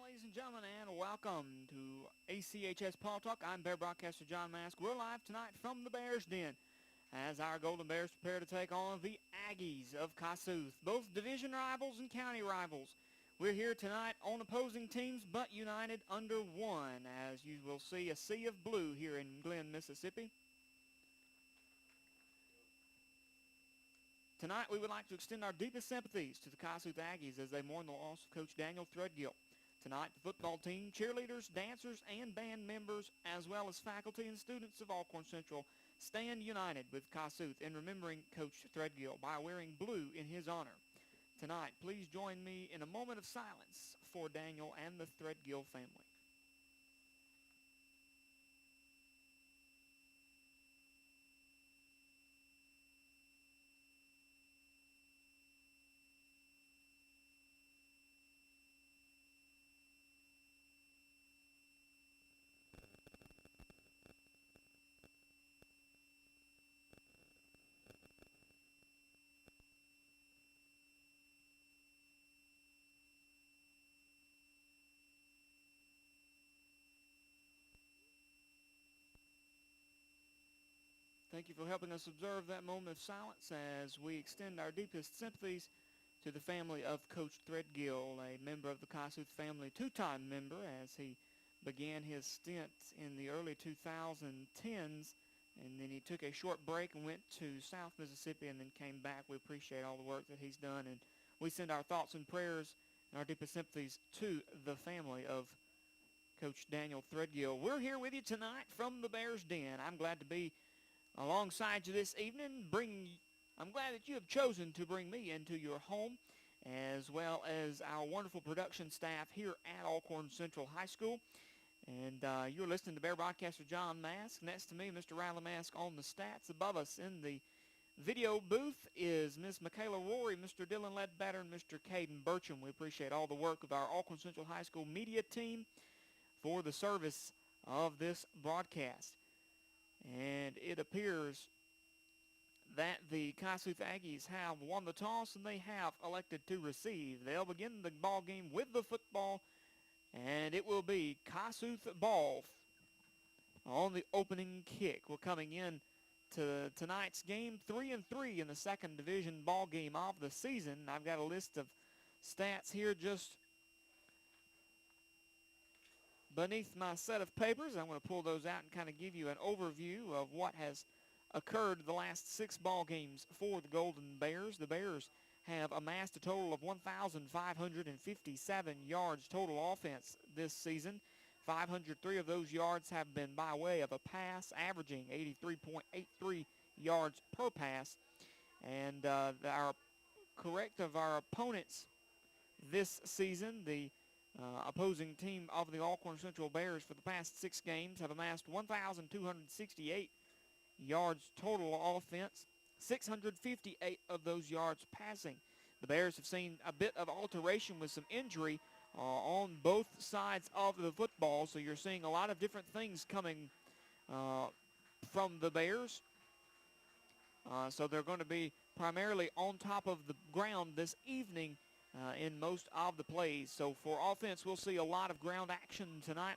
ladies and gentlemen, and welcome to ACHS Paul Talk. I'm Bear Broadcaster John Mask. We're live tonight from the Bears Den as our Golden Bears prepare to take on the Aggies of Kossuth, both division rivals and county rivals. We're here tonight on opposing teams, but united under one, as you will see a sea of blue here in Glenn, Mississippi. Tonight, we would like to extend our deepest sympathies to the Kossuth Aggies as they mourn the loss of Coach Daniel Threadgill. Tonight, the football team, cheerleaders, dancers, and band members, as well as faculty and students of Alcorn Central, stand united with Kossuth in remembering Coach Threadgill by wearing blue in his honor. Tonight, please join me in a moment of silence for Daniel and the Threadgill family. Thank you for helping us observe that moment of silence as we extend our deepest sympathies to the family of Coach Threadgill, a member of the Kossuth family, two-time member, as he began his stint in the early 2010s, and then he took a short break and went to South Mississippi and then came back. We appreciate all the work that he's done, and we send our thoughts and prayers and our deepest sympathies to the family of Coach Daniel Threadgill. We're here with you tonight from the Bears Den. I'm glad to be alongside you this evening. I'm glad that you have chosen to bring me into your home, as well as our wonderful production staff here at Alcorn Central High School. And you're listening to Bear Broadcaster John Mask. Next to me, Mr. Riley Mask on the stats. Above us in the video booth is Miss Michaela Rory, Mr. Dylan Ledbetter, and Mr. Caden Burcham. We appreciate all the work of our Alcorn Central High School media team for the service of this broadcast. And it appears that the Kossuth Aggies have won the toss and they have elected to receive. They'll begin the ball game with the football, and it will be Kossuth ball on the opening kick. We're coming in to tonight's game 3-3 in the second division ball game of the season. I've got a list of stats here just beneath my set of papers. I'm going to pull those out and kind of give you an overview of what has occurred the last 6 ball games for the Golden Bears. The Bears have amassed a total of 1,557 yards total offense this season. 503 of those yards have been by way of a pass, averaging 83.83 yards per pass. And our opponents this season, the opposing team of the Alcorn Central Bears for the past 6 games have amassed 1,268 yards total offense, 658 of those yards passing. The Bears have seen a bit of alteration with some injury on both sides of the football, so you're seeing a lot of different things coming from the Bears. So they're going to be primarily on top of the ground this evening in most of the plays. So for offense, we'll see a lot of ground action tonight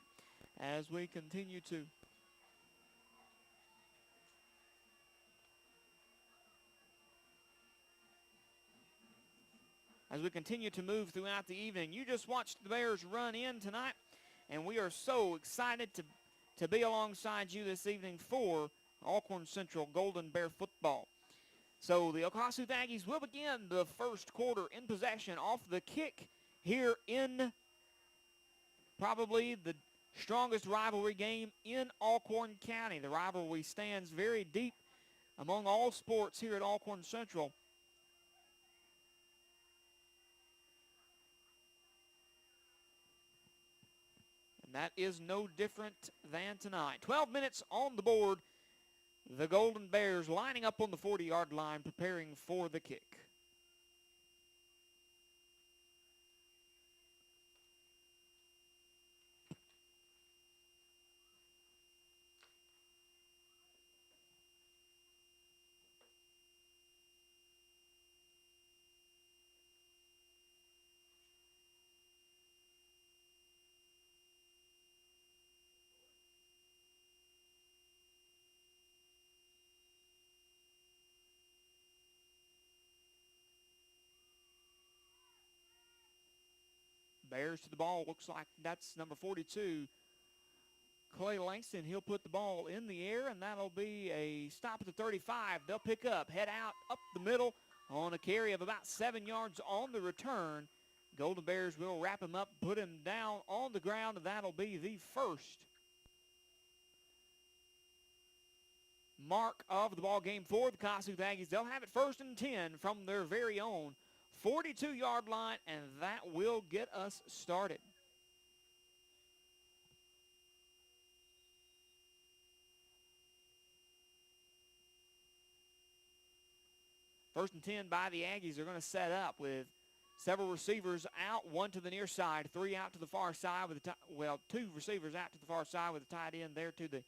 as we continue to move throughout the evening. You just watched the Bears run in tonight, and we are so excited to be alongside you this evening for Alcorn Central Golden Bear football. So the Kossuth Aggies will begin the first quarter in possession off the kick here in probably the strongest rivalry game in Alcorn County. The rivalry stands very deep among all sports here at Alcorn Central. And that is no different than tonight. 12 minutes on the board. The Golden Bears lining up on the 40-yard line, preparing for the kick. Bears to the ball. Looks like that's number 42, Clay Langston. He'll put the ball in the air, and that'll be a stop at the 35. They'll pick up, head out, up the middle on a carry of about 7 yards on the return. Golden Bears will wrap him up, put him down on the ground, and that'll be the first mark of the ball game for the Kossuth Aggies. They'll have it 1st and 10 from their very own 42-yard line, and that will get us started. First and 10 by the Aggies. They're going to set up with several receivers out, one to the near side, 3 out to the far side with the 2 receivers out to the far side with the tight end there to the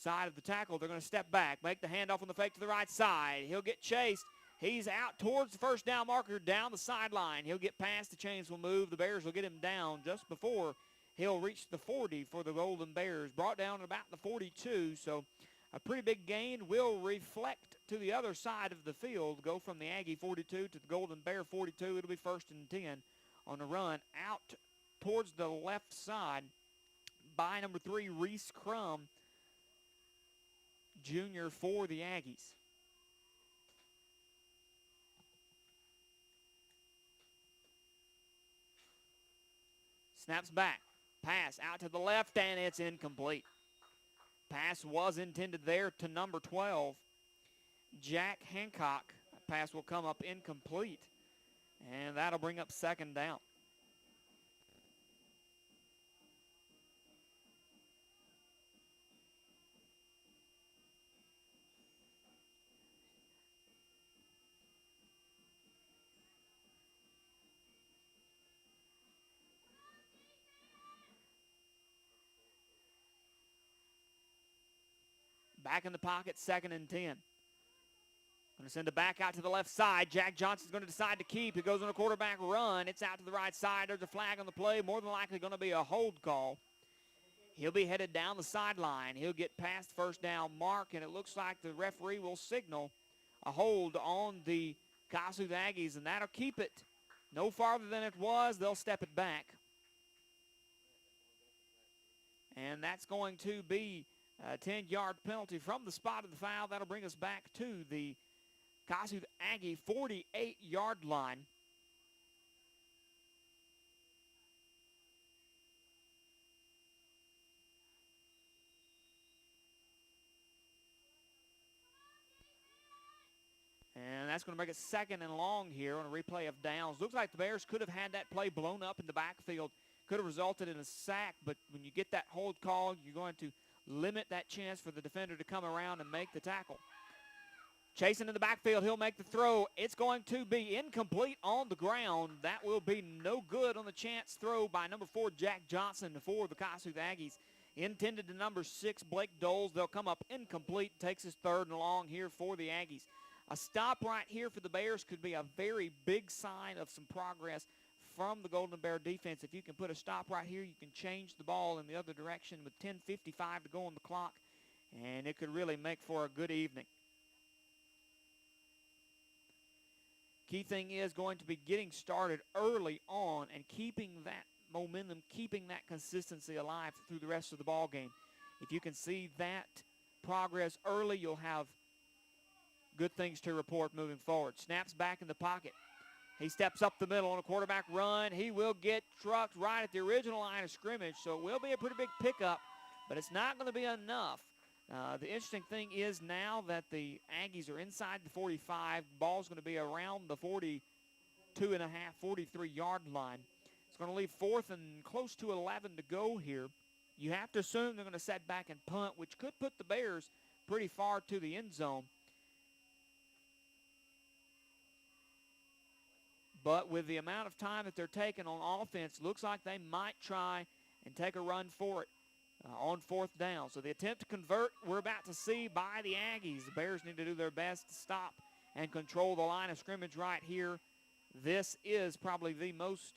side of the tackle. They're going to step back, make the handoff on the fake to the right side. He'll get chased. He's out towards the first down marker down the sideline. He'll get past. The chains will move. The Bears will get him down just before he'll reach the 40 for the Golden Bears. Brought down at about the 42, so a pretty big gain. Will reflect to the other side of the field, go from the Aggie 42 to the Golden Bear 42. It'll be 1st and 10 on the run out towards the left side by number 3, Reese Crum, junior for the Aggies. Snaps back, pass out to the left, and it's incomplete. Pass was intended there to number 12, Jack Hancock. That pass will come up incomplete, and that'll bring up 2nd down. Back in the pocket, 2nd and 10. Going to send it back out to the left side. Jack Johnson's going to decide to keep. He goes on a quarterback run. It's out to the right side. There's a flag on the play. More than likely going to be a hold call. He'll be headed down the sideline. He'll get past first down mark, and it looks like the referee will signal a hold on the Kossuth Aggies, and that'll keep it no farther than it was. They'll step it back. And that's going to be a 10-yard penalty from the spot of the foul. That'll bring us back to the Kossuth Aggie 48-yard line. And that's going to make it 2nd and long here on a replay of downs. Looks like the Bears could have had that play blown up in the backfield. Could have resulted in a sack, but when you get that hold call, you're going to limit that chance for the defender to come around and make the tackle. Chasing in the backfield, he'll make the throw. It's going to be incomplete on the ground. That will be no good on the chance throw by number 4, Jack Johnson, for the Kossuth Aggies. Intended to number 6, Blake Doles. They'll come up incomplete. Takes his 3rd and long here for the Aggies. A stop right here for the Bears could be a very big sign of some progress from the Golden Bear defense. If you can put a stop right here, you can change the ball in the other direction with 10:55 to go on the clock, and it could really make for a good evening. Key thing is going to be getting started early on and keeping that momentum, keeping that consistency alive through the rest of the ball game. If you can see that progress early, you'll have good things to report moving forward. Snaps back in the pocket. He steps up the middle on a quarterback run. He will get trucked right at the original line of scrimmage, so it will be a pretty big pickup, but it's not going to be enough. The interesting thing is now that the Aggies are inside the 45, ball's going to be around the 42.5, 43-yard line. It's going to leave 4th and close to 11 to go here. You have to assume they're going to set back and punt, which could put the Bears pretty far to the end zone. But with the amount of time that they're taking on offense, looks like they might try and take a run for it on 4th down. So the attempt to convert, we're about to see by the Aggies. The Bears need to do their best to stop and control the line of scrimmage right here. This is probably the most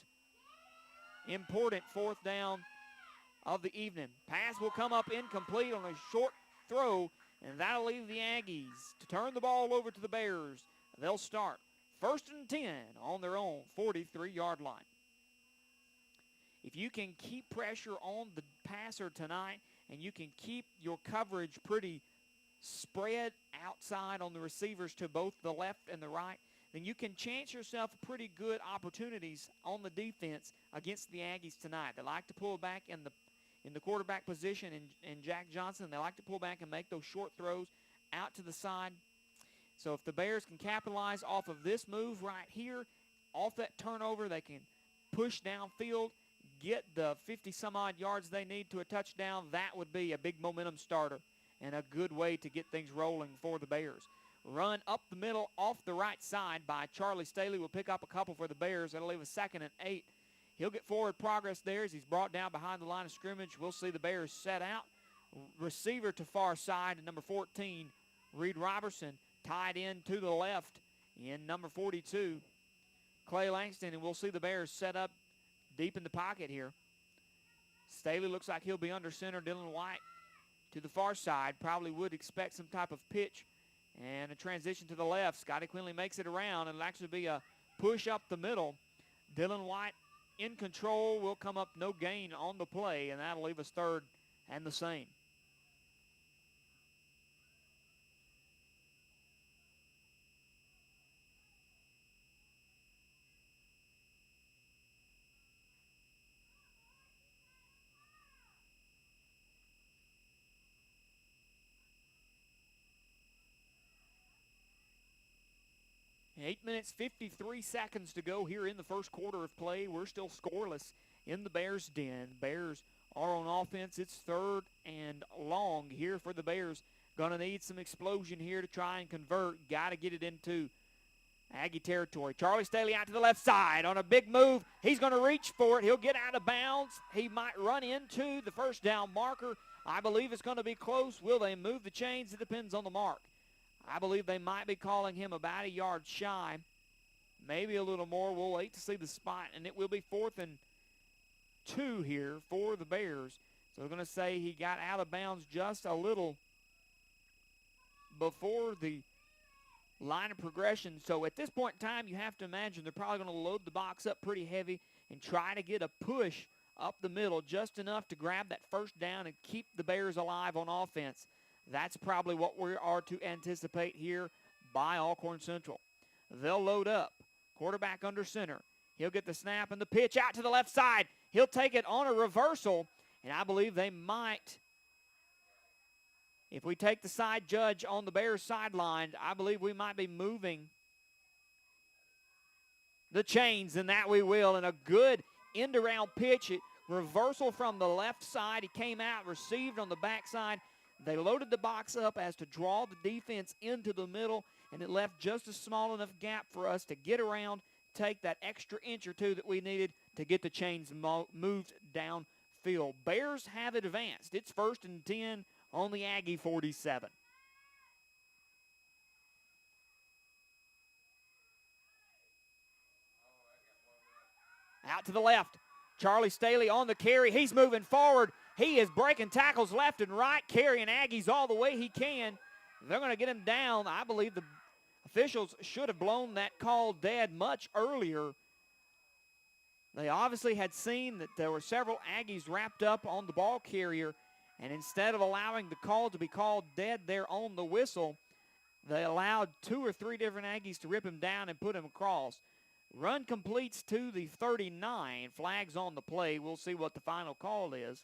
important 4th down of the evening. Pass will come up incomplete on a short throw, and that'll leave the Aggies to turn the ball over to the Bears. They'll start 1st and 10 on their own 43-yard line. If you can keep pressure on the passer tonight and you can keep your coverage pretty spread outside on the receivers to both the left and the right, then you can chance yourself pretty good opportunities on the defense against the Aggies tonight. They like to pull back in the quarterback position and Jack Johnson. They like to pull back and make those short throws out to the side. So if the Bears can capitalize off of this move right here, off that turnover, they can push downfield, get the 50-some-odd yards they need to a touchdown. That would be a big momentum starter and a good way to get things rolling for the Bears. Run up the middle off the right side by Charlie Staley will pick up a couple for the Bears. That'll leave a 2nd and 8. He'll get forward progress there as he's brought down behind the line of scrimmage. We'll see the Bears set out. Receiver to far side, and number 14, Reed Robertson, tied in to the left in number 42, Clay Langston, and we'll see the Bears set up deep in the pocket here. Staley looks like he'll be under center. Dylan White to the far side. Probably would expect some type of pitch and a transition to the left. Scotty Quinley makes it around, and it'll actually be a push up the middle. Dylan White in control, will come up no gain on the play, and that'll leave us 3rd and the same. Eight minutes, 53 seconds to go here in the first quarter of play. We're still scoreless in the Bears' den. Bears are on offense. It's 3rd and long here for the Bears. Going to need some explosion here to try and convert. Got to get it into Aggie territory. Charlie Staley out to the left side on a big move. He's going to reach for it. He'll get out of bounds. He might run into the first down marker. I believe it's going to be close. Will they move the chains? It depends on the mark. I believe they might be calling him about a yard shy, maybe a little more. We'll wait to see the spot, and it will be 4th and 2 here for the Bears. So we're going to say he got out of bounds just a little before the line of progression. So at this point in time, you have to imagine they're probably going to load the box up pretty heavy and try to get a push up the middle just enough to grab that first down and keep the Bears alive on offense. That's probably what we are to anticipate here by Alcorn Central. They'll load up. Quarterback under center. He'll get the snap and the pitch out to the left side. He'll take it on a reversal, and I believe they might. If we take the side judge on the Bears sideline, I believe we might be moving the chains, and that we will. And a good end-around pitch. Reversal from the left side. He came out, received on the backside. They loaded the box up as to draw the defense into the middle, and it left just a small enough gap for us to get around, take that extra inch or two that we needed to get the chains moved downfield. Bears have advanced. It's 1st and 10 on the Aggie 47. Out to the left. Charlie Staley on the carry. He's moving forward. He is breaking tackles left and right, carrying Aggies all the way he can. They're going to get him down. I believe the officials should have blown that call dead much earlier. They obviously had seen that there were several Aggies wrapped up on the ball carrier, and instead of allowing the call to be called dead there on the whistle, they allowed 2 or 3 different Aggies to rip him down and put him across. Run completes to the 39. Flags on the play. We'll see what the final call is.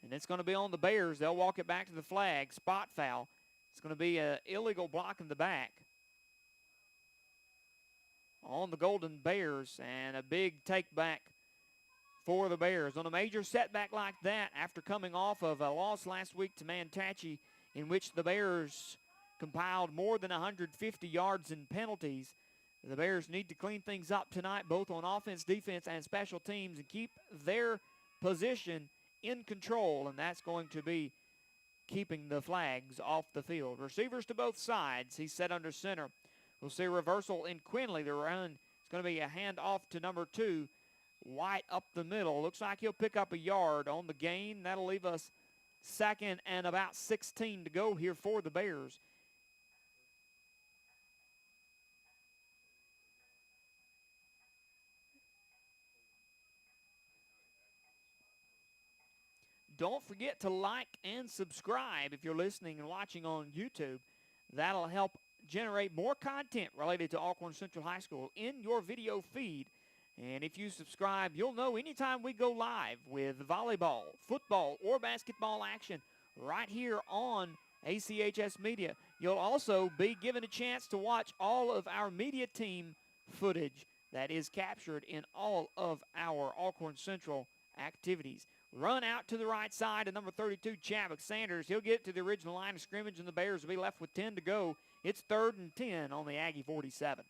And it's going to be on the Bears. They'll walk it back to the flag. Spot foul. It's going to be an illegal block in the back on the Golden Bears, and a big take back for the Bears. On a major setback like that, after coming off of a loss last week to Manatee, in which the Bears compiled more than 150 yards in penalties, the Bears need to clean things up tonight, both on offense, defense, and special teams, and keep their position in control, and that's going to be keeping the flags off the field. Receivers to both sides. He's set under center. We'll see a reversal in Quinley. The run is going to be a handoff to number 2, White up the middle. Looks like he'll pick up a yard on the gain. That'll leave us 2nd and about 16 to go here for the Bears. don't forget to like and subscribe if you're listening and watching on YouTube. That'll help generate more content related to Alcorn Central High School in your video feed. And if you subscribe, you'll know anytime we go live with volleyball, football, or basketball action right here on ACHS Media. You'll also be given a chance to watch all of our media team footage that is captured in all of our Alcorn Central activities. Run out to the right side of number 32, Chadwick Sanders. He'll get to the original line of scrimmage, and the Bears will be left with 10 to go. It's 3rd and 10 on the Aggie 47.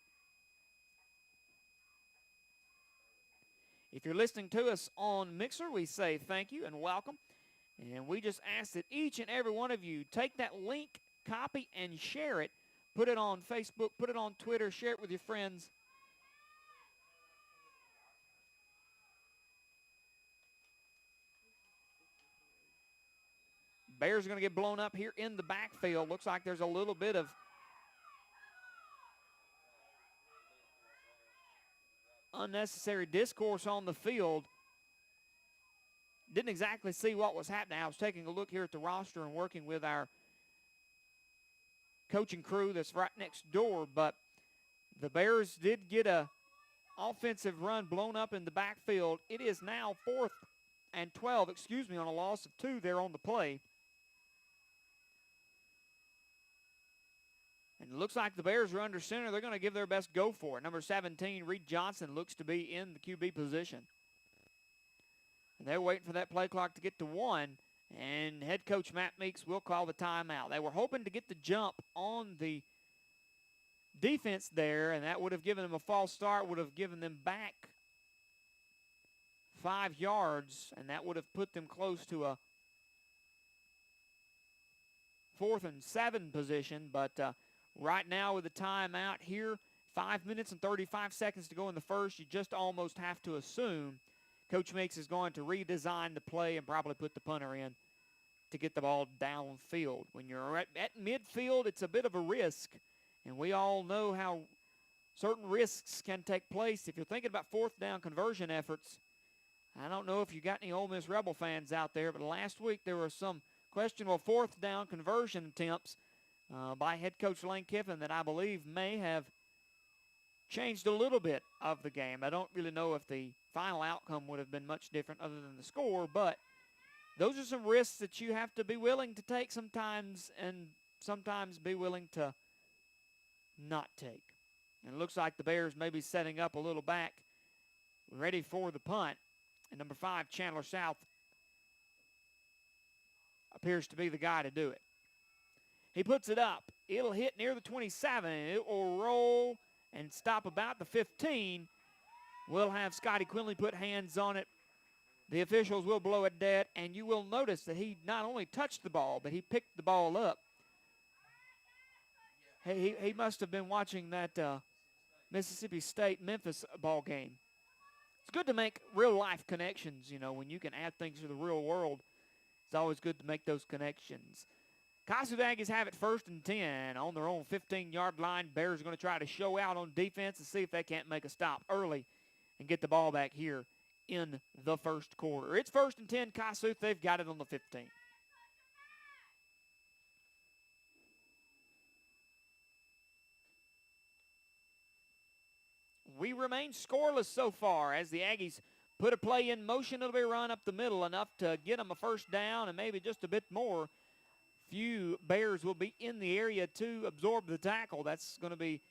If you're listening to us on Mixer, we say thank you and welcome. And we just ask that each and every one of you take that link, copy, and share it. Put it on Facebook, put it on Twitter, share it with your friends. Bears are going to get blown up here in the backfield. Looks like there's a little bit of unnecessary discourse on the field. Didn't exactly see what was happening. I was taking a look here at the roster and working with our coaching crew that's right next door, but the Bears did get a offensive run blown up in the backfield. It is now 4th and 12, on a loss of 2 there on the play. And it looks like the Bears are under center. They're going to give their best go for it. Number 17, Reed Johnson, looks to be in the QB position. And they're waiting for that play clock to get to 1. And head coach Matt Meeks will call the timeout. They were hoping to get the jump on the defense there, and that would have given them a false start, would have given them back 5 yards, and that would have put them close to a 4th and 7 position. But right now with the timeout here, 5 minutes and 35 seconds to go in the first, you just almost have to assume Coach Meeks is going to redesign the play and probably put the punter in to get the ball downfield. When you're at midfield, it's a bit of a risk, and we all know how certain risks can take place. If you're thinking about 4th down conversion efforts, I don't know if you got any Ole Miss Rebel fans out there, but last week there were some questionable 4th down conversion attempts by head coach Lane Kiffin that I believe may have changed a little bit of the game. I don't really know if the final outcome would have been much different other than the score, but those are some risks that you have to be willing to take sometimes, and sometimes be willing to not take. And it looks like the Bears may be setting up a little back, ready for the punt. And number 5, Chandler South, appears to be the guy to do it. He puts it up. It'll hit near the 27, and it will roll and stop about the 15. We'll have Scotty Quinley put hands on it. The officials will blow it dead, and you will notice that he not only touched the ball, but he picked the ball up. He must have been watching that Mississippi State-Memphis ball game. It's good to make real-life connections, you know, when you can add things to the real world. It's always good to make those connections. Kossuth Aggies have it 1st and 10 on their own 15-yard line. Bears are going to try to show out on defense and see if they can't make a stop early and get the ball back here in the first quarter. It's 1st and 10, Kossuth. They've got it on the 15. We remain scoreless so far as the Aggies put a play in motion. It'll be a run up the middle, enough to get them a 1st down and maybe just a bit more. Few Bears will be in the area to absorb the tackle. That's going to be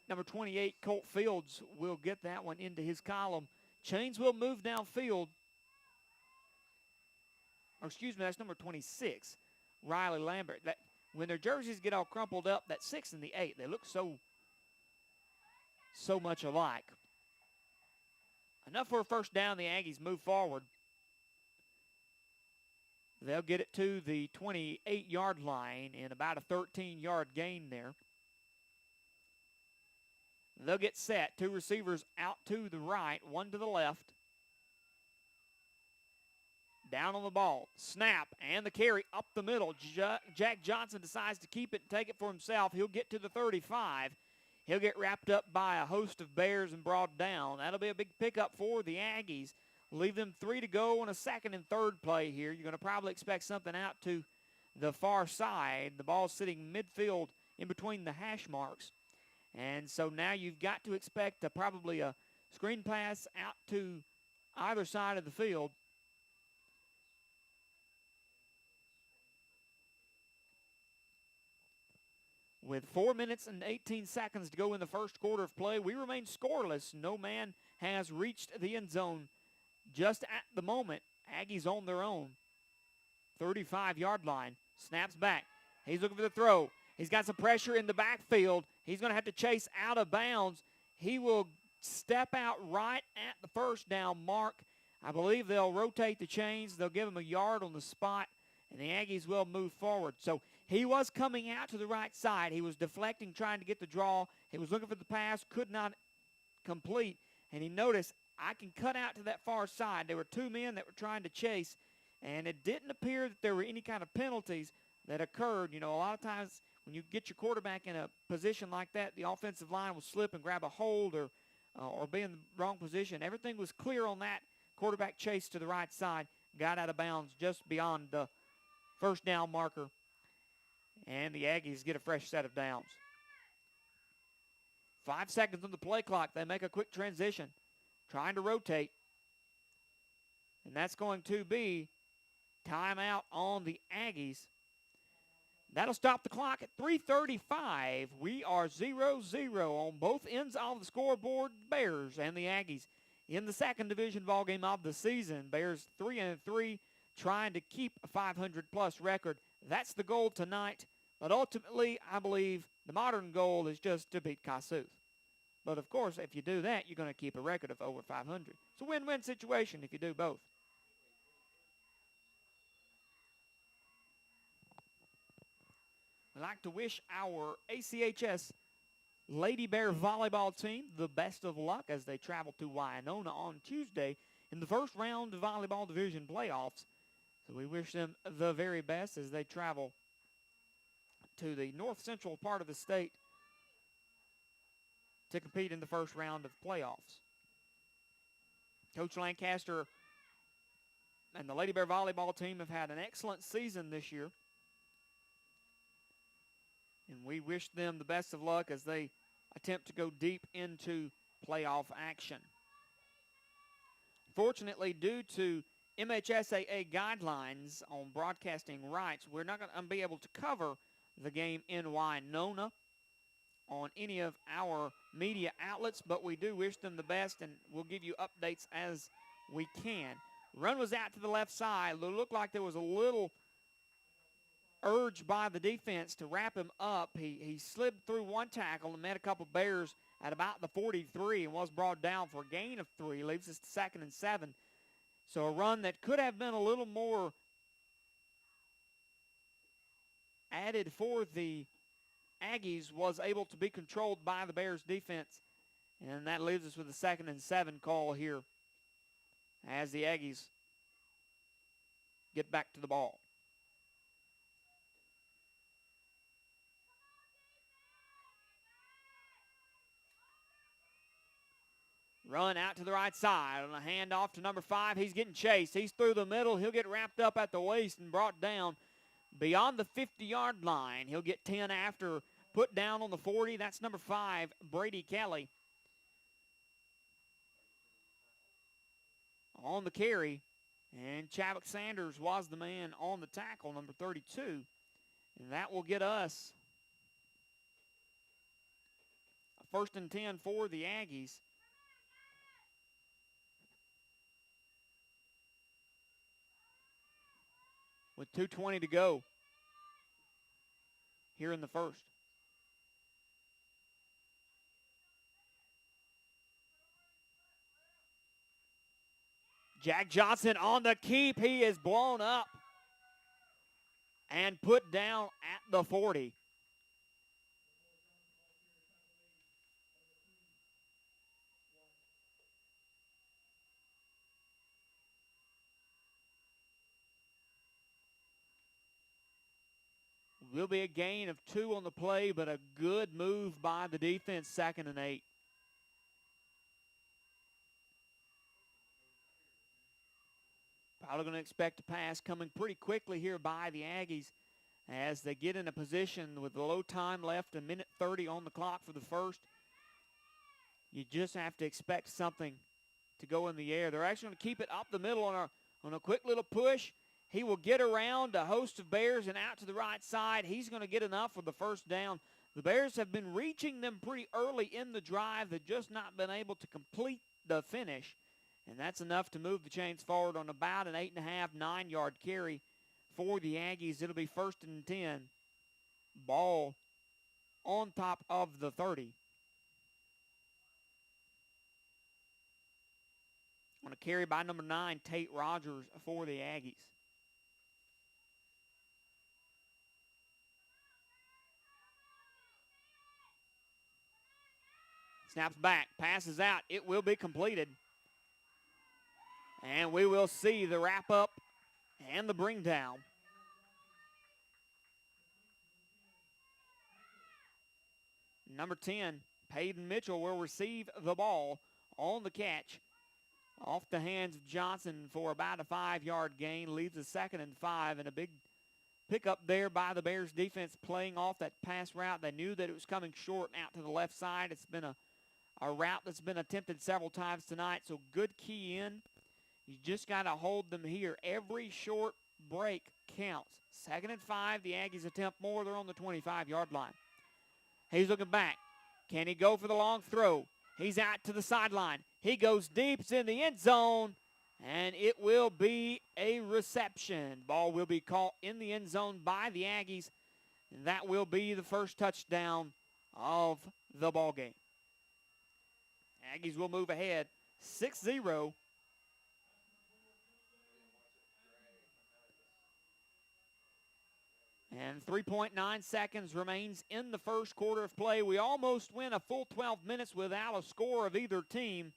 number 28, Colt Fields, will get that one into his column. Chains will move downfield. Or excuse me, that's number 26, Riley Lambert. That, when their jerseys get all crumpled up, that 6 and the 8, they look so much alike. Enough for a 1st down. The Aggies move forward. They'll get it to the 28-yard line in about a 13-yard gain there. They'll get set. 2 receivers out to the right, 1 to the left. Down on the ball. Snap and the carry up the middle. Jack Johnson decides to keep it and take it for himself. He'll get to the 35. He'll get wrapped up by a host of Bears and brought down. That'll be a big pickup for the Aggies. Leave them 3 to go on a second and third play here. You're going to probably expect something out to the far side. The ball's sitting midfield in between the hash marks. And so now you've got to expect probably a screen pass out to either side of the field. With 4 minutes and 18 seconds to go in the first quarter of play, we remain scoreless. No man has reached the end zone just at the moment. Aggies on their own. 35-yard line. Snaps back. He's looking for the throw. He's got some pressure in the backfield. He's going to have to chase out of bounds. He will step out right at the first down mark. I believe they'll rotate the chains. They'll give him a yard on the spot, and the Aggies will move forward. So he was coming out to the right side. He was deflecting, trying to get the draw. He was looking for the pass, could not complete, and he noticed, I can cut out to that far side. There were 2 men that were trying to chase, and it didn't appear that there were any kind of penalties that occurred. You know, a lot of times when you get your quarterback in a position like that, the offensive line will slip and grab a hold or be in the wrong position. Everything was clear on that. Quarterback chase to the right side, got out of bounds just beyond the first down marker, and the Aggies get a fresh set of downs. 5 seconds on the play clock. They make a quick transition, trying to rotate, and that's going to be timeout on the Aggies. That'll stop the clock at 3:35. We are 0-0 on both ends of the scoreboard, Bears and the Aggies. In the second division ball game of the season, Bears 3-3, trying to keep a 500-plus record. That's the goal tonight. But ultimately, I believe the modern goal is just to beat Kossuth. But, of course, if you do that, you're going to keep a record of over 500. It's a win-win situation if you do both. We'd like to wish our ACHS Lady Bear volleyball team the best of luck as they travel to Winona on Tuesday in the first round of volleyball division playoffs. So we wish them the very best as they travel to the north central part of the state to compete in the first round of playoffs. Coach Lancaster and the Lady Bear volleyball team have had an excellent season this year. And we wish them the best of luck as they attempt to go deep into playoff action. Fortunately, due to MHSAA guidelines on broadcasting rights, we're not going to be able to cover the game in Winona on any of our media outlets, but we do wish them the best, and we'll give you updates as we can. Run was out to the left side. It looked like there was a little urge by the defense to wrap him up. He slid through one tackle and met a couple Bears at about the 43 and was brought down for a gain of 3. Leaves us to 2nd and 7. So a run that could have been a little more added for the Aggies was able to be controlled by the Bears defense. And that leaves us with a 2nd and 7 call here as the Aggies get back to the ball. Run out to the right side on a handoff to number 5. He's getting chased. He's through the middle. He'll get wrapped up at the waist and brought down beyond the 50-yard line. He'll get 10 after, put down on the 40. That's number 5, Brady Kelly. On the carry, and Chadwick Sanders was the man on the tackle, number 32. And that will get us a 1st and 10 for the Aggies. With 2:20 to go here in the first. Jack Johnson on the keep. He is blown up and put down at the 40. Will be a gain of 2 on the play, but a good move by the defense, 2nd and 8. Probably going to expect a pass coming pretty quickly here by the Aggies as they get in a position with low time left, 1:30 on the clock for the first. You just have to expect something to go in the air. They're actually going to keep it up the middle on a quick little push. He will get around a host of Bears and out to the right side. He's going to get enough for the first down. The Bears have been reaching them pretty early in the drive. They've just not been able to complete the finish. And that's enough to move the chains forward on about an 8.5, 9-yard carry for the Aggies. It'll be 1st and 10. Ball on top of the 30. On a carry by number 9, Tate Rogers for the Aggies. Snaps back, passes out. It will be completed. And we will see the wrap up and the bring down. Number 10, Peyton Mitchell will receive the ball on the catch. Off the hands of Johnson for about a 5-yard gain. Leaves a 2nd and 5, and a big pickup there by the Bears defense playing off that pass route. They knew that it was coming short out to the left side. It's been a route that's been attempted several times tonight, so good key in. You just got to hold them here. Every short break counts. 2nd and 5, the Aggies attempt more. They're on the 25-yard line. He's looking back. Can he go for the long throw? He's out to the sideline. He goes deep. It's in the end zone, and it will be a reception. Ball will be caught in the end zone by the Aggies, and that will be the first touchdown of the ball game. Aggies will move ahead 6-0. And 3.9 seconds remains in the first quarter of play. We almost went a full 12 minutes without a score of either team,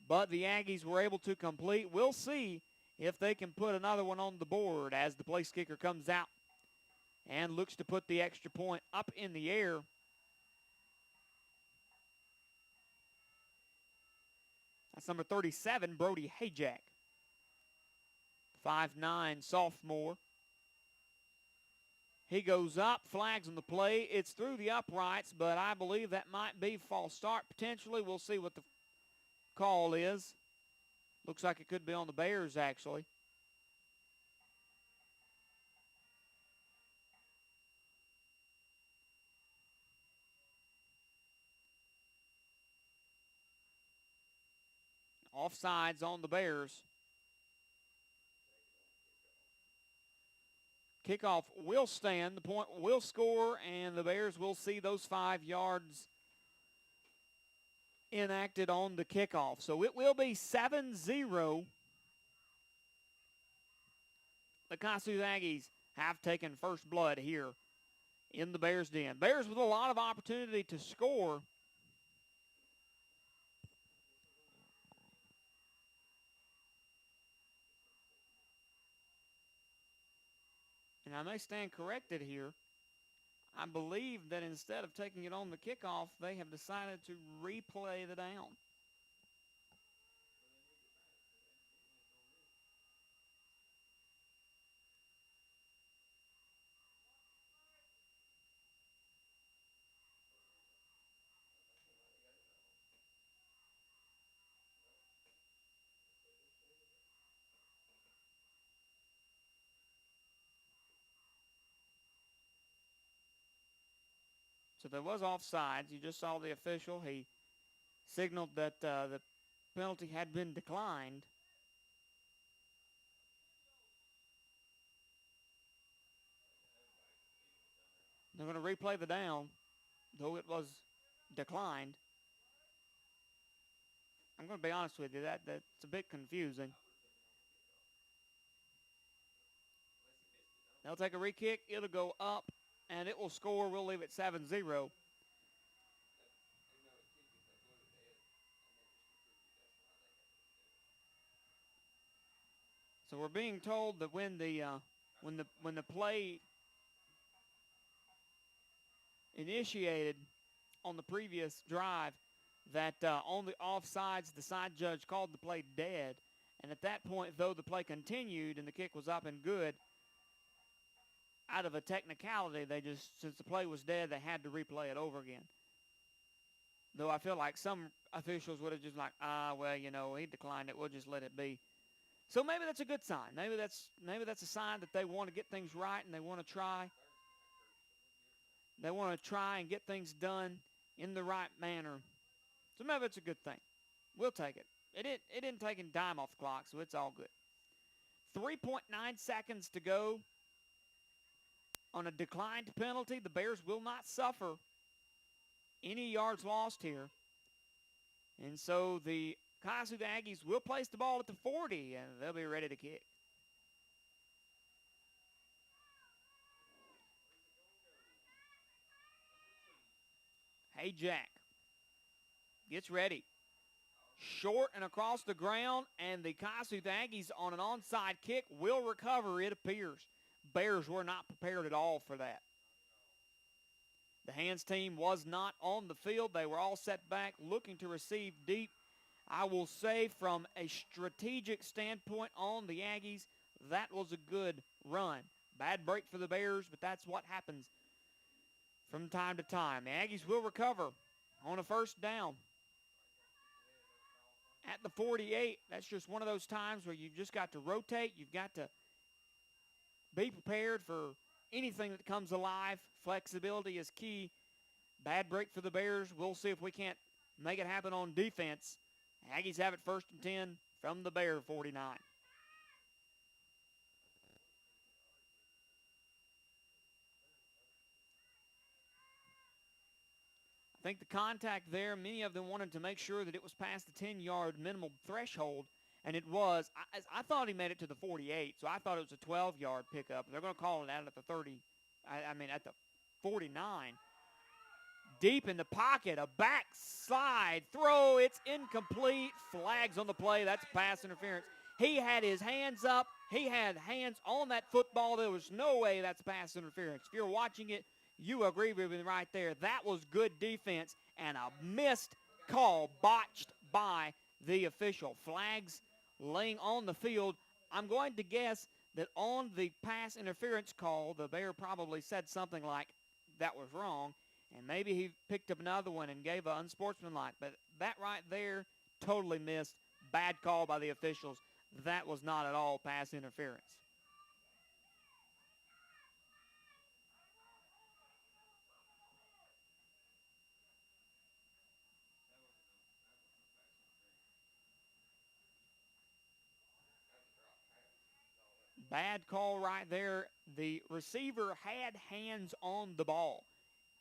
but the Aggies were able to complete. We'll see if they can put another one on the board as the place kicker comes out and looks to put the extra point up in the air. That's number 37, Brody Hayjack. 5'9", sophomore. He goes up, flags on the play. It's through the uprights, but I believe that might be false start potentially. We'll see what the call is. Looks like it could be on the Bears, actually. Offsides on the Bears. Kickoff will stand. The point will score, and the Bears will see those 5 yards enacted on the kickoff. So it will be 7-0. The Kossuth Aggies have taken first blood here in the Bears' den. Bears with a lot of opportunity to score. And I may stand corrected here. I believe that instead of taking it on the kickoff, they have decided to replay the down. So there was offsides. You just saw the official. He signaled that the penalty had been declined. They're going to replay the down, though it was declined. I'm going to be honest with you, that's a bit confusing. They'll take a re-kick. It'll go up, and it will score. We'll leave it 7-0. So we're being told that when the play initiated on the previous drive, that on the offsides, the side judge called the play dead, And at that point, though, the play continued and the kick was up and good, out of a technicality, since the play was dead, they had to replay it over again. Though I feel like some officials would have just like, well, he declined it. We'll just let it be. So maybe that's a good sign. Maybe that's a sign that they want to get things right and they want to try. They want to try and get things done in the right manner. So maybe it's a good thing. We'll take it. It didn't take a dime off the clock, so it's all good. 3.9 seconds to go on a declined penalty. The Bears will not suffer any yards lost here. And so the Kossuth Aggies will place the ball at the 40, and they'll be ready to kick. Hey, Jack gets ready. Short and across the ground, and the Kossuth Aggies on an onside kick will recover, it appears. Bears were not prepared at all for that. The hands team was not on the field. They were all set back, looking to receive deep. I will say from a strategic standpoint on the Aggies, that was a good run. Bad break for the Bears, but that's what happens from time to time. The Aggies will recover on a first down. At the 48, that's just one of those times where you've just got to rotate. You've got to be prepared for anything that comes alive. Flexibility is key. Bad break for the Bears. We'll see if we can't make it happen on defense. Aggies have it 1st and 10 from the Bear 49. I think the contact there, many of them wanted to make sure that it was past the 10-yard minimal threshold, and it was. I thought he made it to the 48, so I thought it was a 12-yard pickup. They're going to call it out at the 30. At the 49. Deep in the pocket, a backside throw. It's incomplete. Flags on the play. That's pass interference. He had his hands up. He had hands on that football. There was no way that's pass interference. If you're watching it, you agree with me right there. That was good defense and a missed call botched by the official. Flags laying on the field. I'm going to guess that on the pass interference call, the Bear probably said something like, that was wrong, and maybe he picked up another one and gave an unsportsmanlike. But that right there, totally missed. Bad call by the officials. That was not at all pass interference. Bad call right there. The receiver had hands on the ball.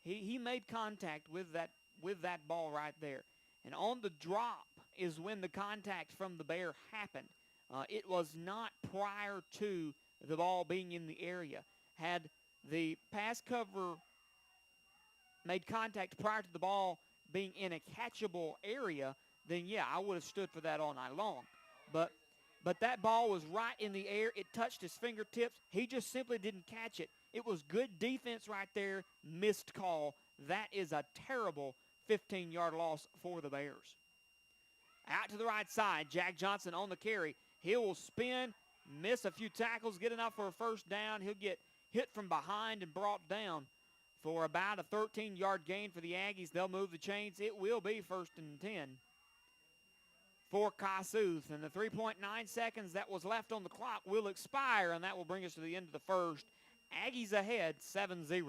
He made contact with that ball right there. And on the drop is when the contact from the Bear happened. It was not prior to the ball being in the area. Had the pass cover made contact prior to the ball being in a catchable area, then yeah, I would have stood for that all night long. But that ball was right in the air. It touched his fingertips. He just simply didn't catch it. It was good defense right there. Missed call. That is a terrible 15-yard loss for the Bears. Out to the right side, Jack Johnson on the carry. He will spin, miss a few tackles, get enough for a first down. He'll get hit from behind and brought down for about a 13-yard gain for the Aggies. They'll move the chains. It will be 1st and 10 for Kossuth. And the 3.9 seconds that was left on the clock will expire, and that will bring us to the end of the first. Aggies ahead 7-0.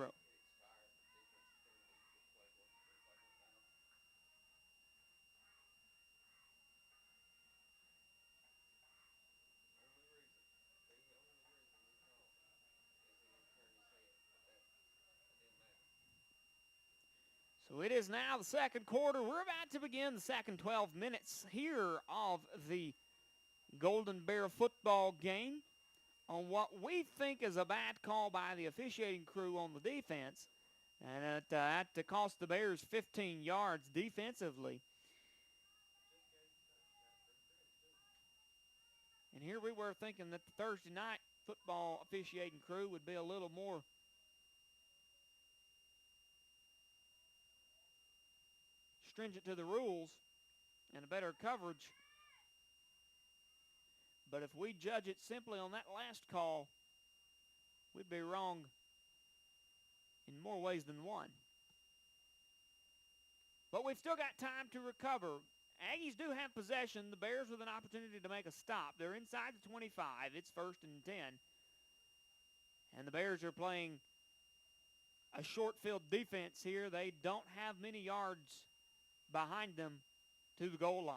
So it is now the second quarter. We're about to begin the second 12 minutes here of the Golden Bear football game on what we think is a bad call by the officiating crew on the defense. And that cost the Bears 15 yards defensively. And here we were thinking that the Thursday night football officiating crew would be a little more stringent to the rules and a better coverage. But if we judge it simply on that last call, we'd be wrong in more ways than one. But we've still got time to recover. Aggies do have possession. The Bears with an opportunity to make a stop. They're inside the 25. It's 1st and 10. And the Bears are playing a short field defense here. They don't have many yards behind them to the goal line.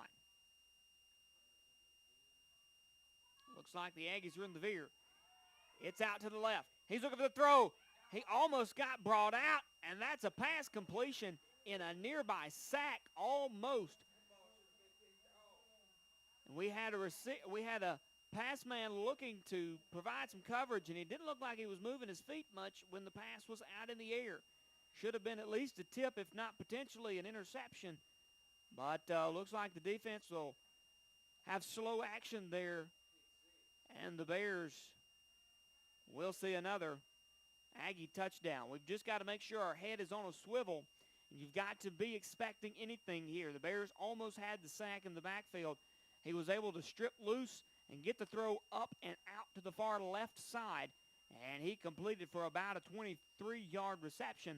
Looks like the Aggies are in the veer. It's out to the left. He's looking for the throw. He almost got brought out, and that's a pass completion in a nearby sack, almost. And we had a pass man looking to provide some coverage, and it didn't look like he was moving his feet much when the pass was out in the air. Should have been at least a tip, if not potentially an interception. But looks like the defense will have slow action there, and the Bears will see another Aggie touchdown. We've just got to make sure our head is on a swivel, and you've got to be expecting anything here. The Bears almost had the sack in the backfield. He was able to strip loose and get the throw up and out to the far left side, and he completed for about a 23-yard reception.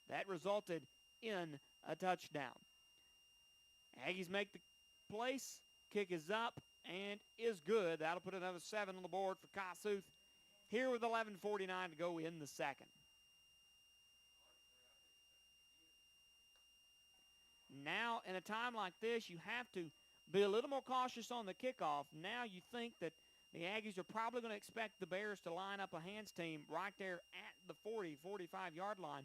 That resulted in a touchdown. Aggies make the place. Kick is up and is good. That'll put another 7 on the board for Kossuth here with 11:49 to go in the second. Now, in a time like this, you have to be a little more cautious on the kickoff. Now you think that the Aggies are probably going to expect the Bears to line up a hands team right there at the 40, 45-yard line.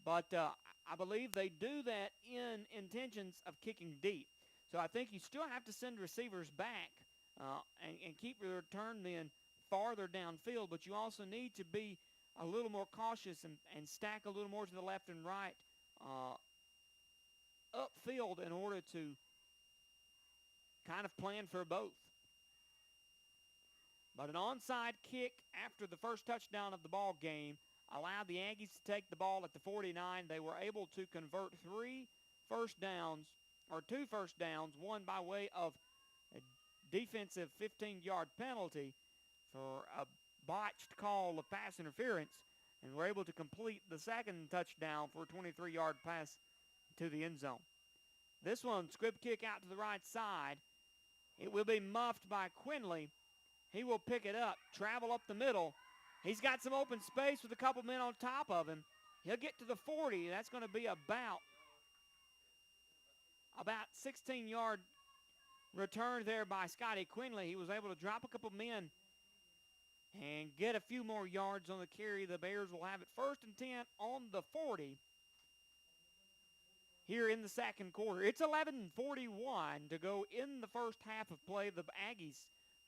But I believe they do that in intentions of kicking deep. So I think you still have to send receivers back and keep your return men farther downfield, but you also need to be a little more cautious and stack a little more to the left and right upfield in order to kind of plan for both. But an onside kick after the first touchdown of the ball game allowed the Aggies to take the ball at the 49. They were able to convert 2 first downs, one by way of a defensive 15-yard penalty for a botched call of pass interference, and were able to complete the second touchdown for a 23-yard pass to the end zone. This one, squib kick out to the right side. It will be muffed by Quinley. He will pick it up, travel up the middle. He's got some open space with a couple men on top of him. He'll get to the 40. That's going to be about 16-yard return there by Scotty Quinley. He was able to drop a couple men and get a few more yards on the carry. The Bears will have it 1st and 10 on the 40 here in the second quarter. It's 11:41 to go in the first half of play. The Aggies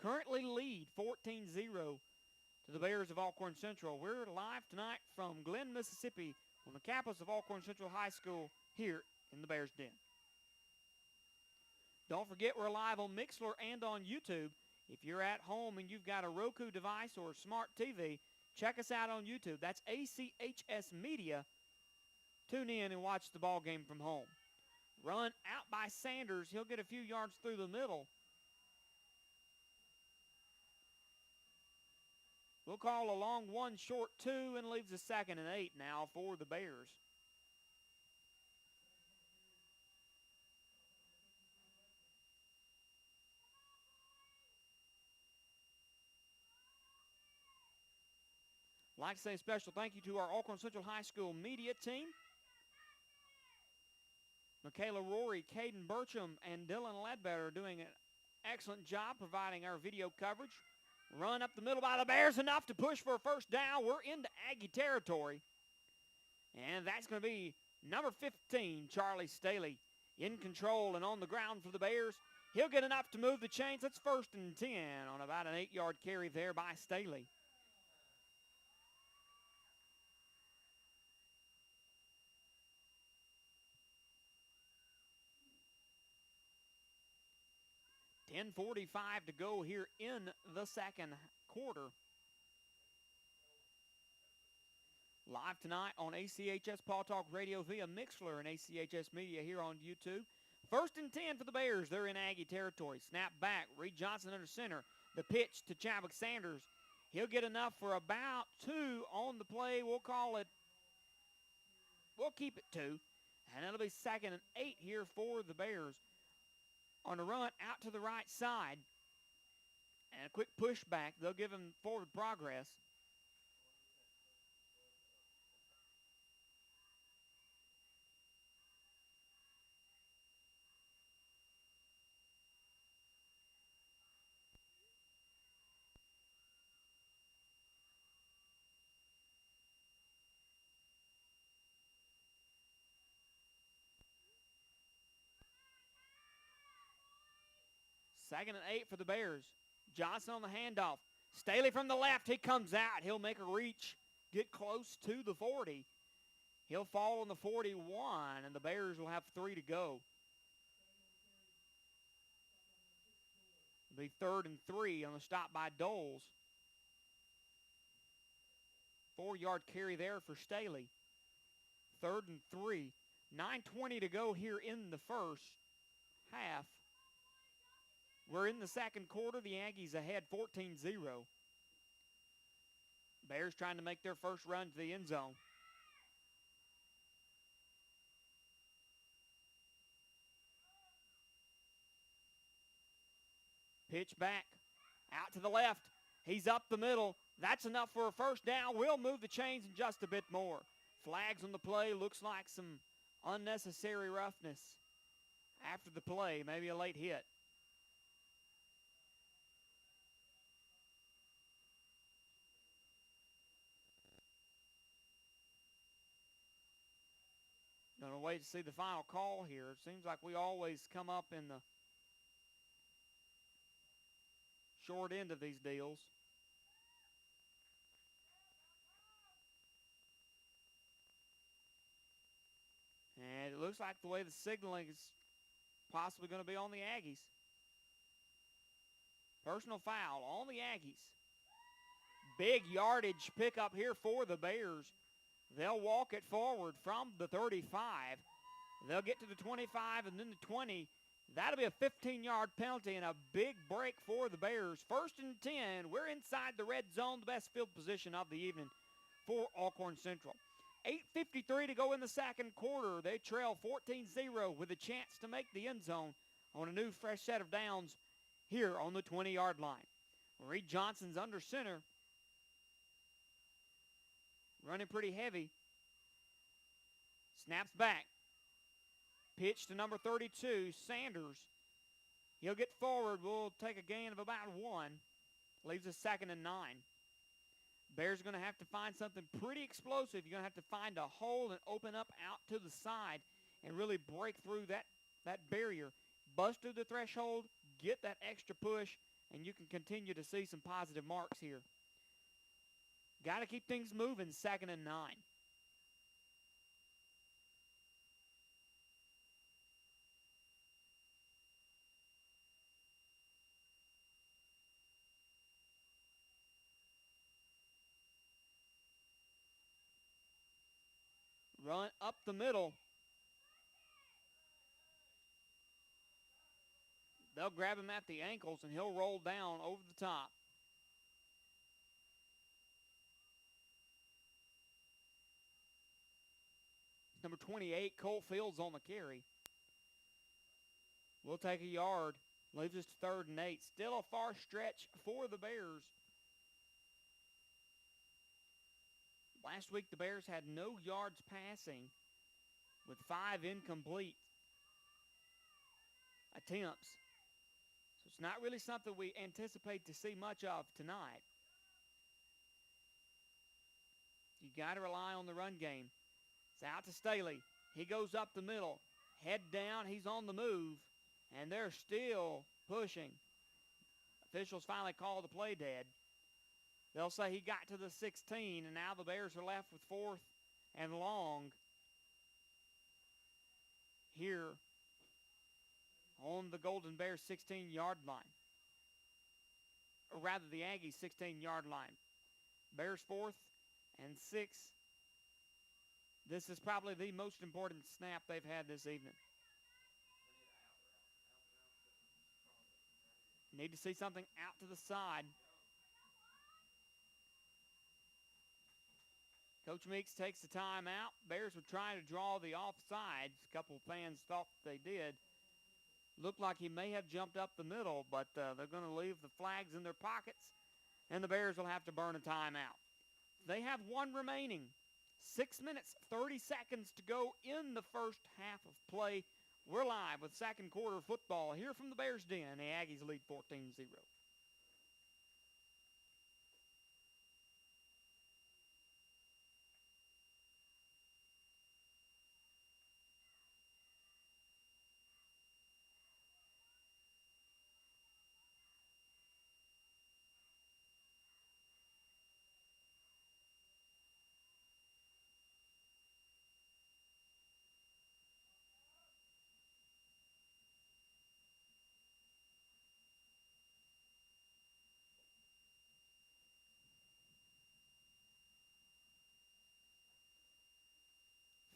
currently lead 14-0 to the Bears of Alcorn Central. We're live tonight from Glenn, Mississippi, on the campus of Alcorn Central High School here in the Bears Den. Don't forget, we're live on Mixlr and on YouTube. If you're at home and you've got a Roku device or a smart TV, check us out on YouTube. That's ACHS Media. Tune in and watch the ball game from home. Run out by Sanders. He'll get a few yards through the middle. We'll call a long 1, short 2, and leaves a 2nd and 8 now for the Bears. I'd like to say a special thank you to our Alcorn Central High School media team. Michaela Rory, Caden Burcham, and Dylan Ledbetter are doing an excellent job providing our video coverage. Run up the middle by the Bears, enough to push for a first down. We're into Aggie territory. And that's going to be number 15, Charlie Staley, in control and on the ground for the Bears. He'll get enough to move the chains. That's 1st and 10 on about an 8-yard carry there by Staley. .45 to go here in the second quarter. Live tonight on ACHS Paw Talk Radio via Mixlr and ACHS Media here on YouTube. 1st and 10 for the Bears. They're in Aggie territory. Snap back. Reed Johnson under center. The pitch to Chadwick Sanders. He'll get enough for about 2 on the play. We'll keep it 2. And it'll be 2nd and 8 here for the Bears. On a run out to the right side. And a quick pushback. They'll give him forward progress. Second and 8 for the Bears. Johnson on the handoff. Staley from the left. He comes out. He'll make a reach. Get close to the 40. He'll fall on the 41, and the Bears will have 3 to go. It'll be 3rd and 3 on the stop by Doles. 4-yard carry there for Staley. 3rd and 3. 9:20 to go here in the first half. We're in the second quarter. The Aggies ahead 14-0. Bears trying to make their first run to the end zone. Pitch back. Out to the left. He's up the middle. That's enough for a first down. We'll move the chains in just a bit more. Flags on the play. Looks like some unnecessary roughness after the play. Maybe a late hit. Gonna wait to see the final call here. It seems like we always come up in the short end of these deals. And it looks like the way the signaling is possibly going to be on the Aggies. Personal foul on the Aggies. Big yardage pickup here for the Bears. They'll walk it forward from the 35. They'll get to the 25 and then the 20. That'll be a 15-yard penalty and a big break for the Bears. 1st and 10. We're inside the red zone, the best field position of the evening for Alcorn Central. 8:53 to go in the second quarter. They trail 14-0 with a chance to make the end zone on a new fresh set of downs here on the 20-yard line. Reed Johnson's under center. Running pretty heavy. Snaps back. Pitch to number 32, Sanders. He'll get forward. We'll take a gain of about 1. Leaves us 2nd and 9. Bears are going to have to find something pretty explosive. You're going to have to find a hole and open up out to the side and really break through that barrier. Bust through the threshold, get that extra push, and you can continue to see some positive marks here. Got to keep things moving, 2nd and 9. Run up the middle. They'll grab him at the ankles, and he'll roll down over the top. Number 28, Cole Fields on the carry. We'll take a yard. Leaves us to 3rd and 8. Still a far stretch for the Bears. Last week, the Bears had no yards passing with 5 incomplete attempts. So it's not really something we anticipate to see much of tonight. You got to rely on the run game. It's out to Staley. He goes up the middle. Head down. He's on the move. And they're still pushing. Officials finally call the play dead. They'll say he got to the 16, and now the Bears are left with 4th and long here on the Golden Bears 16-yard line. Or rather, the Aggies 16-yard line. Bears 4th and 6. This is probably the most important snap they've had this evening. Need to see something out to the side. Coach Meeks takes the timeout. Bears were trying to draw the offsides. A couple fans thought they did. Looked like he may have jumped up the middle, but they're going to leave the flags in their pockets, and the Bears will have to burn a timeout. They have one remaining. 6 minutes, 30 seconds to go in the first half of play. We're live with second quarter football here from the Bears Den. The Aggies lead 14-0.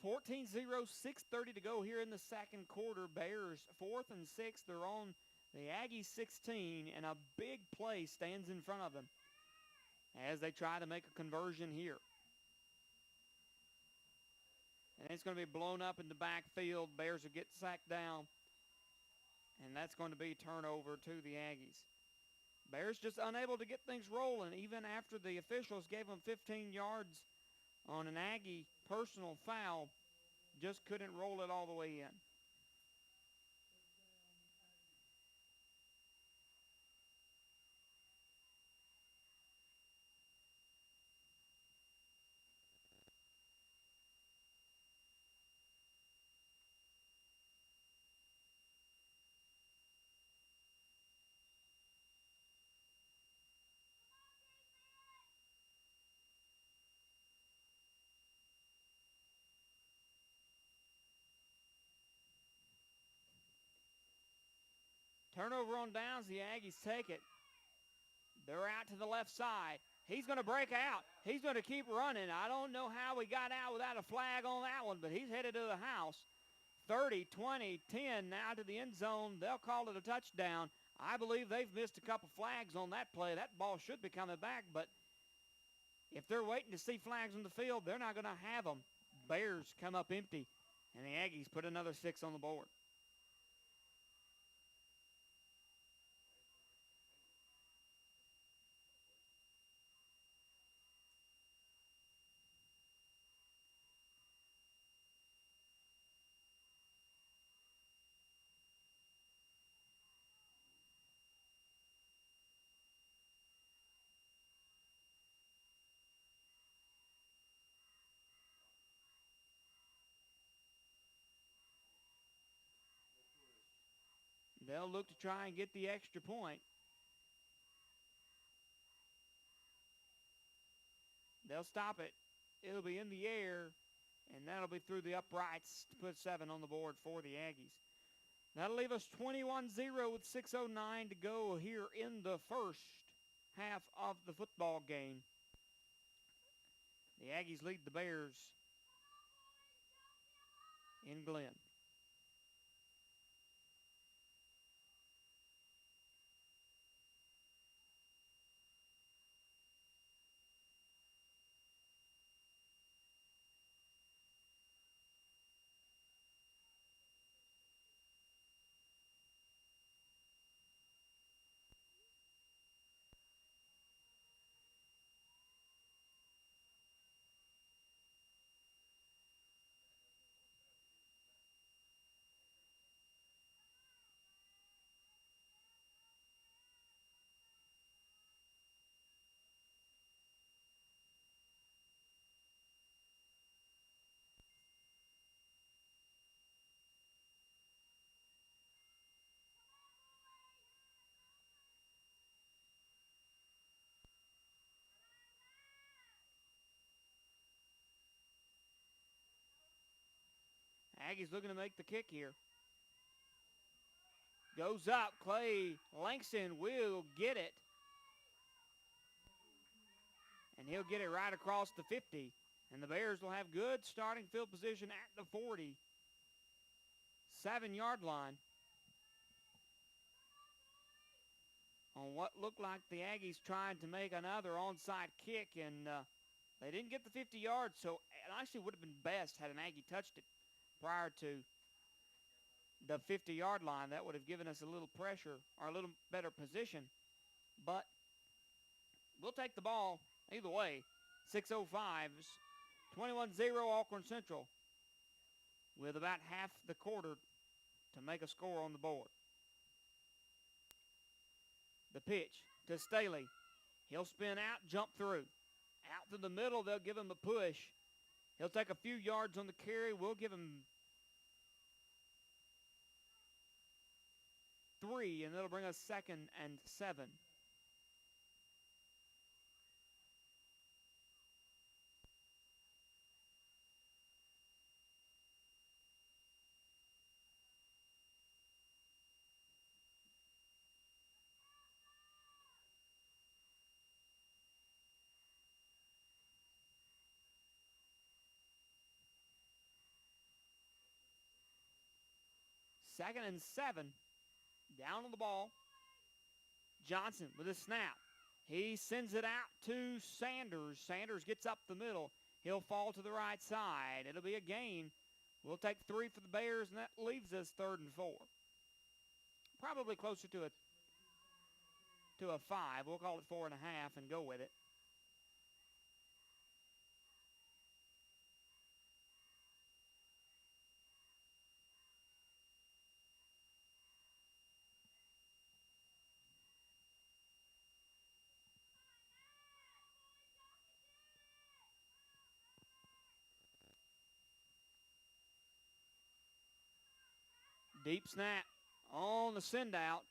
Fourteen 0, 6:30 to go here in the second quarter. Bears 4th and 6. They're on the Aggies 16, and a big play stands in front of them as they try to make a conversion here. And it's going to be blown up in the backfield. Bears will get sacked down, and that's going to be turnover to the Aggies. Bears just unable to get things rolling, even after the officials gave them 15 yards on an Aggie personal foul. Just couldn't roll it all the way in. Turnover on downs. The Aggies take it. They're out to the left side. He's going to break out. He's going to keep running. I don't know how we got out without a flag on that one, but he's headed to the house. 30, 20, 10 now to the end zone. They'll call it a touchdown. I believe they've missed a couple flags on that play. That ball should be coming back, but if they're waiting to see flags on the field, they're not going to have them. Bears come up empty, and the Aggies put another 6 on the board. They'll look to try and get the extra point. They'll stop it. It'll be in the air, and that'll be through the uprights to put 7 on the board for the Aggies. That'll leave us 21-0 with 6:09 to go here in the first half of the football game. The Aggies lead the Bears in Glenn. Aggies looking to make the kick here. Goes up. Clay Langston will get it. And he'll get it right across the 50. And the Bears will have good starting field position at the 47-yard line. on what looked like the Aggies trying to make another onside kick, and they didn't get the 50 yards, so it actually would have been best had an Aggie touched it prior to the 50-yard line. That would have given us a little pressure or a little better position, but we'll take the ball either way. 6:05, 21-0 Auburn Central with about half the quarter to make a score on the board. The pitch to Staley. He'll spin out, jump through. Out to the middle, they'll give him a push. He'll take a few yards on the carry. We'll give him 3, and that'll bring us 2nd and 7. Second and 7. Down on the ball. Johnson with a snap. He sends it out to Sanders. Sanders gets up the middle. He'll fall to the right side. It'll be a gain. We'll take 3 for the Bears, and that leaves us 3rd and 4. Probably closer to a 5. We'll call it 4.5 and go with it. Deep snap on the send out.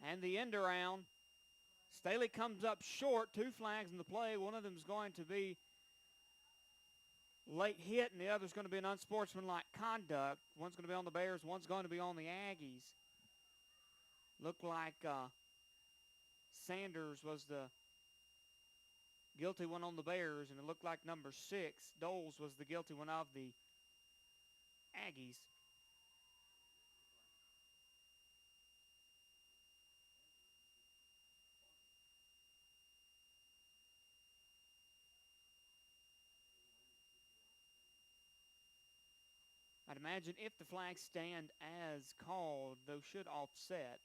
And the end around. Staley comes up short. 2 flags in the play. One of them is going to be late hit, and the other is going to be an unsportsmanlike conduct. One's going to be on the Bears. One's going to be on the Aggies. Looked like Sanders was the guilty one on the Bears, and it looked like number 6, Doles, was the guilty one of the Aggies. I'd imagine if the flags stand as called, those should offset.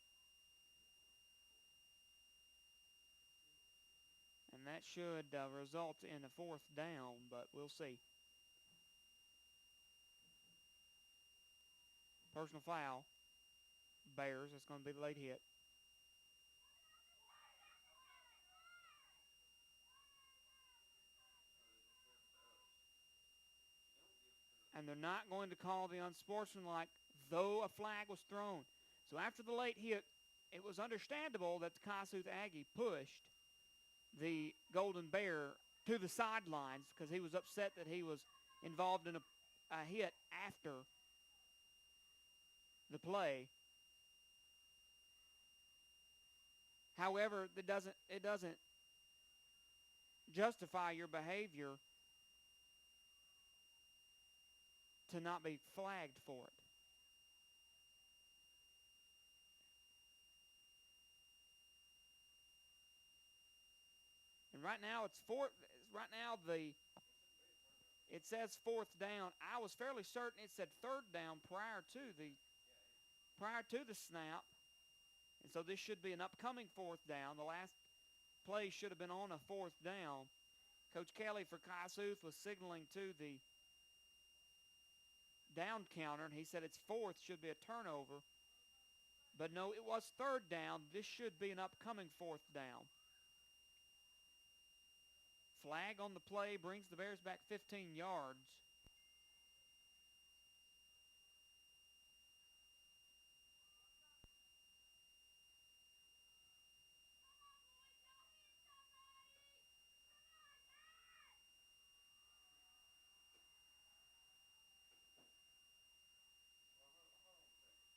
And that should result in a 4th down, but we'll see. Personal foul. Bears. That's going to be the late hit. And they're not going to call the unsportsmanlike, though a flag was thrown. So after the late hit, it was understandable that the Kossuth Aggie pushed the Golden Bear to the sidelines because he was upset that he was involved in a hit after the play. However, it doesn't justify your behavior to not be flagged for it. And right now it's fourth. Right now it says 4th down. I was fairly certain it said 3rd down prior to the snap, and so this should be an upcoming 4th down. The last play should have been on a 4th down. Coach Kelly for Kossuth was signaling to the down counter, and he said it's 4th, should be a turnover. But no, it was 3rd down. This should be an upcoming 4th down. Flag on the play brings the Bears back 15 yards.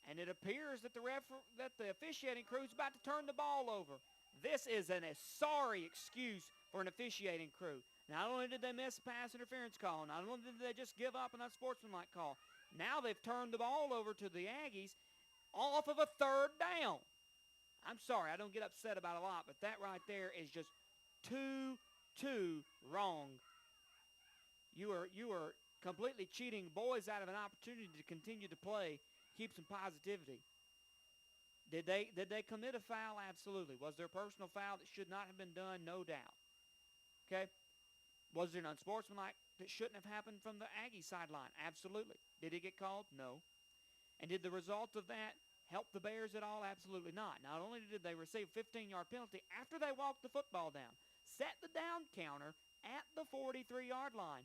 And it appears that the officiating crew is about to turn the ball over. This is a sorry excuse for an officiating crew. Not only did they miss a pass interference call, not only did they just give up an unsportsmanlike call, now they've turned the ball over to the Aggies off of a third down. I'm sorry, I don't get upset about a lot, but that right there is just too wrong. You are completely cheating boys out of an opportunity to continue to play, keep some positivity. Did they commit a foul? Absolutely. Was there a personal foul that should not have been done? No doubt. Okay? Was there an unsportsmanlike that shouldn't have happened from the Aggie sideline? Absolutely. Did it get called? No. And did the result of that help the Bears at all? Absolutely not. Not only did they receive a 15-yard penalty after they walked the football down, set the down counter at the 43-yard line,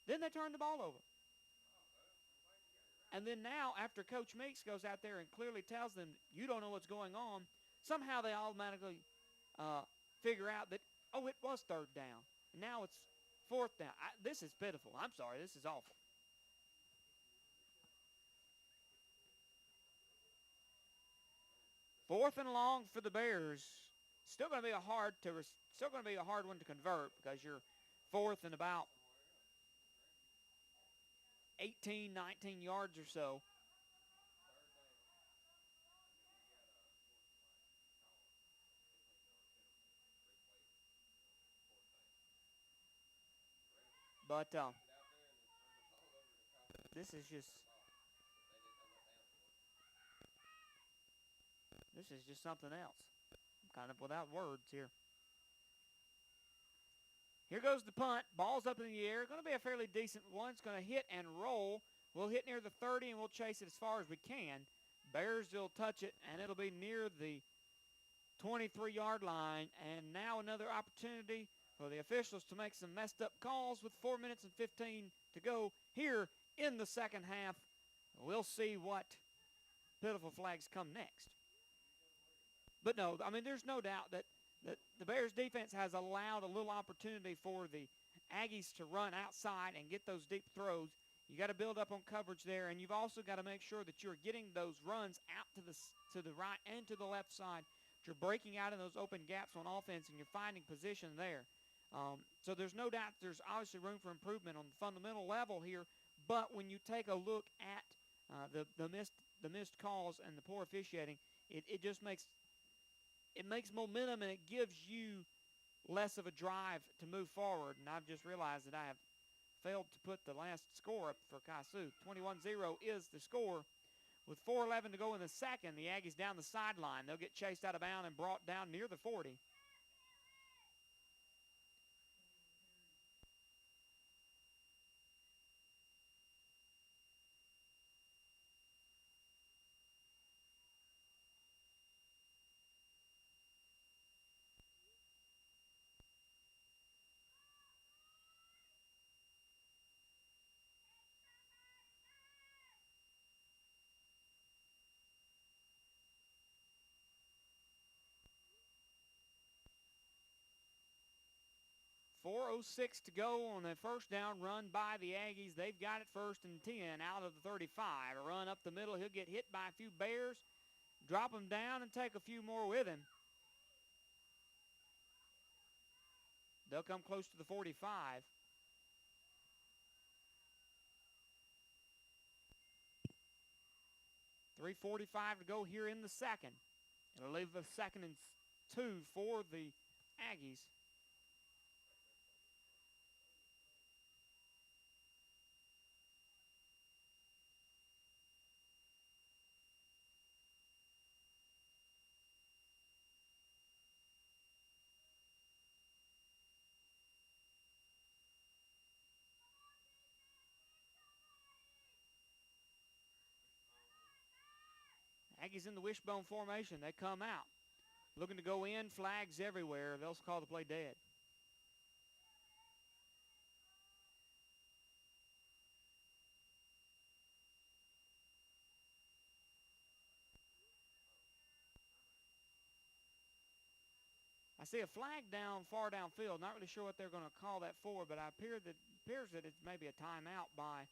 then they turned the ball over. And then now, after Coach Meeks goes out there and clearly tells them, you don't know what's going on, somehow they automatically figure out that, oh, it was third down. And now it's fourth down. This is pitiful. I'm sorry. This is awful. Fourth and long for the Bears. Still going to be a hard one to convert because you're fourth and about 18, 19 yards or so. But this is just something else. I'm kind of without words here. Here goes the punt. Ball's up in the air. Going to be a fairly decent one. It's going to hit and roll. We'll hit near the 30, and we'll chase it as far as we can. Bears will touch it, and it'll be near the 23-yard line. And now another opportunity for the officials to make some messed up calls with 4 minutes and 15 to go here in the second half. We'll see what pitiful flags come next. But no, I mean, there's no doubt that the Bears defense has allowed a little opportunity for the Aggies to run outside and get those deep throws. You got to build up on coverage there, and you've also got to make sure that you're getting those runs out to the right and to the left side. You're breaking out in those open gaps on offense, and you're finding position there. So there's no doubt there's obviously room for improvement on the fundamental level here. But when you take a look at the missed calls and the poor officiating, it just makes momentum, and it gives you less of a drive to move forward. And I've just realized that I have failed to put the last score up for Kossuth. 21-0 is the score. With 4:11 to go in the second, the Aggies down the sideline. They'll get chased out of bounds and brought down near the 40. 4:06 to go on a first down run by the Aggies. They've got it 1st and 10 out of the 35. A run up the middle. He'll get hit by a few Bears, drop him down, and take a few more with him. They'll come close to the 45. .345 to go here in the second. It'll leave the 2nd and 2 for the Aggies. Aggies in the wishbone formation. They come out. Looking to go in, flags everywhere. They'll call the play dead. I see a flag far downfield. Not really sure what they're going to call that for, but it appears that it's maybe a timeout by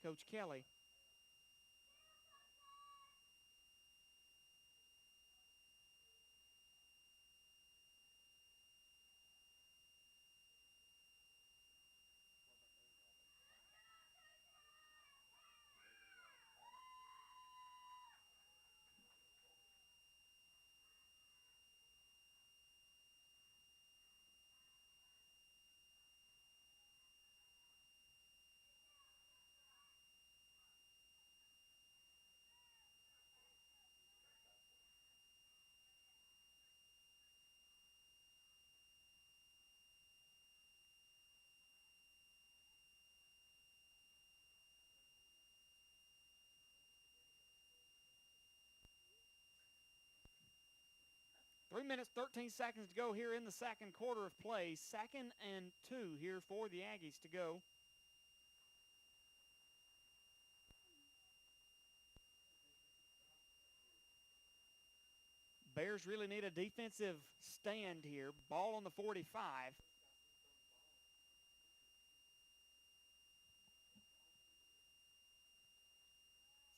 Coach Kelly. 3 minutes, 13 seconds to go here in the second quarter of play. 2nd and 2 here for the Aggies to go. Bears really need a defensive stand here. Ball on the 45.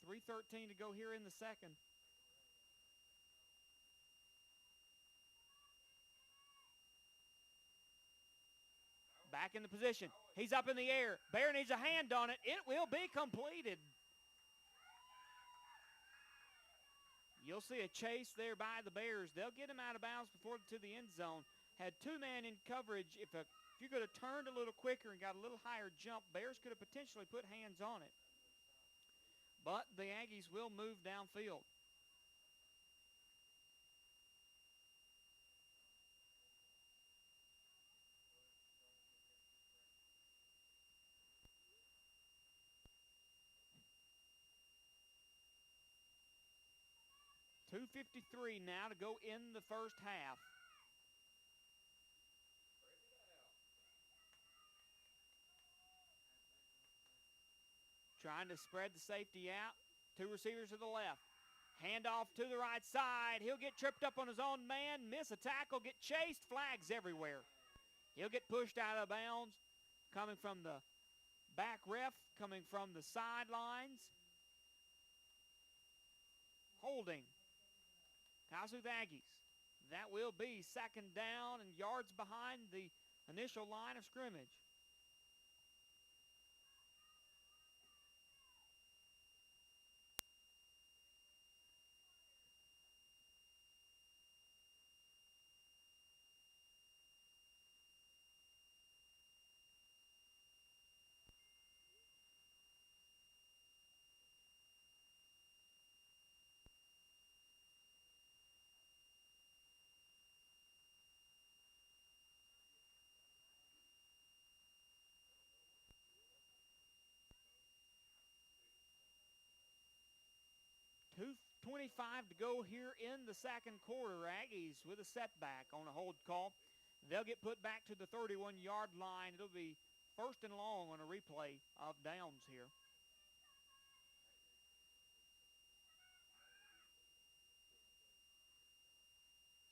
3:13 to go here in the second. Back in the position. He's up in the air. Bear needs a hand on it. It will be completed. You'll see a chase there by the Bears. They'll get him out of bounds before to the end zone. Had two men in coverage. If you could have turned a little quicker and got a little higher jump, Bears could have potentially put hands on it. But the Aggies will move downfield. .253 now to go in the first half. Trying to spread the safety out. Two receivers to the left. Handoff to the right side. He'll get tripped up on his own man, miss a tackle, get chased, flags everywhere. He'll get pushed out of bounds, coming from the back ref, coming from the sidelines. Holding. Kossuth Aggies. That will be 2nd down and yards behind the initial line of scrimmage. .225 to go here in the second quarter. Aggies with a setback on a hold call. They'll get put back to the 31-yard line. It'll be 1st and long on a replay of downs here.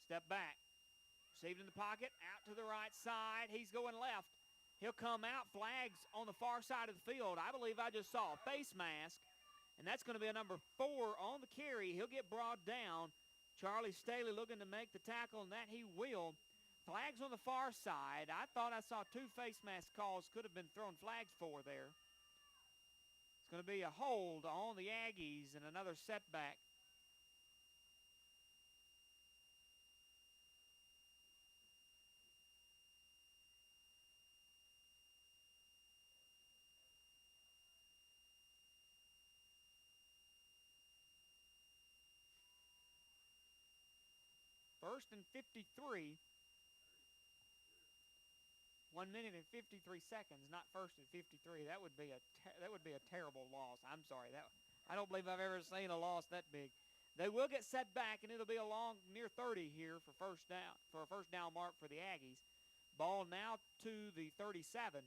Step back. Received in the pocket. Out to the right side. He's going left. He'll come out. Flags on the far side of the field. I believe I just saw a face mask. And that's going to be a number 4 on the carry. He'll get brought down. Charlie Staley looking to make the tackle, and that he will. Flags on the far side. I thought I saw 2 face mask calls. Could have been thrown flags for there. It's going to be a hold on the Aggies and another setback. First and 53. 1 minute and 53 seconds, not 1st and 53. That would be a terrible loss. I'm sorry. I don't believe I've ever seen a loss that big. They will get set back, and it'll be along near 30 here for a first down mark for the Aggies. Ball now to the 37.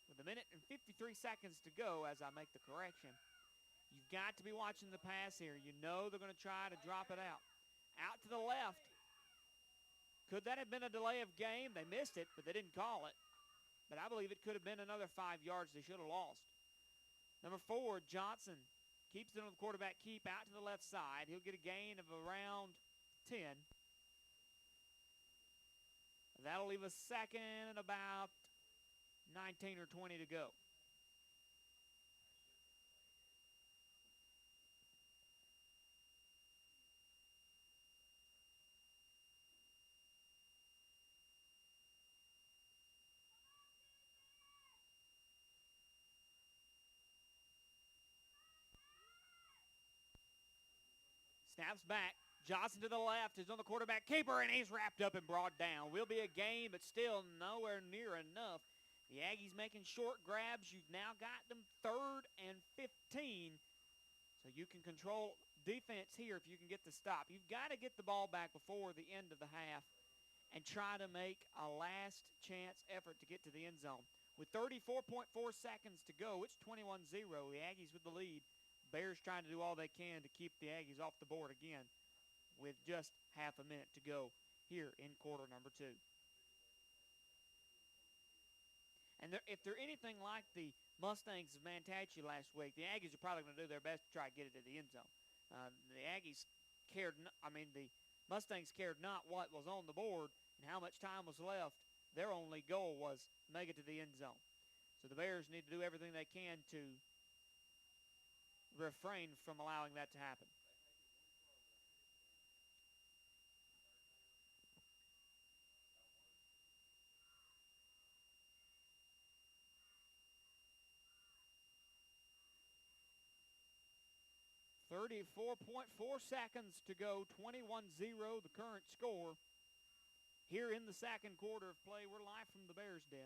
With 1 minute and 53 seconds to go as I make the correction. You've got to be watching the pass here. You know they're going to try to drop it out. Out to the left. Could that have been a delay of game? They missed it, but they didn't call it. But I believe it could have been another 5 yards they should have lost. Number 4, Johnson, keeps it on the quarterback keep out to the left side. He'll get a gain of around 10. That'll leave us 2nd and about 19 or 20 to go. Snaps back. Johnson to the left is on the quarterback keeper, and he's wrapped up and brought down. Will be a gain, but still nowhere near enough. The Aggies making short grabs. You've now got them 3rd and 15. So you can control defense here if you can get the stop. You've got to get the ball back before the end of the half and try to make a last chance effort to get to the end zone. With 34.4 seconds to go, it's 21-0. The Aggies with the lead. Bears trying to do all they can to keep the Aggies off the board again with just half a minute to go here in quarter number 2. And if they're anything like the Mustangs of Manatee last week, the Aggies are probably going to do their best to try to get it to the end zone. The Mustangs cared not what was on the board and how much time was left. Their only goal was make it to the end zone. So the Bears need to do everything they can to refrain from allowing that to happen. .4 seconds to go, 21-0 the current score. Here in the second quarter of play, we're live from the Bears Den.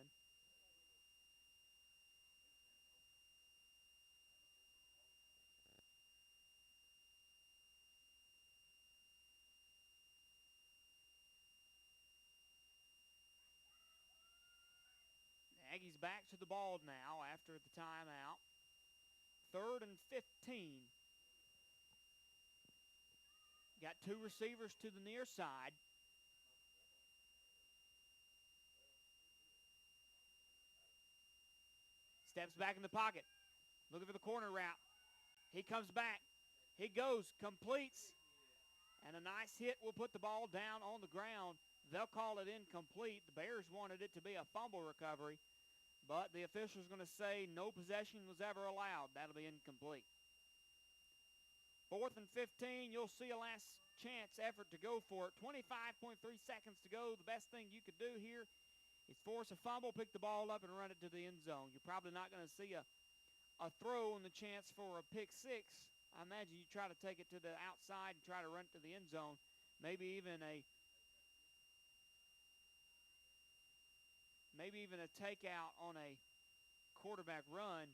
The Aggies back to the ball now after the timeout. 3rd and 15. Got 2 receivers to the near side. Steps back in the pocket. Looking for the corner route. He comes back. He goes, completes. And a nice hit will put the ball down on the ground. They'll call it incomplete. The Bears wanted it to be a fumble recovery. But the official's going to say no possession was ever allowed. That'll be incomplete. 4th and 15. You'll see a last chance effort to go for it. 25.3 seconds to go. The best thing you could do here is force a fumble, pick the ball up, and run it to the end zone. You're probably not going to see a throw and the chance for a pick six. I imagine you try to take it to the outside and try to run it to the end zone. Maybe even a takeout on a quarterback run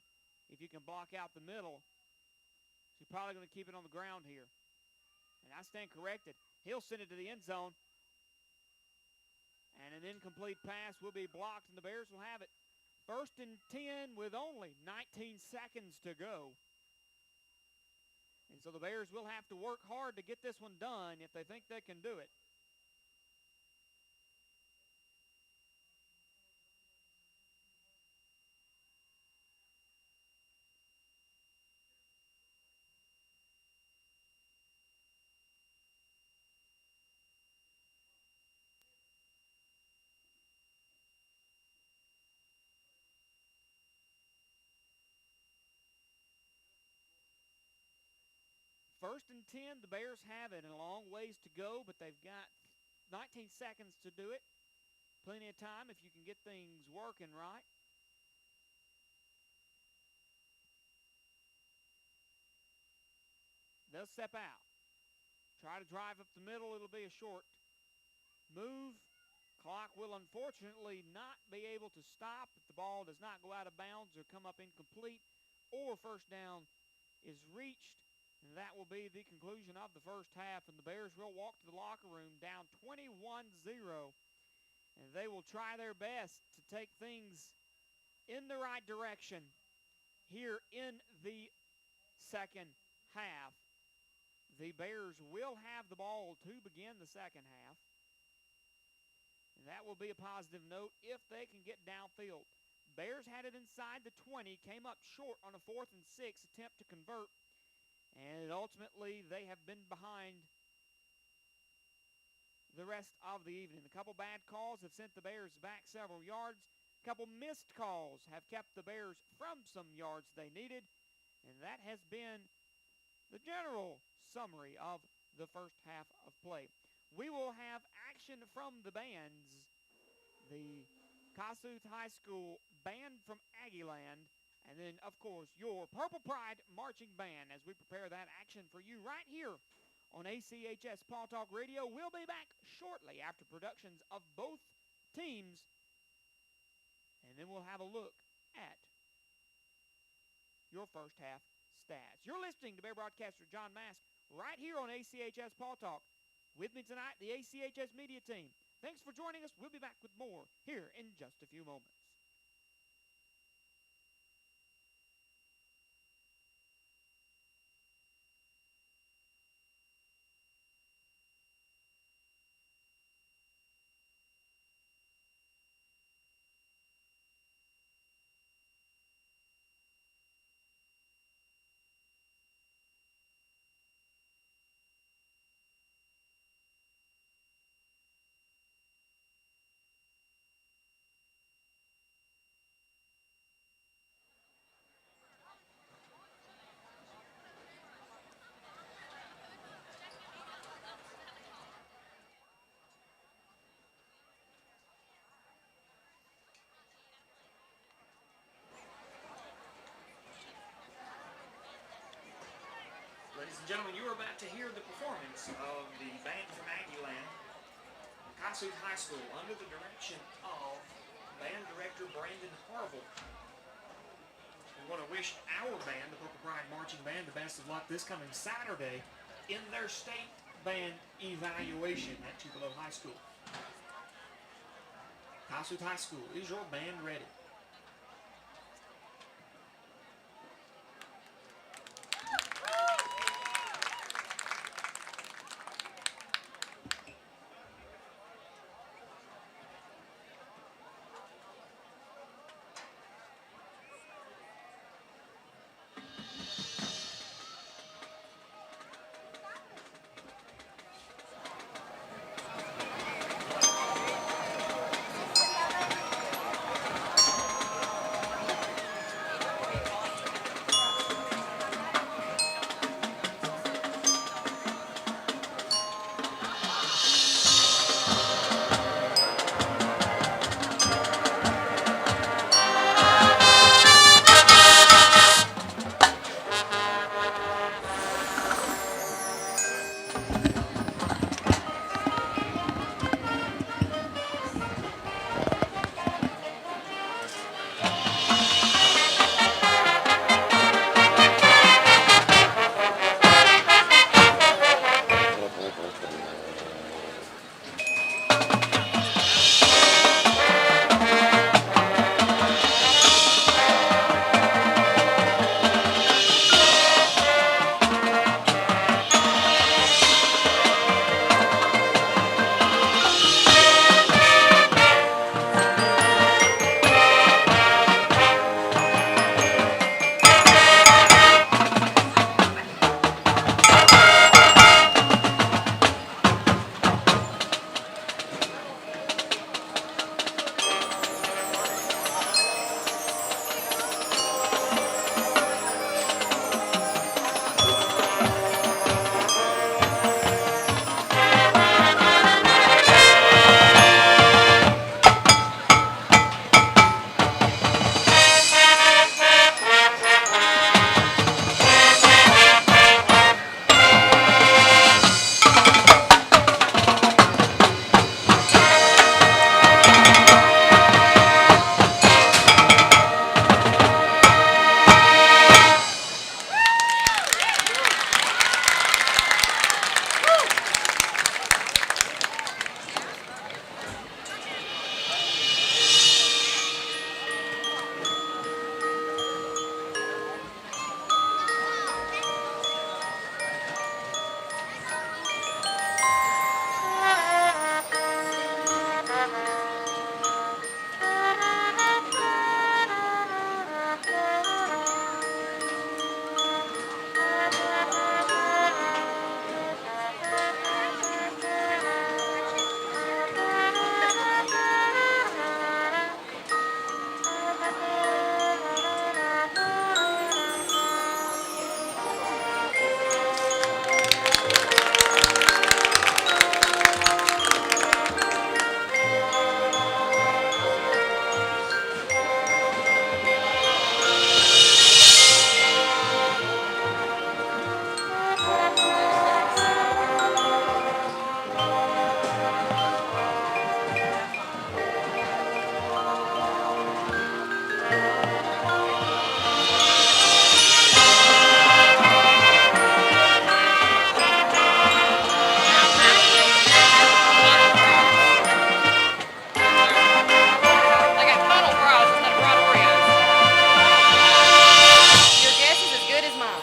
if you can block out the middle. So you're probably going to keep it on the ground here. And I stand corrected. He'll send it to the end zone. And an incomplete pass will be blocked, and the Bears will have it. 1st and 10 with only 19 seconds to go. And so the Bears will have to work hard to get this one done if they think they can do it. First and 10, the Bears have it, and a long ways to go, but they've got 19 seconds to do it. Plenty of time if you can get things working right. They'll step out. Try to drive up the middle. It'll be a short move. Clock will unfortunately not be able to stop if the ball does not go out of bounds or come up incomplete, or first down is reached. And that will be the conclusion of the first half. And the Bears will walk to the locker room down 21-0. And they will try their best to take things in the right direction here in the second half. The Bears will have the ball to begin the second half. And that will be a positive note if they can get downfield. Bears had it inside the 20, came up short on a 4th and 6 attempt to convert. And ultimately, they have been behind the rest of the evening. A couple bad calls have sent the Bears back several yards. A couple missed calls have kept the Bears from some yards they needed. And that has been the general summary of the first half of play. We will have action from the bands. The Kossuth High School band from Aggieland. And then, of course, your Purple Pride Marching Band as we prepare that action for you right here on ACHS Paul Talk Radio. We'll be back shortly after productions of both teams. And then we'll have a look at your first half stats. You're listening to Bear broadcaster John Mask right here on ACHS Paw Talk. With me tonight, the ACHS media team. Thanks for joining us. We'll be back with more here in just a few moments. Ladies and gentlemen, you are about to hear the performance of the band from Aggieland, Kossuth High School, under the direction of band director Brandon Harville. We want to wish our band, the Purple Pride Marching Band, the best of luck this coming Saturday in their state band evaluation at Tupelo High School. Kossuth High School, is your band ready?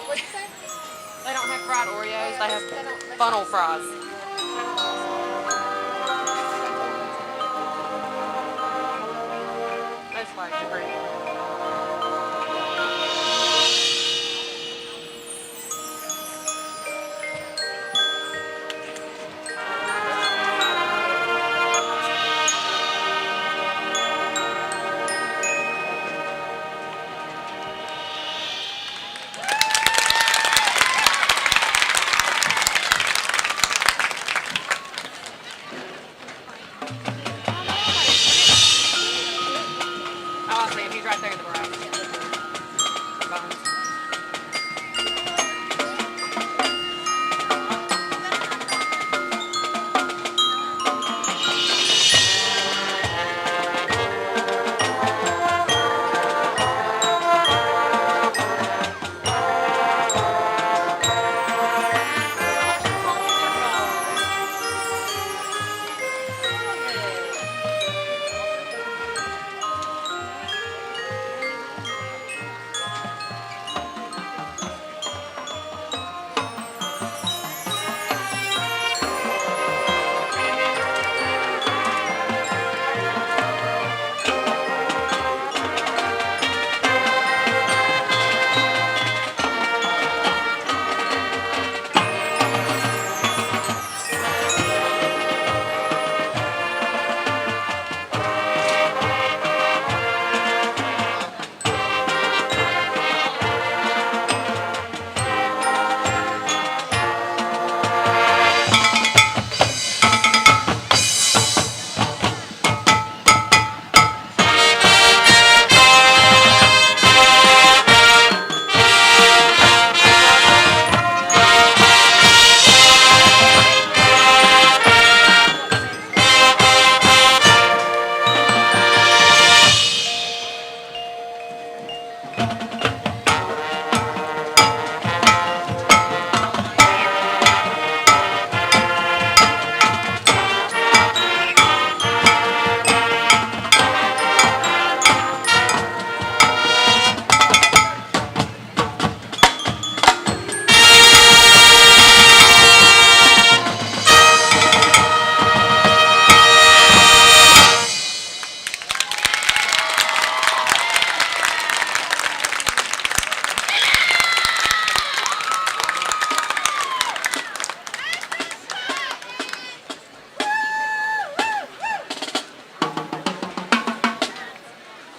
What'd you say? They don't have fried Oreos. They have They don't. funnel fries. Those flags are pretty. Oh, I see him. He's right there in the grass. Bones.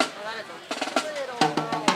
Well, that is a little girl.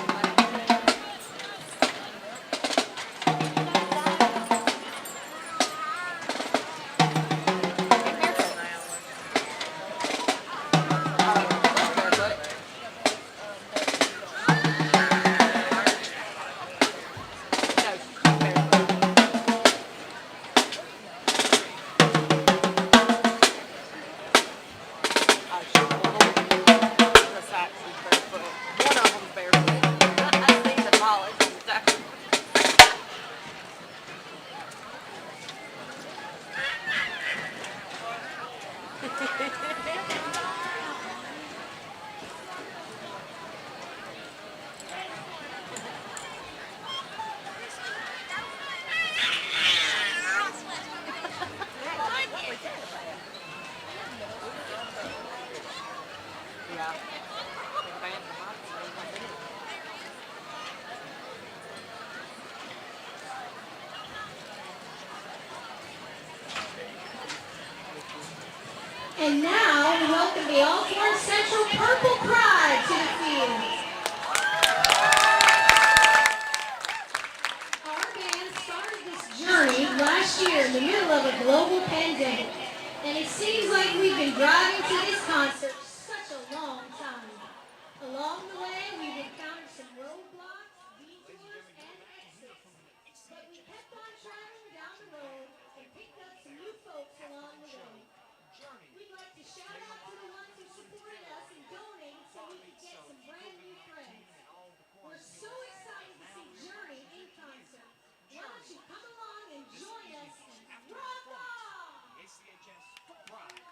One of them's barefoot. I see the polish on the tackle. Yeah. And now we welcome the Alcorn Central Purple Pride to the field. Our band started this journey last year in the middle of a global pandemic. And it seems like we've been driving to this concert such a long time. Along the way, we've encountered some roadblocks, detours, and exits. But we kept on traveling down the road and picked up some new folks along the way. We'd like to shout out to the ones who supported us and donated so we could get some brand new friends. We're so excited to see Journey in concert. Why don't you come along and join us and rock on! ACHS Pride.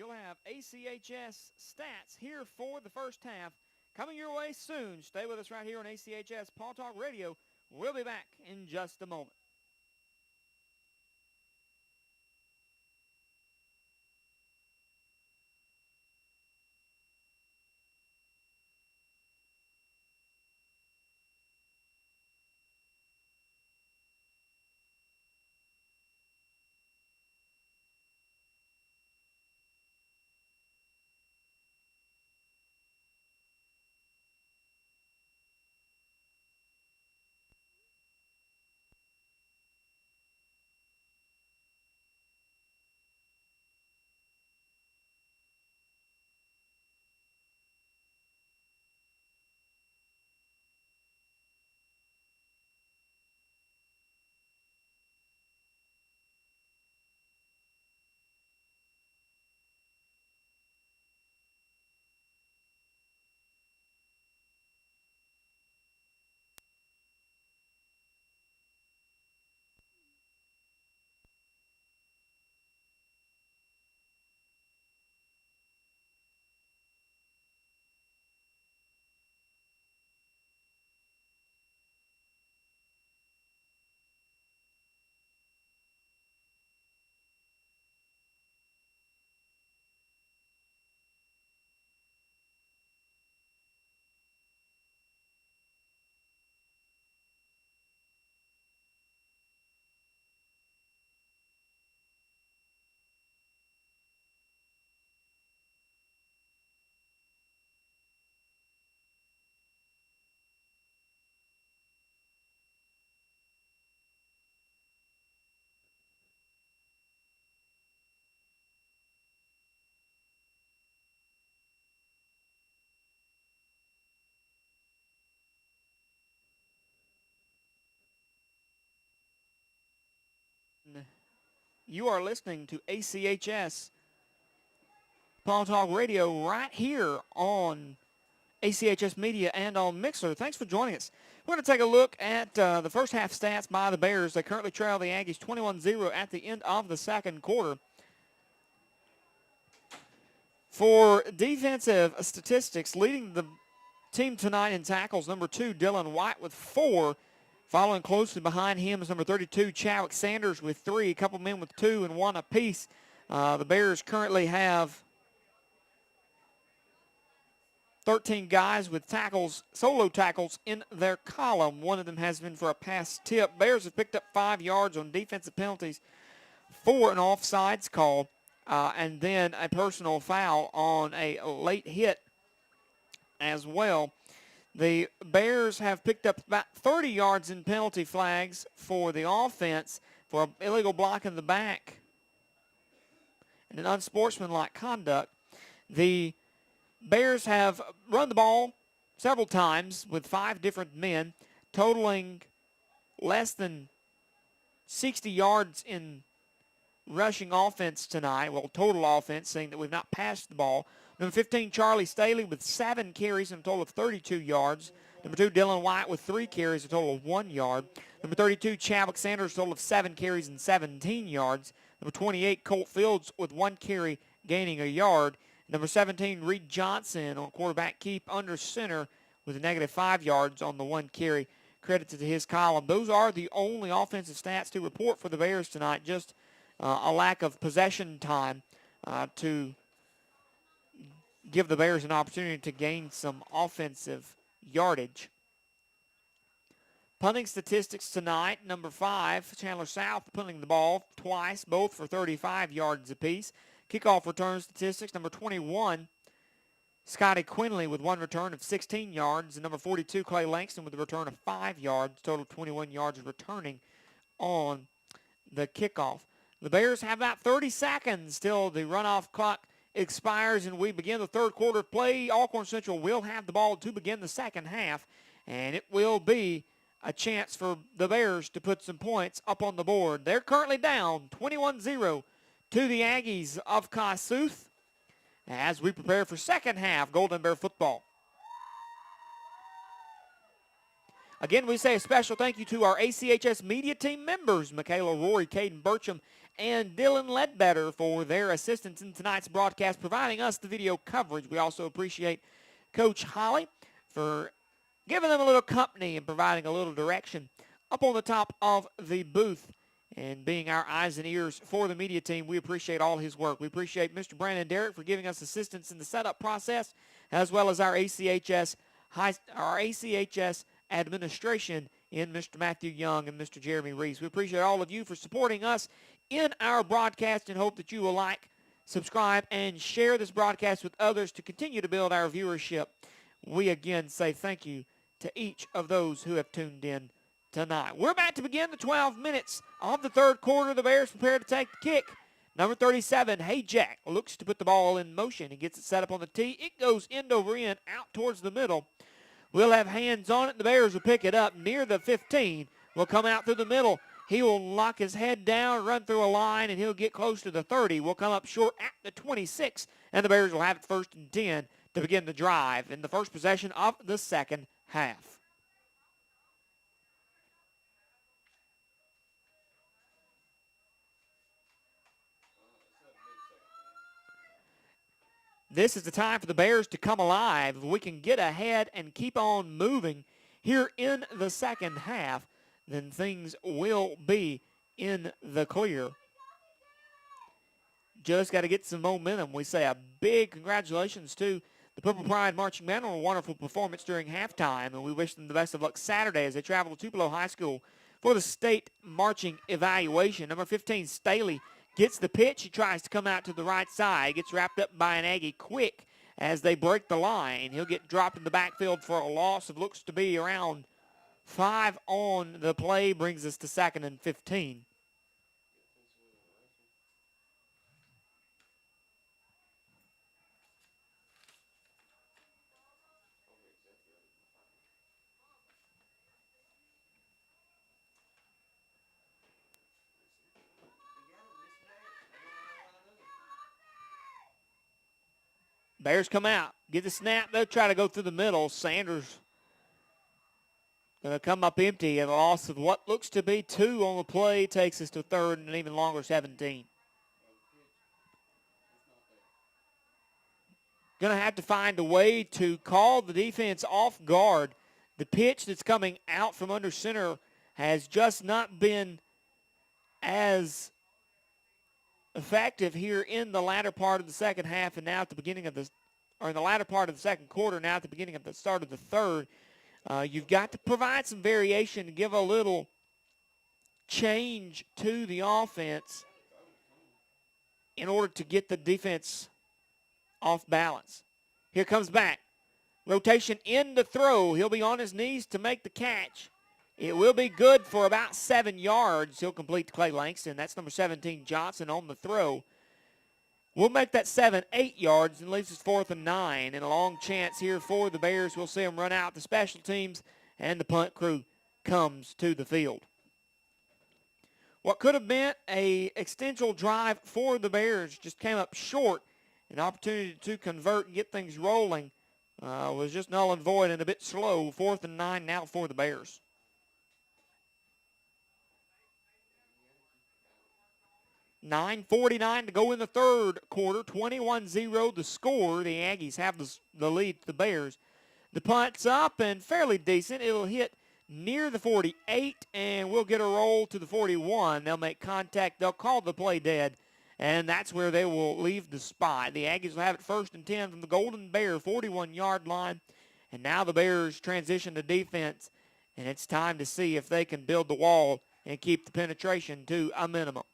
You'll have ACHS stats here for the first half coming your way soon. Stay with us right here on ACHS Paul Talk Radio. We'll be back in just a moment. You are listening to ACHS Paul Talk Radio right here on ACHS Media and on Mixer. Thanks for joining us. We're going to take a look at the first half stats by the Bears. They currently trail the Aggies 21-0 at the end of the second quarter. For defensive statistics, leading the team tonight in tackles, number 2, Dylan White with 4. Following closely behind him is number 32, Chadwick Sanders with 3. A couple men with 2 and 1 apiece. The Bears currently have 13 guys with tackles, solo tackles in their column. One of them has been for a pass tip. Bears have picked up 5 yards on defensive penalties for an offsides call, and then a personal foul on a late hit as well. The Bears have picked up about 30 yards in penalty flags for the offense for an illegal block in the back and an unsportsmanlike conduct. The Bears have run the ball several times with 5 different men, totaling less than 60 yards in rushing offense tonight. Well, total offense, seeing that we've not passed the ball. Number 15, Charlie Staley with 7 carries and a total of 32 yards. Number 2, Dylan White with 3 carries, a total of 1 yard. Number 32, Chadwick Sanders, a total of 7 carries and 17 yards. Number 28, Colt Fields with 1 carry, gaining a yard. Number 17, Reed Johnson on quarterback keep under center with a negative 5 yards on the 1 carry. Credited to his column. Those are the only offensive stats to report for the Bears tonight. Just a lack of possession time to give the Bears an opportunity to gain some offensive yardage. Punting statistics tonight, number 5, Chandler South punting the ball twice, both for 35 yards apiece. Kickoff return statistics, number 21, Scotty Quinley with 1 return of 16 yards, and number 42, Clay Langston with a return of 5 yards, total of 21 yards returning on the kickoff. The Bears have about 30 seconds till the runoff clock expires and we begin the third quarter of play. Alcorn Central will have the ball to begin the second half, and it will be a chance for the Bears to put some points up on the board. They're currently down 21-0 to the Aggies of Kossuth as we prepare for second half Golden Bear football. Again, we say a special thank you to our ACHS media team members, Michaela Rory, Caden Burcham, and Dylan Ledbetter for their assistance in tonight's broadcast, providing us the video coverage. We also appreciate Coach Holly for giving them a little company and providing a little direction up on the top of the booth and being our eyes and ears for the media team. We appreciate all his work. We appreciate Mr. Brandon Derrick for giving us assistance in the setup process, as well as our ACHS administration in Mr. Matthew Young and Mr. Jeremy Reese. We appreciate all of you for supporting us in our broadcast and hope that you will like, subscribe, and share this broadcast with others to continue to build our viewership. We again say thank you to each of those who have tuned in tonight. We're about to begin the 12 minutes of the third quarter. The Bears prepare to take the kick. Number 37, Hey Jack, looks to put the ball in motion. He gets it set up on the tee. It goes end over end out towards the middle. We'll have hands on it. The Bears will pick it up near the 15. Will come out through the middle. He will lock his head down, run through a line, and he'll get close to the 30. Will come up short at the 26, and the Bears will have it first and 10 to begin the drive in the first possession of the second half. This is the time for the Bears to come alive. If we can get ahead and keep on moving here in the second half, then things will be in the clear. Just got to get some momentum. We say a big congratulations to the Purple Pride Marching Band on a wonderful performance during halftime, and we wish them the best of luck Saturday as they travel to Tupelo High School for the state marching evaluation. Number 15, Staley, gets the pitch. He tries to come out to the right side. Gets wrapped up by an Aggie quick as they break the line. He'll get dropped in the backfield for a loss of looks to be around 5 on the play. Brings us to 2nd and 15. Bears come out, get the snap. They'll try to go through the middle. Sanders going to come up empty, and a loss of what looks to be 2 on the play takes us to 3rd and an even longer 17. Going to have to find a way to call the defense off guard. The pitch that's coming out from under center has just not been as effective here in the latter part of the second half, and now at the beginning of in the latter part of the second quarter, now at the beginning of the start of the third. You've got to provide some variation and give a little change to the offense in order to get the defense off balance. Here comes back. Rotation in the throw. He'll be on his knees to make the catch. It will be good for about 7 yards. He'll complete to Clay Langston. That's number 17, Johnson, on the throw. We'll make that 7, 8 yards and leaves us 4th and 9. And a long chance here for the Bears. We'll see them run out the special teams, and the punt crew comes to the field. What could have been a extensional drive for the Bears just came up short. An opportunity to convert and get things rolling was just null and void and a bit slow. 4th and 9 now for the Bears. $9:49 to go in the third quarter. 21-0 the score. The Aggies have the lead to the Bears. The punt's up and fairly decent. It'll hit near the 48, and we'll get a roll to the 41. They'll make contact. They'll call the play dead, and that's where they will leave the spot. The Aggies will have it 1st and 10 from the Golden Bear 41-yard line, and now the Bears transition to defense, and it's time to see if they can build the wall and keep the penetration to a minimum.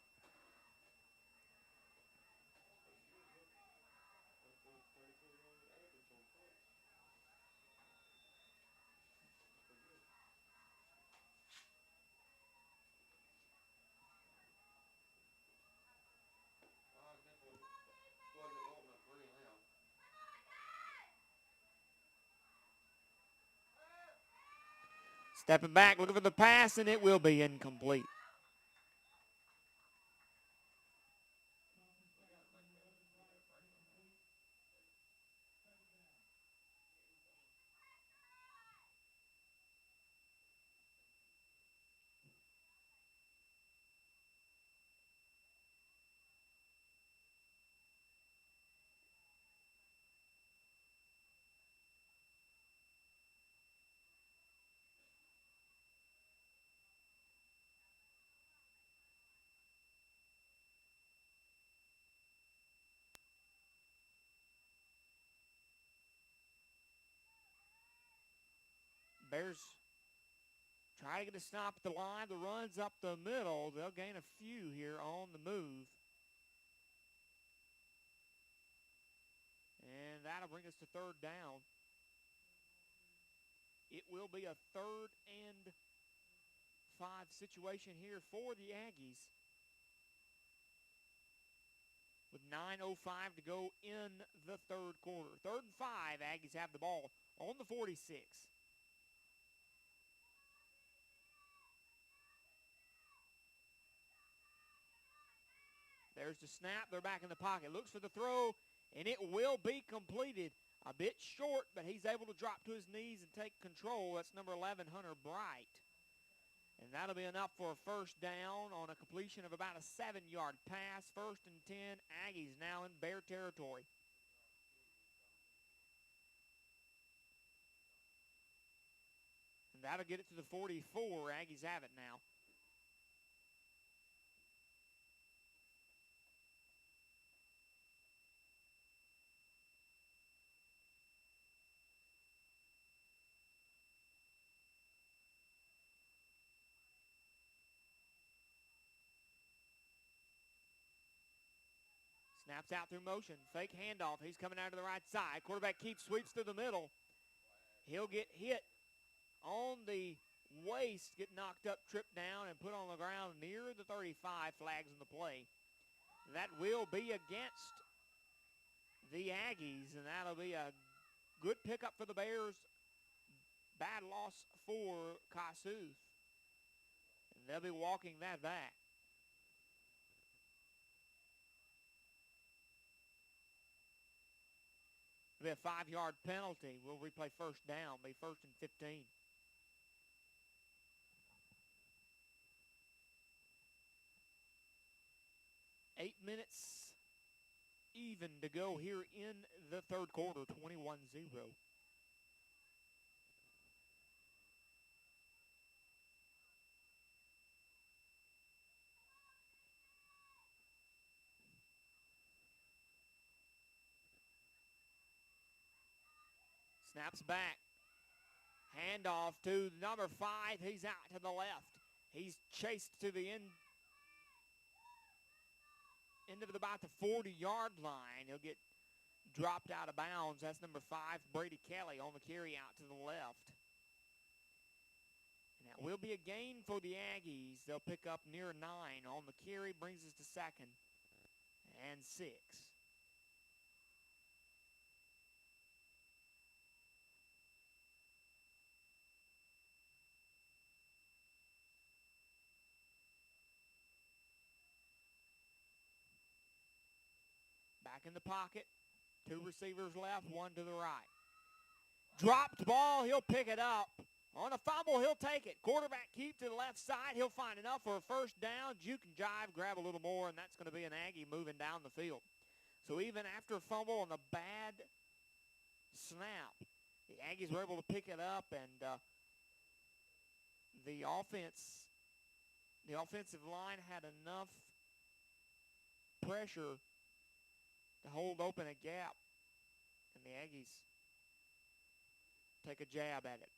Stepping back, looking for the pass, and it will be incomplete. Bears try to get a stop at the line. The run's up the middle. They'll gain a few here on the move. And that'll bring us to third down. It will be a 3rd and 5 situation here for the Aggies. With 9:05 to go in the third quarter. 3rd and 5, Aggies have the ball on the 46. There's the snap. They're back in the pocket. Looks for the throw, and it will be completed. A bit short, but he's able to drop to his knees and take control. That's number 11, Hunter Bright. And that'll be enough for a first down on a completion of about a 7-yard pass. 1st and 10, Aggies now in Bear territory. And that'll get it to the 44. Aggies have it now. Snaps out through motion. Fake handoff. He's coming out to the right side. Quarterback keeps, sweeps through the middle. He'll get hit on the waist, get knocked up, tripped down, and put on the ground near the 35. Flags in the play. That will be against the Aggies, and that'll be a good pickup for the Bears. Bad loss for Kossuth. And they'll be walking that back. It'll be a 5-yard penalty. We'll replay first down. Be 1st and 15. Eight minutes even to go here in the third quarter, 21-0. Snaps back. Handoff to number 5. He's out to the left. He's chased to the end of about the 40-yard line. He'll get dropped out of bounds. That's number 5, Brady Kelly, on the carry out to the left. And that will be a gain for the Aggies. They'll pick up near 9 on the carry. Brings us to 2nd and 6. Back in the pocket. 2 receivers left, 1 to the right. Dropped ball, he'll pick it up. On a fumble, he'll take it. Quarterback keep to the left side. He'll find enough for a first down. Juke and jive, grab a little more, and that's going to be an Aggie moving down the field. So even after a fumble on a bad snap, the Aggies were able to pick it up, and the offensive line had enough pressure to hold open a gap, and the Aggies take a jab at it.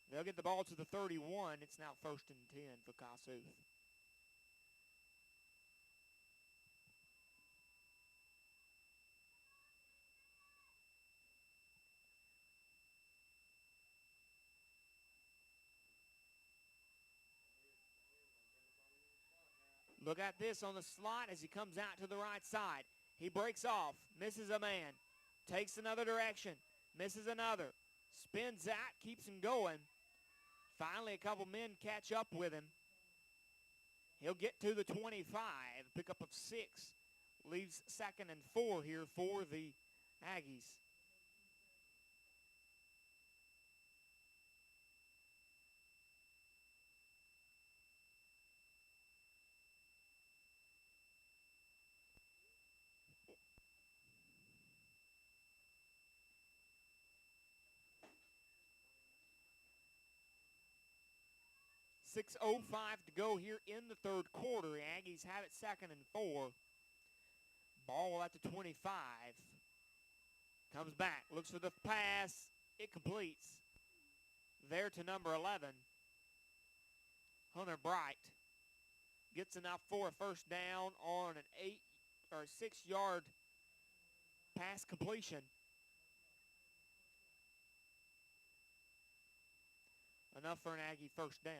They'll get the ball to the 31. It's now 1st and 10 for Kossuth. Look at this on the slot as he comes out to the right side. He breaks off, misses a man, takes another direction, misses another, spins out, keeps him going. Finally, a couple men catch up with him. He'll get to the 25, pickup of 6. Leaves 2nd and 4 here for the Aggies. .605 to go here in the third quarter. The Aggies have it 2nd and 4. Ball at the 25. Comes back, looks for the pass. It completes. there to number 11, Hunter Bright. Gets enough for a first down on an 6-yard pass completion. Enough for an Aggie first down.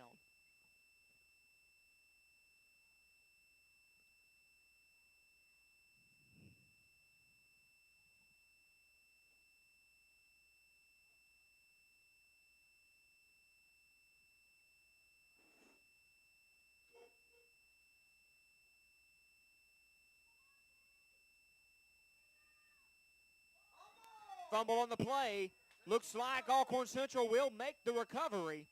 Fumble on the play. Looks like Alcorn Central will make the recovery.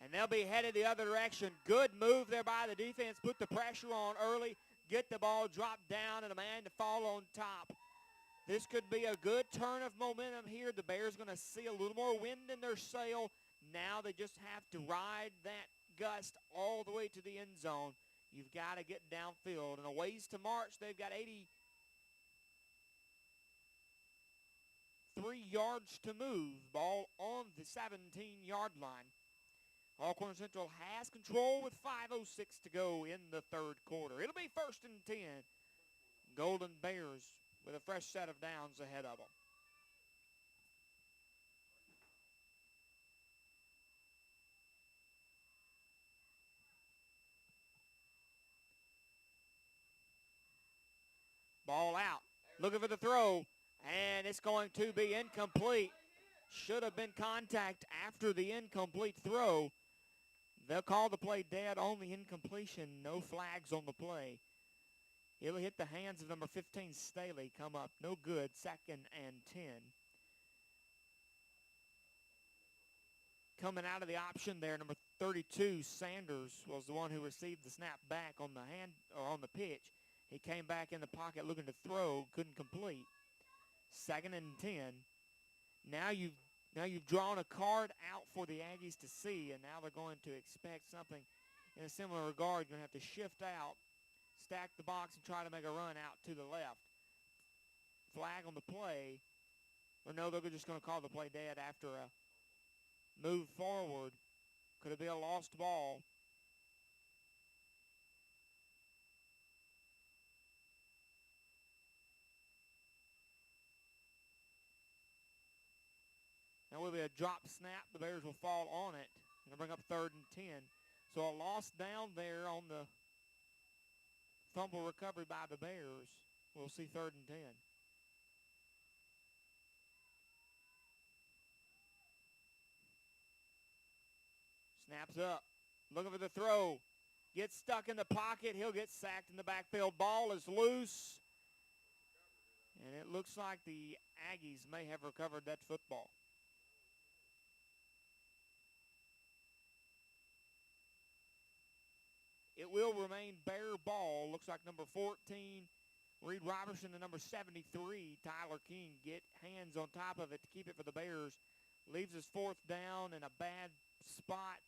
And they'll be headed the other direction. Good move there by the defense. Put the pressure on early. Get the ball dropped down and a man to fall on top. This could be a good turn of momentum here. The Bears going to see a little more wind in their sail. Now they just have to ride that gust all the way to the end zone. You've got to get downfield. And a ways to march. They've got 83 yards to move. Ball on the 17-yard line. Alcorn Central has control with 5:06 to go in the third quarter. It'll be 1st and 10. Golden Bears with a fresh set of downs ahead of them. Ball out. Looking for the throw. And it's going to be incomplete. Should have been contact after the incomplete throw. They'll call the play dead on the incompletion. No flags on the play. It'll hit the hands of number 15, Staley. Come up. No good. 2nd and 10. Coming out of the option there, number 32, Sanders, was the one who received the snap back on the on the pitch. He came back in the pocket looking to throw. Couldn't complete. 2nd and 10. Now you've drawn a card out for the Aggies to see, and now they're going to expect something in a similar regard. You're going to have to shift out, stack the box, and try to make a run out to the left. Flag on the play. Or no, they're just going to call the play dead after a move forward. Could it be a lost ball? That will be a drop snap. The Bears will fall on it. They'll bring up 3rd and 10. So a loss down there on the fumble recovery by the Bears. We'll see 3rd and 10. Snaps up. Looking for the throw. Gets stuck in the pocket. He'll get sacked in the backfield. Ball is loose. And it looks like the Aggies may have recovered that football. It will remain Bear ball. Looks like number 14, Reed Robertson, and number 73, Tyler King, get hands on top of it to keep it for the Bears. Leaves us 4th down in a bad spot.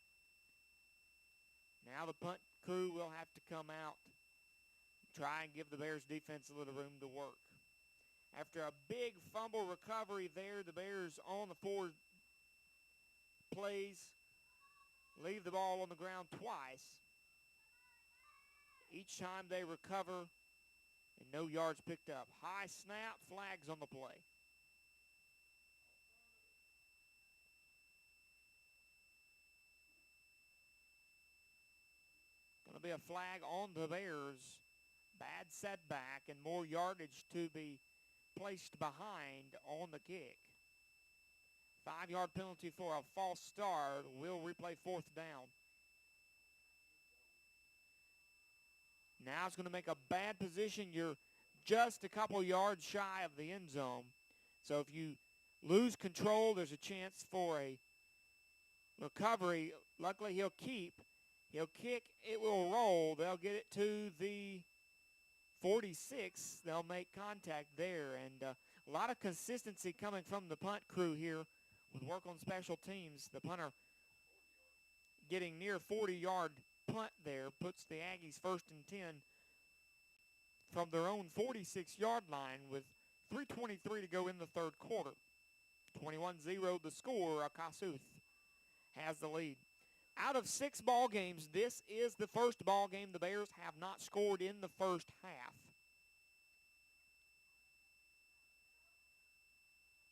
Now the punt crew will have to come out, try and give the Bears defense a little room to work. After a big fumble recovery there, the Bears on the 4 plays leave the ball on the ground twice. Each time they recover and no yards picked up. High snap, flags on the play. Going to be a flag on the Bears. Bad setback and more yardage to be placed behind on the kick. 5-yard penalty for a false start. Will replay 4th down. Now it's going to make a bad position. You're just a couple yards shy of the end zone. So if you lose control, there's a chance for a recovery. Luckily, he'll keep. He'll kick. It will roll. They'll get it to the 46. They'll make contact there. And a lot of consistency coming from the punt crew here with work on special teams. The punter getting near 40-yard punt there puts the Aggies 1st and 10 from their own 46-yard line with 3:23 to go in the third quarter. 21-0 the score. Kossuth has the lead. Out of 6 ball games, this is the first ball game the Bears have not scored in the first half.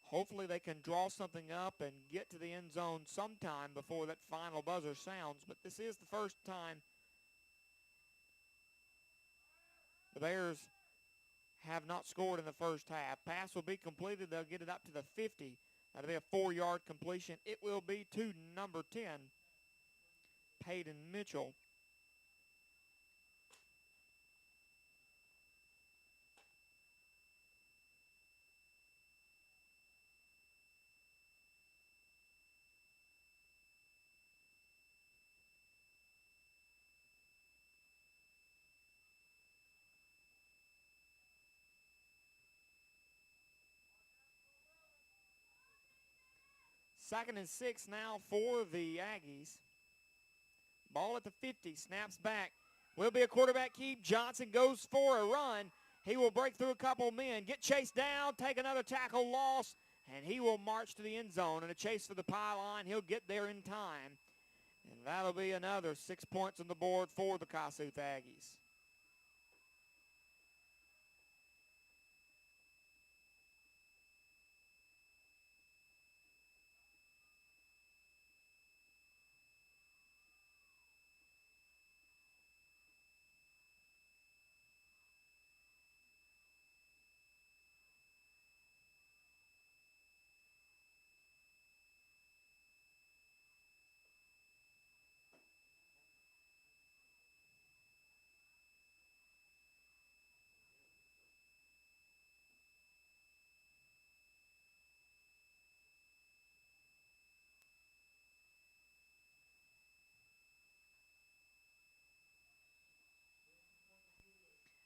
Hopefully they can draw something up and get to the end zone sometime before that final buzzer sounds, but this is the first time the Bears have not scored in the first half. Pass will be completed. They'll get it up to the 50. That'll be a 4-yard completion. It will be to number 10, Peyton Mitchell. Second and 6 now for the Aggies. Ball at the 50, snaps back. Will be a quarterback keep. Johnson goes for a run. He will break through a couple men, get chased down, take another tackle loss, and he will march to the end zone. And a chase for the pylon. He'll get there in time. And that'll be another 6 points on the board for the Kossuth Aggies.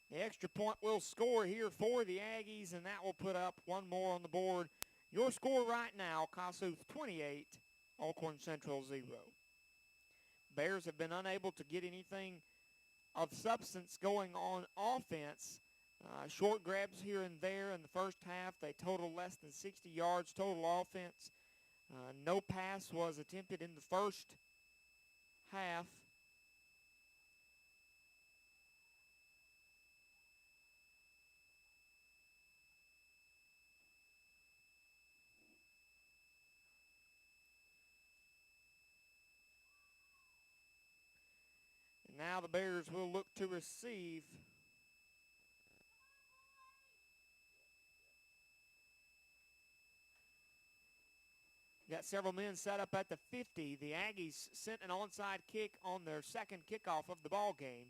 The extra point will score here for the Aggies, and that will put up one more on the board. Your score right now, Kossuth 28, Alcorn Central 0. Bears have been unable to get anything of substance going on offense. Short grabs here and there in the first half. They total less than 60 yards total offense. No pass was attempted in the first half. Now the Bears will look to receive. Got several men set up at the 50. The Aggies sent an onside kick on their second kickoff of the ball game.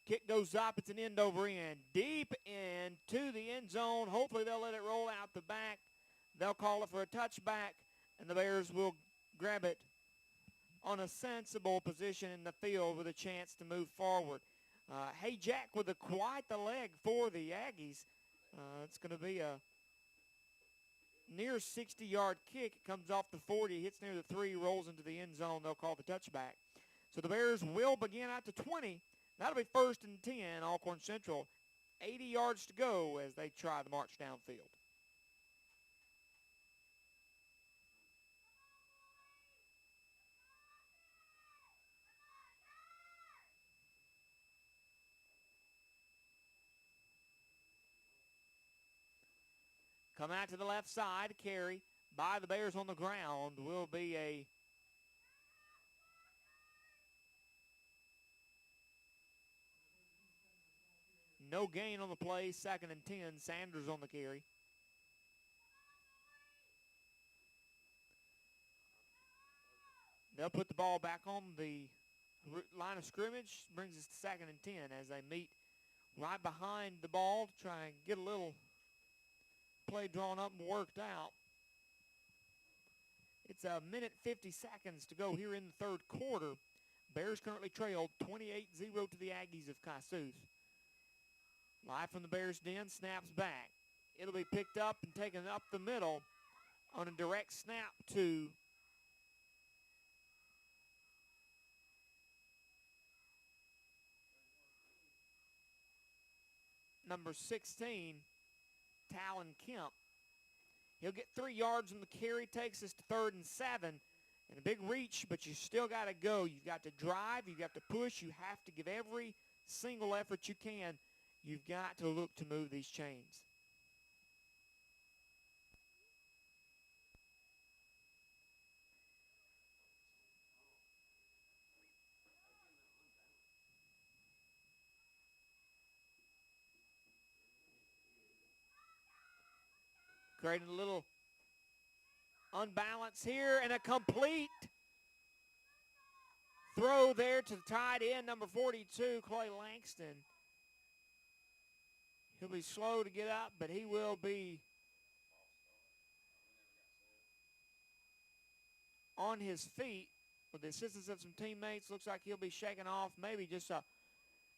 Kick goes up. It's an end over end. Deep into the end zone. Hopefully they'll let it roll out the back. They'll call it for a touchback, and the Bears will grab it on a sensible position in the field with a chance to move forward. Hey, Jack with quite the leg for the Aggies. It's going to be a near 60-yard kick. It comes off the 40, hits near the 3, rolls into the end zone. They'll call the touchback. So the Bears will begin at the 20. That'll be 1st and 10, Alcorn Central. 80 yards to go as they try to march downfield. Come out to the left side, carry by the Bears on the ground will be a no gain on the play, 2nd and 10. Sanders on the carry. They'll put the ball back on the line of scrimmage, brings us to 2nd and 10 as they meet right behind the ball to try and get a little play drawn up and worked out. It's a minute 50 seconds to go here in the third quarter. Bears currently trailed 28-0 to the Aggies of Kossuth. Live from the Bears' den, snaps back. It'll be picked up and taken up the middle on a direct snap to number 16, Talon Kemp. He'll get 3 yards on the carry, takes us to 3rd and 7. And a big reach, but you still got to go. You've got to drive. You've got to push. You have to give every single effort you can. You've got to look to move these chains. Creating a little unbalance here, and a complete throw there to the tight end, number 42, Clay Langston. He'll be slow to get up, but he will be on his feet with the assistance of some teammates. Looks like he'll be shaking off, maybe just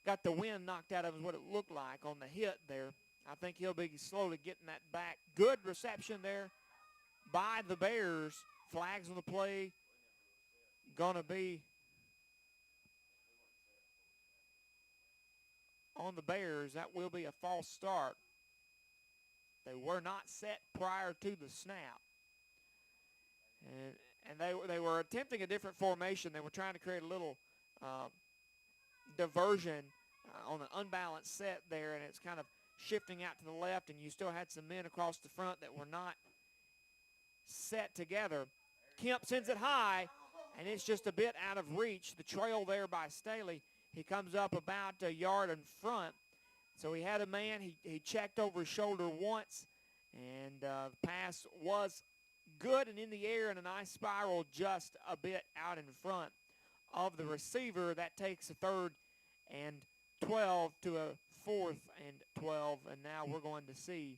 got the wind knocked out of him, what it looked like on the hit there. I think he'll be slowly getting that back. Good reception there by the Bears. Flags on the play. Going to be on the Bears. That will be a false start. They were not set prior to the snap. And they were attempting a different formation. They were trying to create a little diversion on an unbalanced set there, and it's kind of shifting out to the left, and you still had some men across the front that were not set together. Kemp sends it high, and it's just a bit out of reach. The trail there by Staley. He comes up about a yard in front. So he had a man. He checked over his shoulder once, and the pass was good and in the air, and a nice spiral just a bit out in front of the receiver. That takes a 3rd and 12 to a 4th and 12, and now we're going to see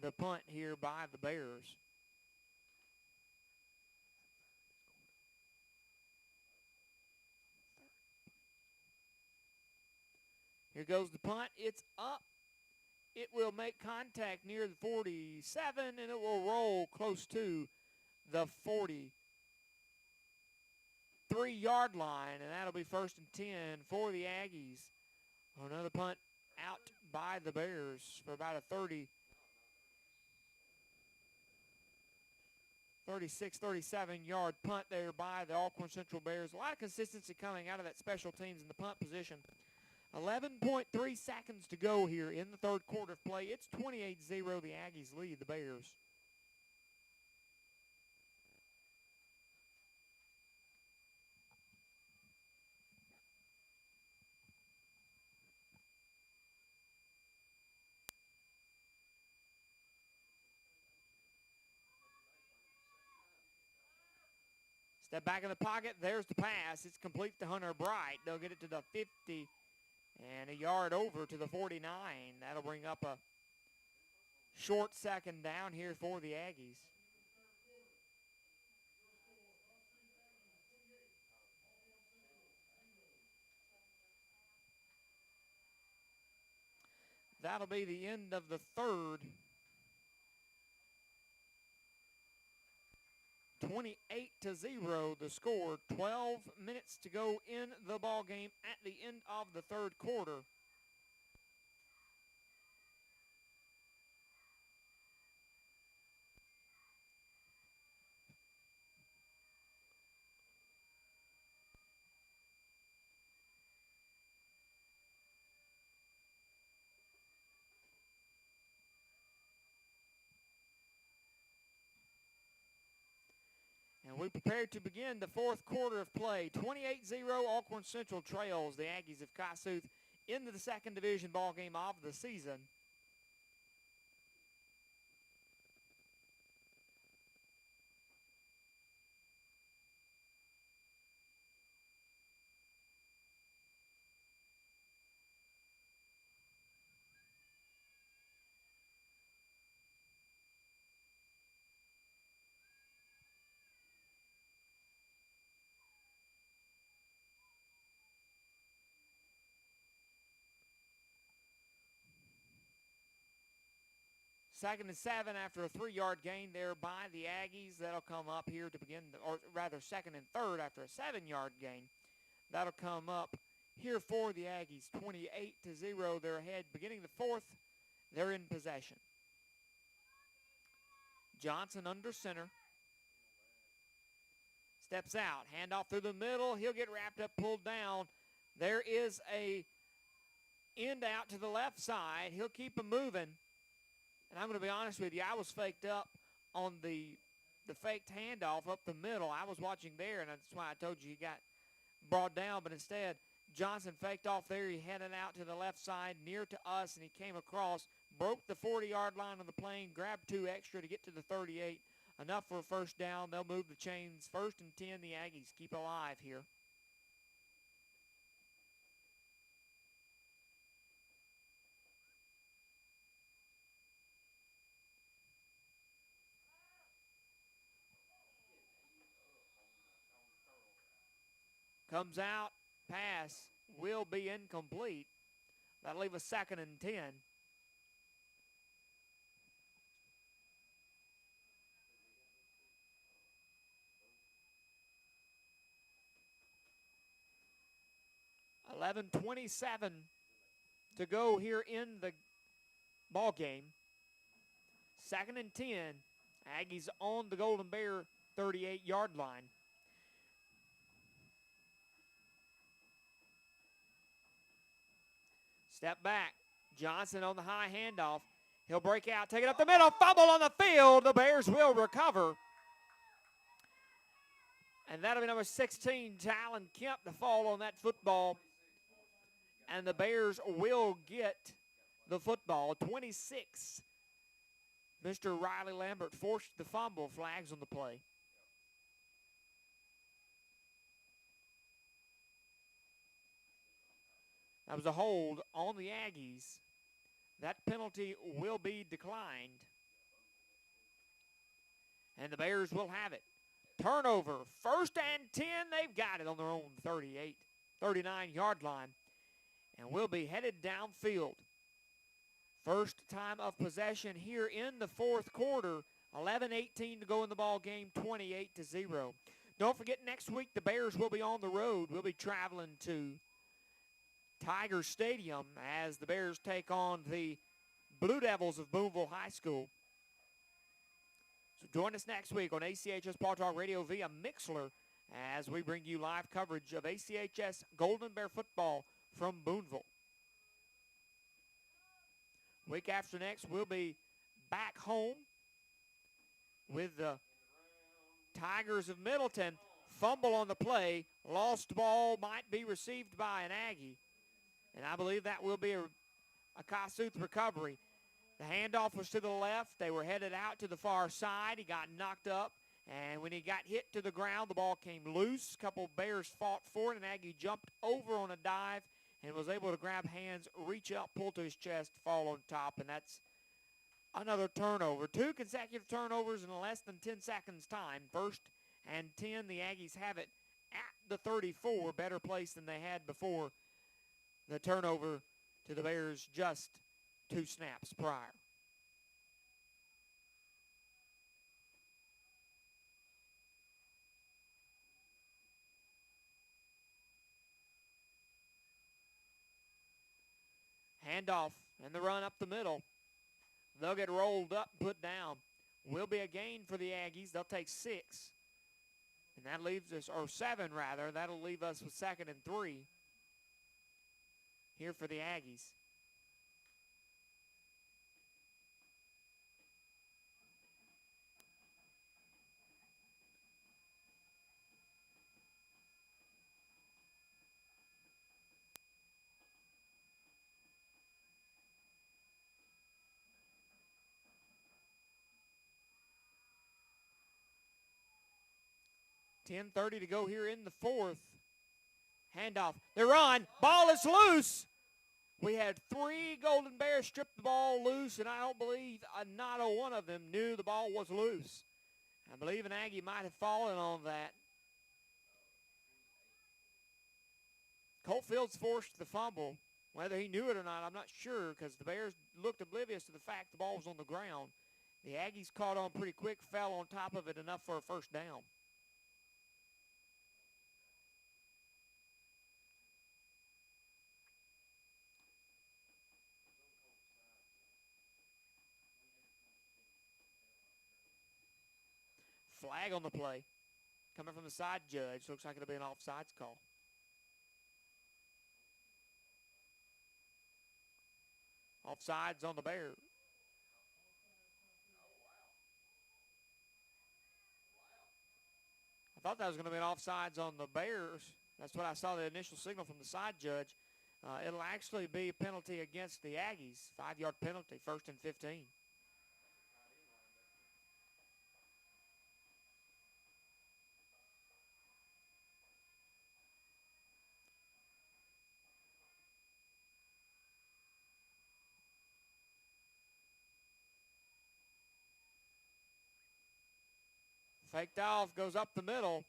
the punt here by the Bears. Here goes the punt. It's up. It will make contact near the 47, and it will roll close to the 43-yard line, and that'll be 1st and 10 for the Aggies. Another punt out by the Bears for about a 36, 37-yard punt there by the Alcorn Central Bears. A lot of consistency coming out of that special teams in the punt position. 11.3 seconds to go here in the 3rd quarter of play. It's 28-0. The Aggies lead the Bears. Step back in the pocket. There's the pass. It's complete to Hunter Bright. They'll get it to the 50 and a yard over to the 49. That'll bring up a short 2nd down here for the Aggies. That'll be the end of the 3rd. 28-0 the score. 12 minutes to go in the ball game at the end of the 3rd quarter. And we prepare to begin the 4th quarter of play. 28-0 Alcorn Central trails the Aggies of Kossuth into the 2nd division ball game of the season. Second and 7 after a 3-yard gain there by the Aggies. That'll come up here to begin, or rather 2nd and 3rd after a 7-yard gain. That'll come up here for the Aggies. 28-0. They're ahead. Beginning the fourth, they're in possession. Johnson under center. Steps out. Handoff through the middle. He'll get wrapped up, pulled down. There is a end out to the left side. He'll keep him moving. And I'm going to be honest with you, I was faked up on the faked handoff up the middle. I was watching there, and that's why I told you he got brought down. But instead, Johnson faked off there. He headed out to the left side near to us, and he came across, broke the 40-yard line on the plane, grabbed 2 extra to get to the 38. Enough for a first down. They'll move the chains. 1st and 10, the Aggies keep alive here. Comes out, pass will be incomplete. That'll leave a 2nd and 10. $11:27 to go here in the ball game. 2nd and 10. Aggies on the Golden Bear 38-yard line. Step back. Johnson on the high handoff. He'll break out, take it up the middle, fumble on the field. The Bears will recover. And that'll be number 16, Talon Kemp, to fall on that football. And the Bears will get the football. 26. Mr. Riley Lambert forced the fumble. Flags on the play. That was a hold on the Aggies. That penalty will be declined. And the Bears will have it. Turnover. 1st and 10. They've got it on their own 39-yard line. And we'll be headed downfield. First time of possession here in the 4th quarter. 11:18 to go in the ball game, 28-0. Don't forget, next week the Bears will be on the road. We'll be traveling to Tiger Stadium as the Bears take on the Blue Devils of Boonville High School. So join us next week on ACHS Paw Talk Radio via Mixler as we bring you live coverage of ACHS Golden Bear football from Boonville. Week after next, we'll be back home with the Tigers of Middleton. Fumble on the play. Lost ball might be received by an Aggie. And I believe that will be a Kossuth recovery. The handoff was to the left. They were headed out to the far side. He got knocked up. And when he got hit to the ground, the ball came loose. A couple Bears fought for it, and Aggie jumped over on a dive and was able to grab hands, reach up, pull to his chest, fall on top, and that's another turnover. 2 consecutive turnovers in less than 10 seconds time. 1st and 10, the Aggies have it at the 34, better place than they had before the turnover to the Bears just 2 snaps prior. Handoff and the run up the middle. They'll get rolled up, put down. Will be a gain for the Aggies. They'll take 6. And that leaves us, or 7 rather. That'll leave us with 2nd and 3 here for the Aggies. .30 to go here in the 4th. Handoff. They run. Ball is loose. We had 3 Golden Bears strip the ball loose, and I don't believe not a one of them knew the ball was loose. I believe an Aggie might have fallen on that. Colt Fields forced the fumble. Whether he knew it or not, I'm not sure, because the Bears looked oblivious to the fact the ball was on the ground. The Aggies caught on pretty quick, fell on top of it enough for a first down. Flag on the play. Coming from the side judge. Looks like it'll be an offsides call. Offsides on the Bears. I thought that was going to be an offsides on the Bears. That's what I saw, the initial signal from the side judge. It'll actually be a penalty against the Aggies. 5-yard penalty, 1st and 15. Faked off, goes up the middle.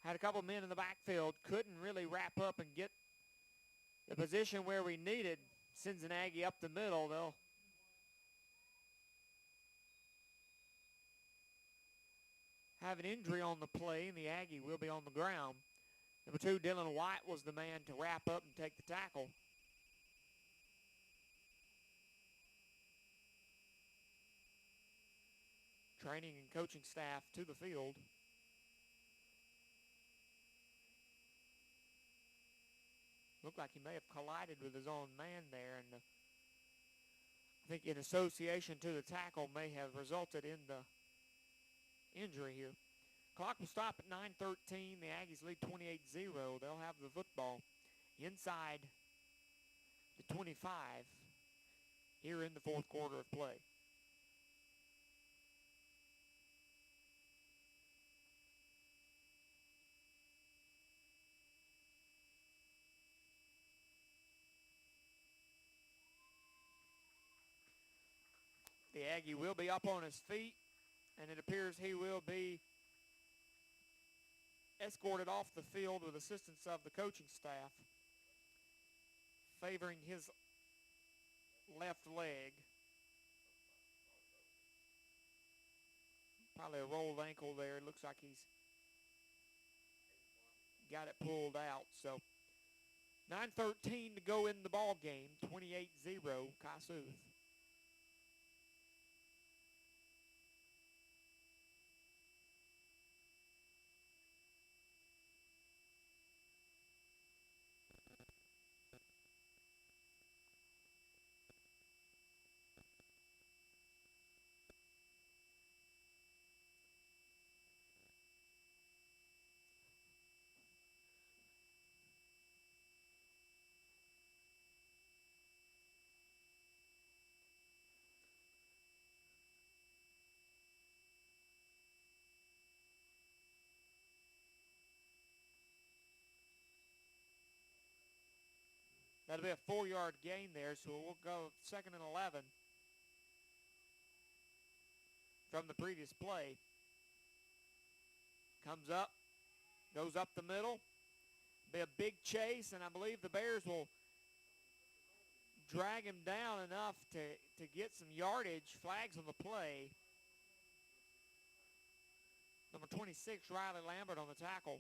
Had a couple men in the backfield. Couldn't really wrap up and get the position where we needed. Sends an Aggie up the middle. They'll have an injury on the play, and the Aggie will be on the ground. Number 2, Dylan White was the man to wrap up and take the tackle. Training and coaching staff to the field. Looked like he may have collided with his own man there, and I think in association to the tackle may have resulted in the injury here. Clock will stop at 9:13. The Aggies lead 28-0. They'll have the football inside the 25 here in the 4th quarter of play. The Aggie will be up on his feet, and it appears he will be escorted off the field with assistance of the coaching staff, favoring his left leg. Probably a rolled ankle there. It looks like he's got it pulled out. So 9:13 to go in the ball game. 28-0 Kossuth. That'll be a 4-yard gain there, so we'll go 2nd and 11 from the previous play. Comes up, goes up the middle. Be a big chase, and I believe the Bears will drag him down enough to get some yardage. Flags on the play. Number 26, Riley Lambert on the tackle.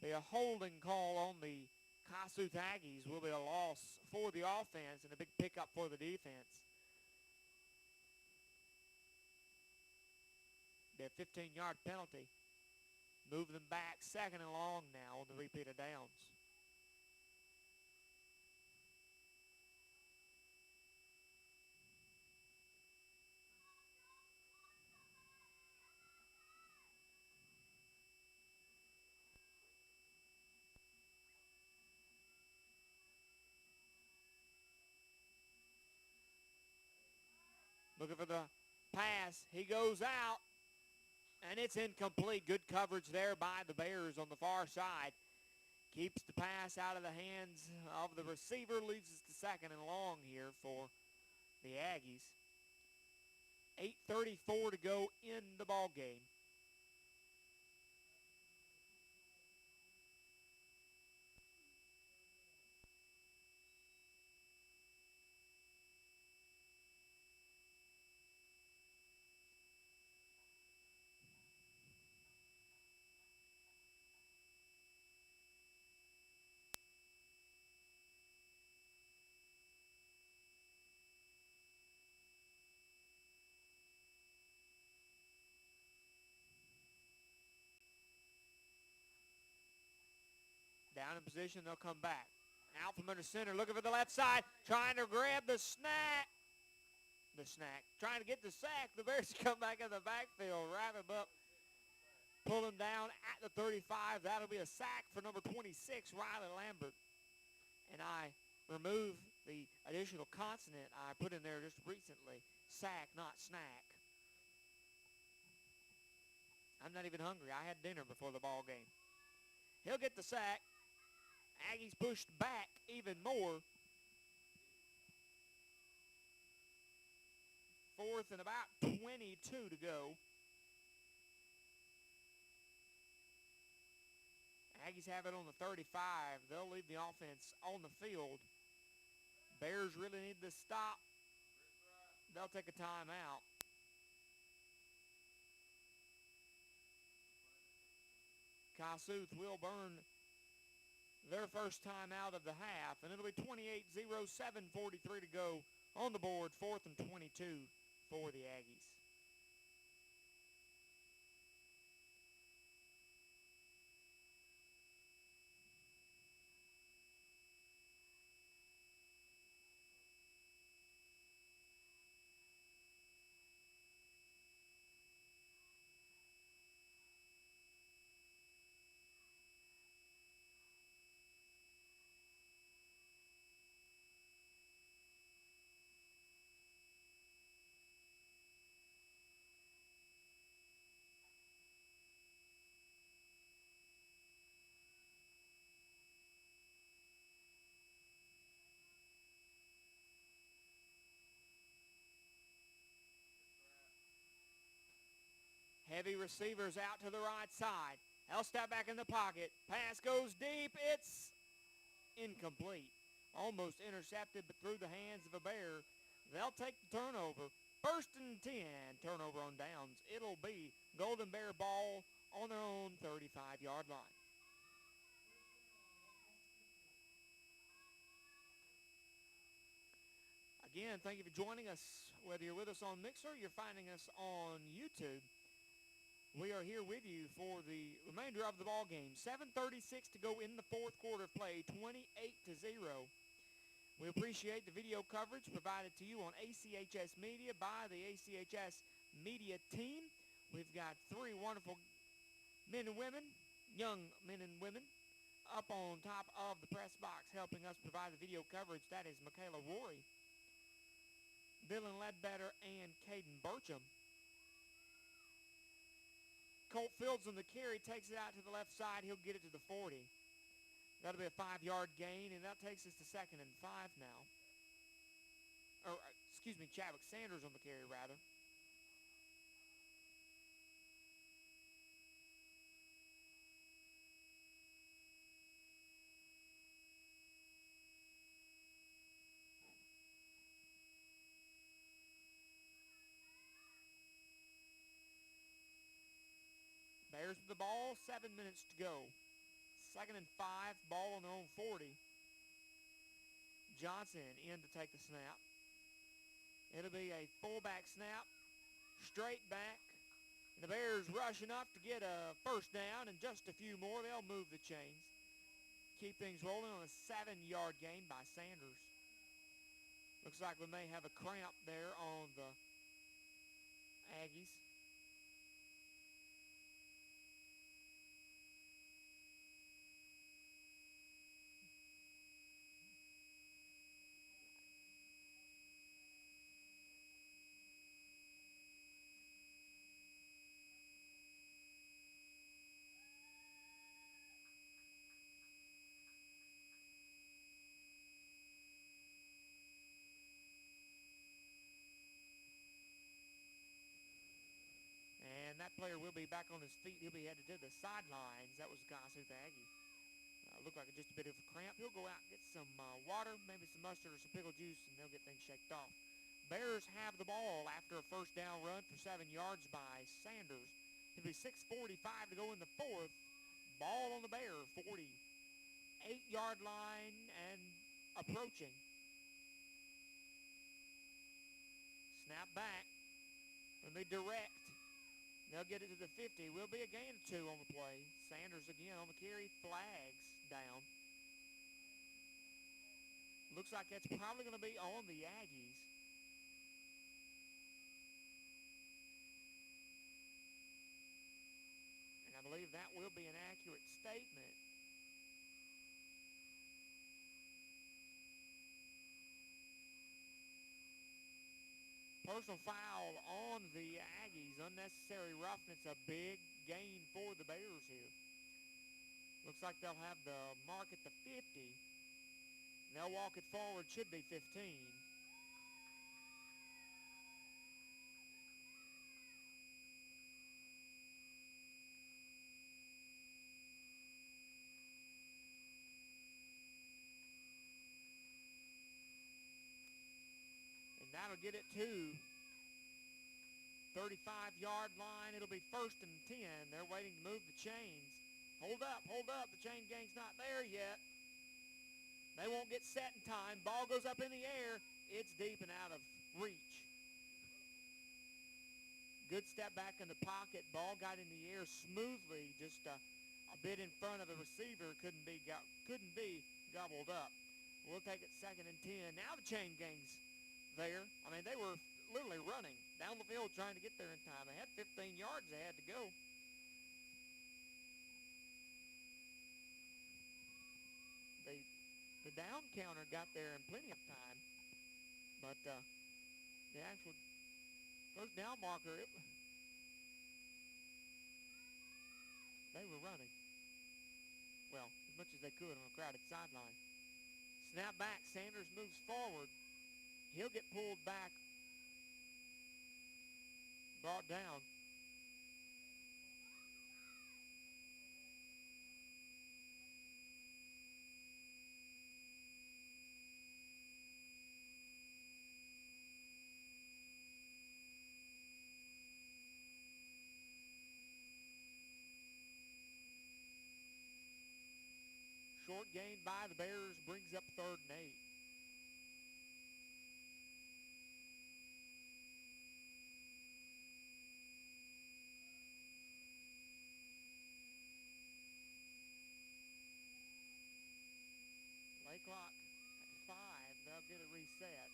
Be a holding call on the Kossuth Aggies. Will be a loss for the offense and a big pickup for the defense. Be a 15-yard penalty. Move them back 2nd and long now on the repeat of downs. Looking for the pass. He goes out, and it's incomplete. Good coverage there by the Bears on the far side. Keeps the pass out of the hands of the receiver. Leaves us to 2nd and long here for the Aggies. 8:34 to go in the ball game. in position. They'll come back. Out from under center, looking for the left side, trying to grab the snack. Trying to get the sack. The Bears come back in the backfield, wrap him up, pull him down at the 35. That'll be a sack for number 26, Riley Lambert. And I remove the additional consonant I put in there just recently. Sack, not snack. I'm not even hungry. I had dinner before the ball game. He'll get the sack. Aggies pushed back even more. 4th and about 22 to go. Aggies have it on the 35. They'll leave the offense on the field. Bears really need this stop. They'll take a timeout. Kossuth will burn their first time out of the half, and it'll be 28-0, 7:43 to go on the board, 4th and 22 for the Aggies. Heavy receivers out to the right side. They'll step back in the pocket. Pass goes deep. It's incomplete. Almost intercepted, but through the hands of a Bear. They'll take the turnover. 1st and 10. Turnover on downs. It'll be Golden Bear ball on their own 35-yard line. Again, thank you for joining us. Whether you're with us on Mixer, you're finding us on YouTube. We are here with you for the remainder of the ball game. 7:36 to go in the 4th quarter of play, 28-0. We appreciate the video coverage provided to you on ACHS Media by the ACHS Media team. We've got 3 wonderful men and women, young men and women, up on top of the press box helping us provide the video coverage. That is Michaela Rory, Dylan Ledbetter, and Caden Burcham. Colt Fields on the carry, takes it out to the left side. He'll get it to the 40. That'll be a 5-yard gain, and that takes us to 2nd and 5 now. Or, excuse me, Chadwick Sanders on the carry, rather. Bears with the ball, 7 minutes to go. 2nd and 5, ball on their own 40. Johnson in to take the snap. It'll be a fullback snap, straight back. And the Bears rush enough to get a first down, and just a few more. They'll move the chains. Keep things rolling on a 7-yard gain by Sanders. Looks like we may have a cramp there on the Aggies. And that player will be back on his feet. He'll be headed to the sidelines. That was Kossuth Aggie. Looked like just a bit of a cramp. He'll go out and get some water, maybe some mustard or some pickle juice, and they'll get things shaked off. Bears have the ball after a first down run for 7 yards by Sanders. It'll be 6:45 to go in the 4th. Ball on the Bear, 48-yard line and approaching. Snap back. It'll be direct. They'll get it to the 50. Will be a gain of 2 on the play. Sanders again on the carry. Flags down. Looks like that's probably going to be on the Aggies. And I believe that will be an accurate statement. Personal foul on the Aggies. Unnecessary roughness. A big gain for the Bears here. Looks like they'll have the mark at the 50. And they'll walk it forward. Should be 15. And that'll get it to 35-yard line. It'll be 1st and 10. They're waiting to move the chains. Hold up, hold up. The chain gang's not there yet. They won't get set in time. Ball goes up in the air. It's deep and out of reach. Good step back in the pocket. Ball got in the air smoothly, just a bit in front of the receiver. Couldn't be gobbled up. We'll take it 2nd and 10. Now the chain gang's there. I mean, they were literally running down the field trying to get there in time. They had 15 yards they had to go. The down counter got there in plenty of time, but the actual first down marker, they were running. Well, as much as they could on a crowded sideline. Snap back, Sanders moves forward. He'll get pulled back, brought down. Short gain by the Bears brings up 3rd and 8. Play clock at 5. They'll get a reset.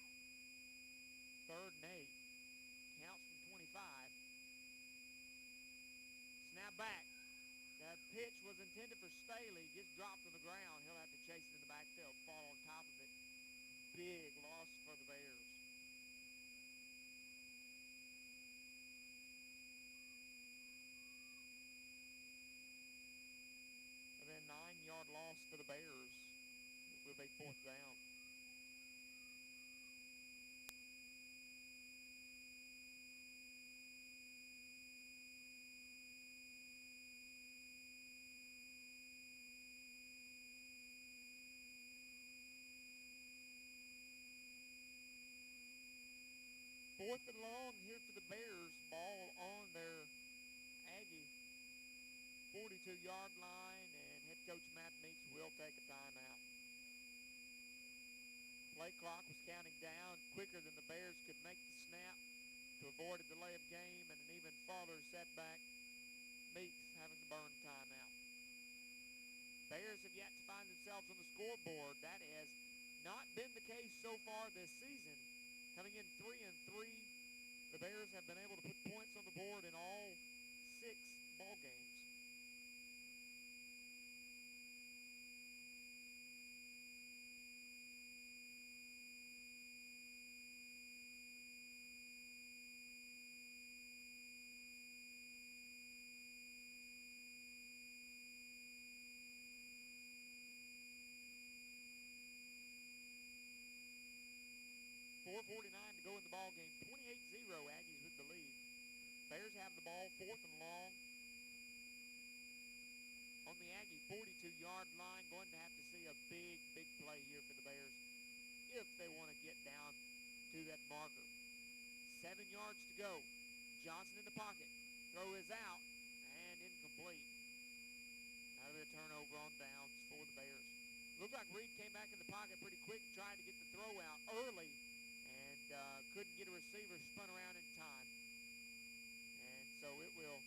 3rd and 8. Counts from 25. Snap back. That pitch was intended for Staley. Gets dropped on the ground. He'll have to chase it in the backfield. Fall on top of it. Big loss for the Bears. And then 9-yard loss for the Bears. It will be 4th down. Fourth and long here for the Bears. Ball on their Aggie 42-yard line, and head coach Matt Meeks will take a timeout. Play clock was counting down quicker than the Bears could make the snap to avoid a delay of game and an even farther setback. Meeks having to burn timeout. Bears have yet to find themselves on the scoreboard. That has not been the case so far this season. Coming in 3-3, the Bears have been able to put points on the board in all 6 ball games. .449 to go in the ball game. 28-0, Aggies with the lead. Bears have the ball 4th and long. On the Aggie 42-yard line, going to have to see a big play here for the Bears if they want to get down to that marker. 7 yards to go. Johnson in the pocket. Throw is out and incomplete. Another turnover on downs for the Bears. Looked like Reed came back in the pocket pretty quick, tried to get the throw out early, and couldn't get a receiver, spun around in time. And so it will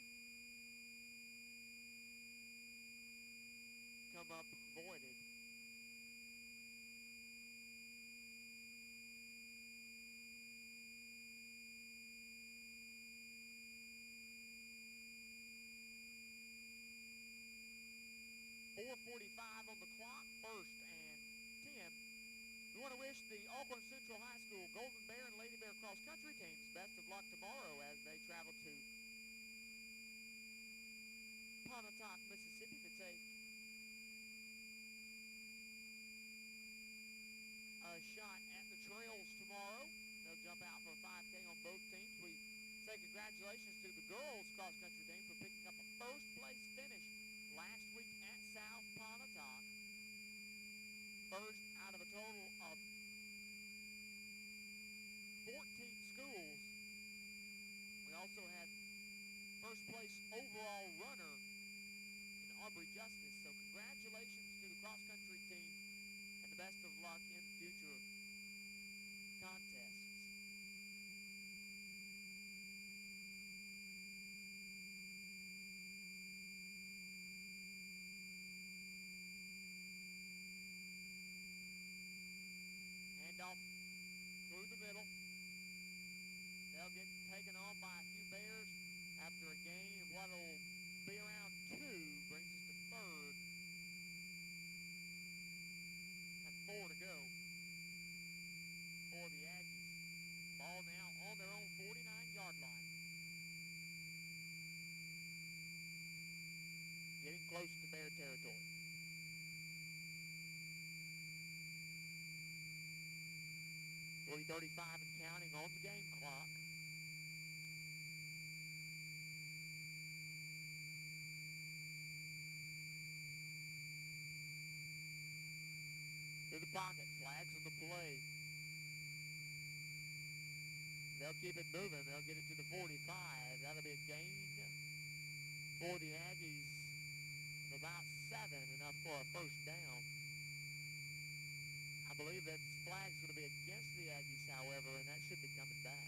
come up voided. 4:45 on the clock, 1st and 10. We want to wish the Auburn Central High School Golden Bear and Lady Bear cross country teams best of luck tomorrow as they travel to Pontotoc, Mississippi to take a shot at the trails tomorrow. They'll jump out for a 5K on both teams. We say congratulations to the girls cross country team for picking up a first place finish last week at South Pontotoc. First out of a total of 14 schools. We also had first place overall runner in Aubrey Justice. So congratulations to the cross country team and the best of luck in future contests. Handoff through the middle. They'll get taken on by a few Bears after a gain of what will be around 2. Brings us to 3rd. And 4 to go for the Aggies. Ball now on their own 49-yard line. Getting close to Bear territory. .335 and counting on the game clock. To the pocket, flags on the play. They'll keep it moving. They'll get it to the 45. That'll be a gain for the Aggies of about 7, enough for a first down. I believe that flag's going to be against the Aggies, however, and that should be coming back.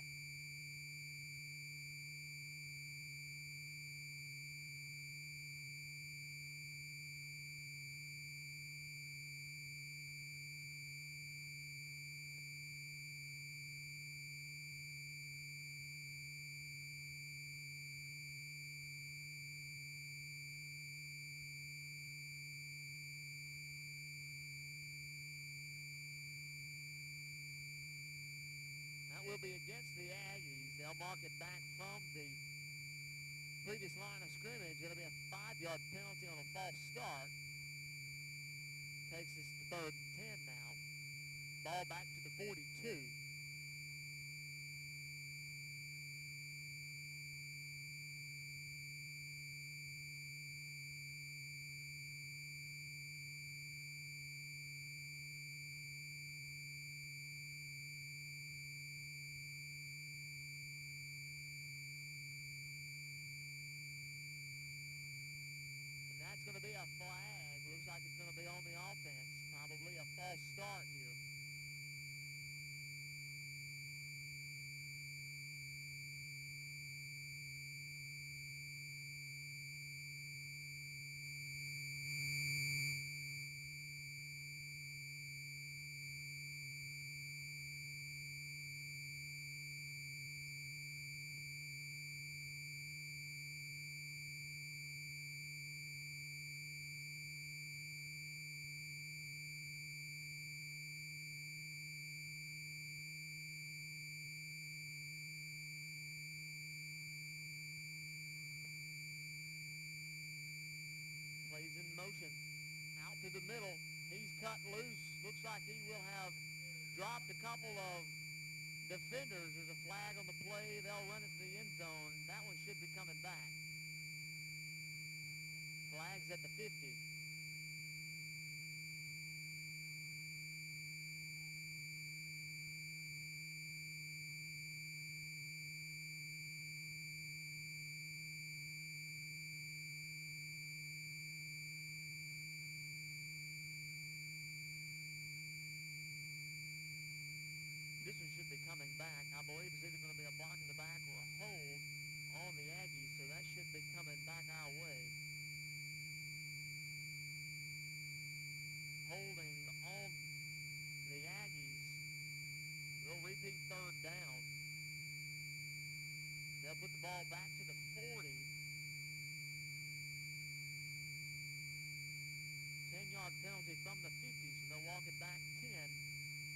Will be against the Aggies. They'll mark it back from the previous line of scrimmage. It'll be a 5-yard penalty on a false start. Takes us to 3rd and 10 now. Ball back to the 42. It's going to be a flag. Looks like it's going to be on the offense. Probably a false start here. Plays in motion. Out to the middle. He's cut loose. Looks like he will have dropped a couple of defenders. There's a flag on the play. They'll run it to the end zone. That one should be coming back. Flag's at the 50. This one should be coming back. I believe it's either going to be a block in the back or a hold on the Aggies, so that should be coming back our way. Holding on the Aggies. We'll repeat 3rd down. They'll put the ball back to the 40. 5-yard penalty from the 50, so they'll walk it back 10.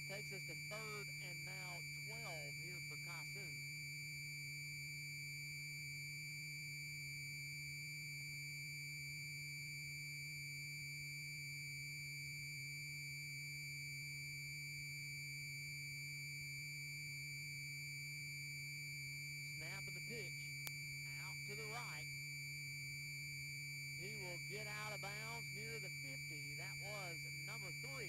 Takes us to 3rd and now 12 here for Kossuth. Snap of the pitch. Out to the right. He will get out of bounds near the 50. That was number 3.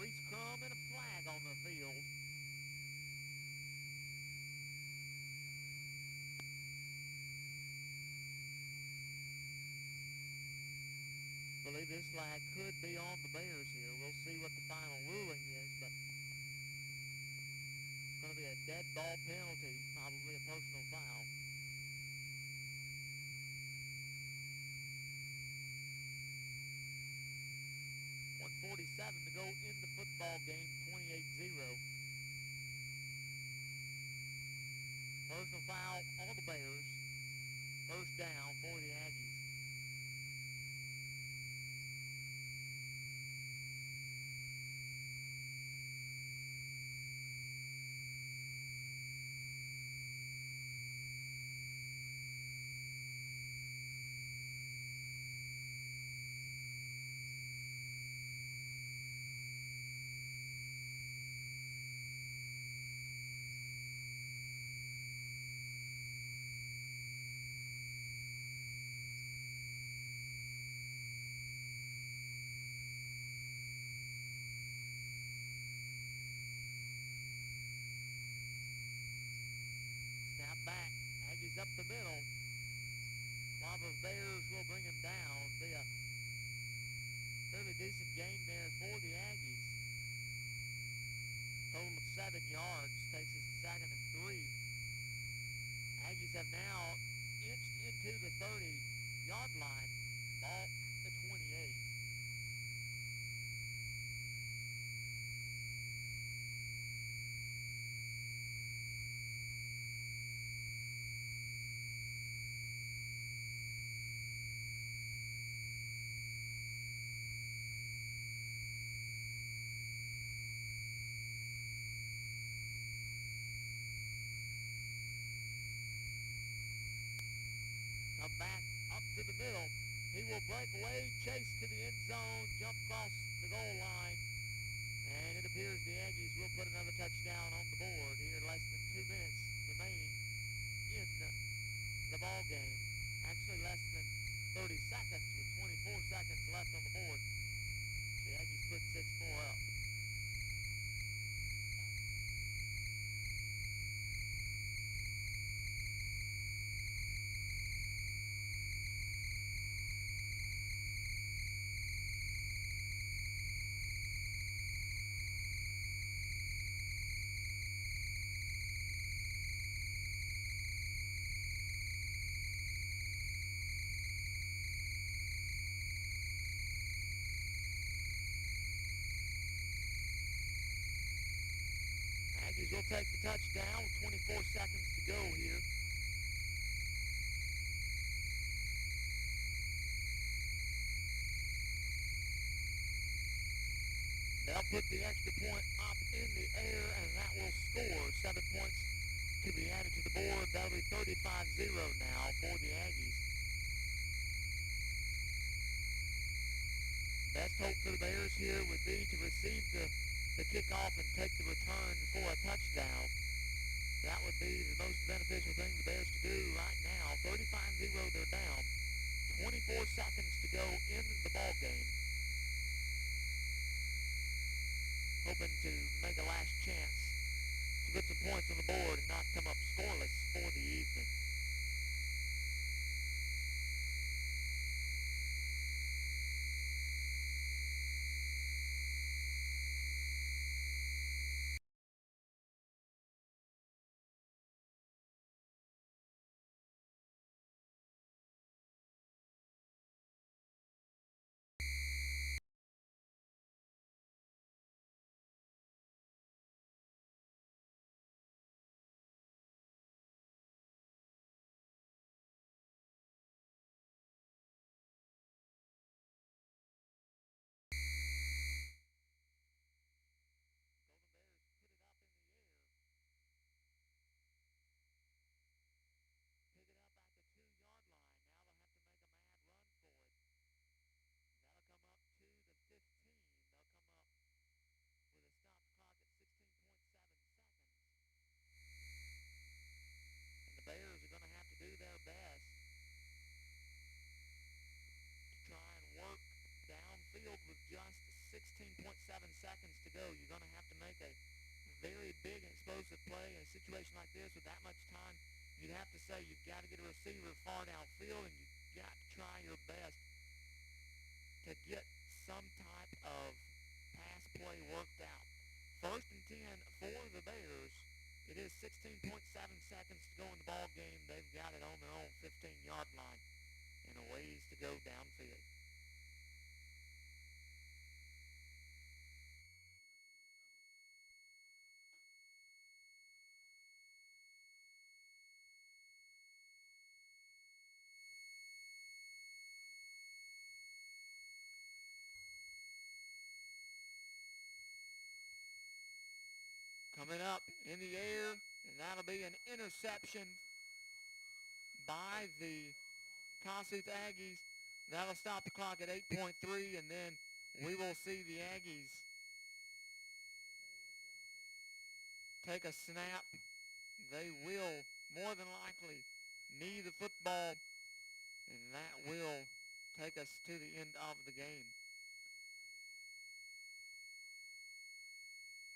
Reese Crum and a flag on the field. I believe this flag could be on the Bears here. We'll see what the final ruling is, but it's going to be a dead ball penalty, probably a personal foul. .47 to go in the football game, 28-0. Personal foul on the Bears. First down for the Aggies. Snap back. Aggies up the middle. While the Bears will bring him down. Be a fairly decent gain there for the Aggies. Total of 7 yards. Takes us to 2nd and 3. Aggies have now inched into the 30-yard line. Ball at 28. Come back up to the middle. He will break away, chase to the end zone, jump across the goal line, and it appears the Aggies will put another touchdown on the board here. Less than 2 minutes remaining in the ball game. Actually less than 30 seconds with 24 seconds left on the board. The Aggies put 6-4 up. Aggies will take the touchdown with 24 seconds to go here. They'll put the extra point up in the air, and that will score 7 points to be added to the board. That'll be 35-0 now for the Aggies. Best hope for the Bears here would be to receive the kickoff and take the return for a touchdown. That would be the most beneficial thing the Bears could do right now. 35-0, they're down. 24 seconds to go in the ball game. Hoping to make a last chance to put some points on the board and not come up scoreless for the evening. 16.7 seconds to go. You're going to have to make a very big and explosive play in a situation like this with that much time. You'd have to say you've got to get a receiver far downfield, and you've got to try your best to get some type of pass play worked out. 1st and 10 for the Bears. It is 16.7 seconds to go in the ball game. They've got it on their own 15-yard line and a ways to go downfield. Coming up in the air, and that'll be an interception by the Kossuth Aggies. That'll stop the clock at 8.3, and then we will see the Aggies take a snap. They will more than likely knee the football, and that will take us to the end of the game.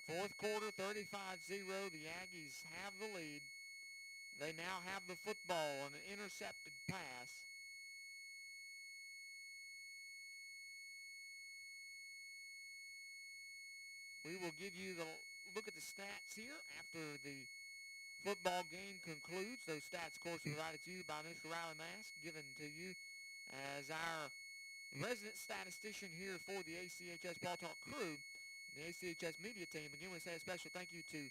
4th quarter, 35-0. The Aggies have the lead. They now have the football on an intercepted pass. We will give you the look at the stats here after the football game concludes. Those stats, of course, provided to you by Mr. Riley Mask, given to you as our resident statistician here for the ACHS Ball Talk crew, the ACHS media team. Again, we say a special thank you to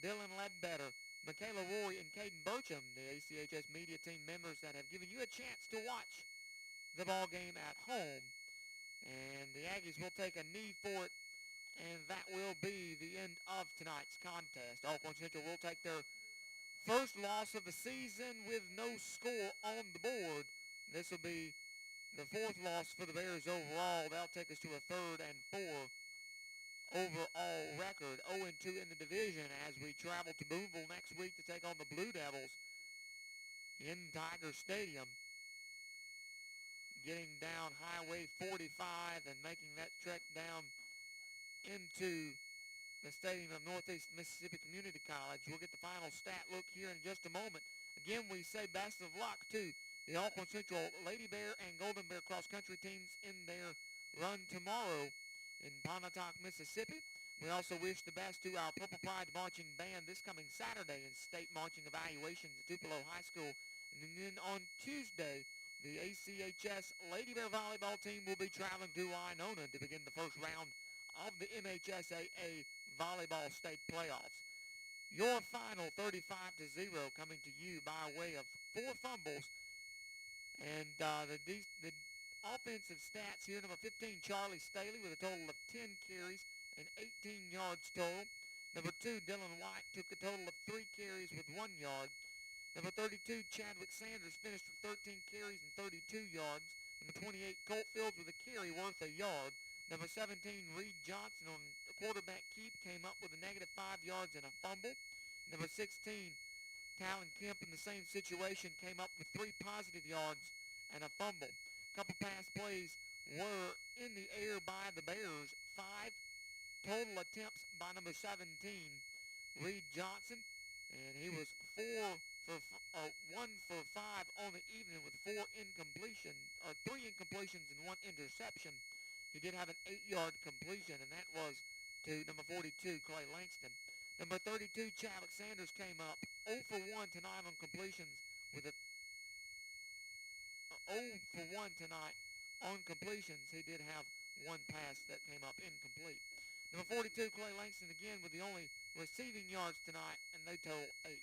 Dylan Ledbetter, Michaela Roy, and Caden Burcham, the ACHS media team members that have given you a chance to watch the ball game at home. And the Aggies will take a knee for it, and that will be the end of tonight's contest. Alcorn Central will take their first loss of the season with no score on the board. This will be the 4th loss for the Bears overall. That'll take us to a 3rd and 4 overall record. 0-2 in the division as we travel to Boonville next week to take on the Blue Devils in Tiger Stadium. Getting down Highway 45 and making that trek down into the stadium of Northeast Mississippi Community College. We'll get the final stat look here in just a moment. Again, we say best of luck to the Alcorn Central Lady Bear and Golden Bear cross-country teams in their run tomorrow in Pontotoc, Mississippi. We also wish the best to our Purple Pride Marching Band this coming Saturday in state marching evaluations at Tupelo High School. And then on Tuesday, the ACHS Lady Bear volleyball team will be traveling to Winona to begin the first round of the MHSAA volleyball state playoffs. Your final 35-0 coming to you by way of 4 fumbles. And the offensive stats here, number 15, Charlie Staley with a total of 10 carries and 18 yards total. Number 2, Dylan White took a total of 3 carries with 1 yard. Number 32, Chadwick Sanders finished with 13 carries and 32 yards. Number 28, Colt Fields with a carry worth a yard. Number 17, Reed Johnson on quarterback keep came up with a negative 5 yards and a fumble. Number 16, Talon Kemp in the same situation came up with 3 positive yards and a fumble. A couple pass plays were in the air by the Bears. 5 total attempts by number 17, Reed Johnson, and he was 1 for 5 on the evening with 3 incompletions and 1 interception. He did have an 8-yard completion, and that was to number 42, Clay Langston. Number 32, Chadwick Sanders came up 0 for 1 tonight on completions with a 0 for 1 tonight on completions. He did have 1 pass that came up incomplete. Number 42, Clay Langston, again with the only receiving yards tonight, and they total 8.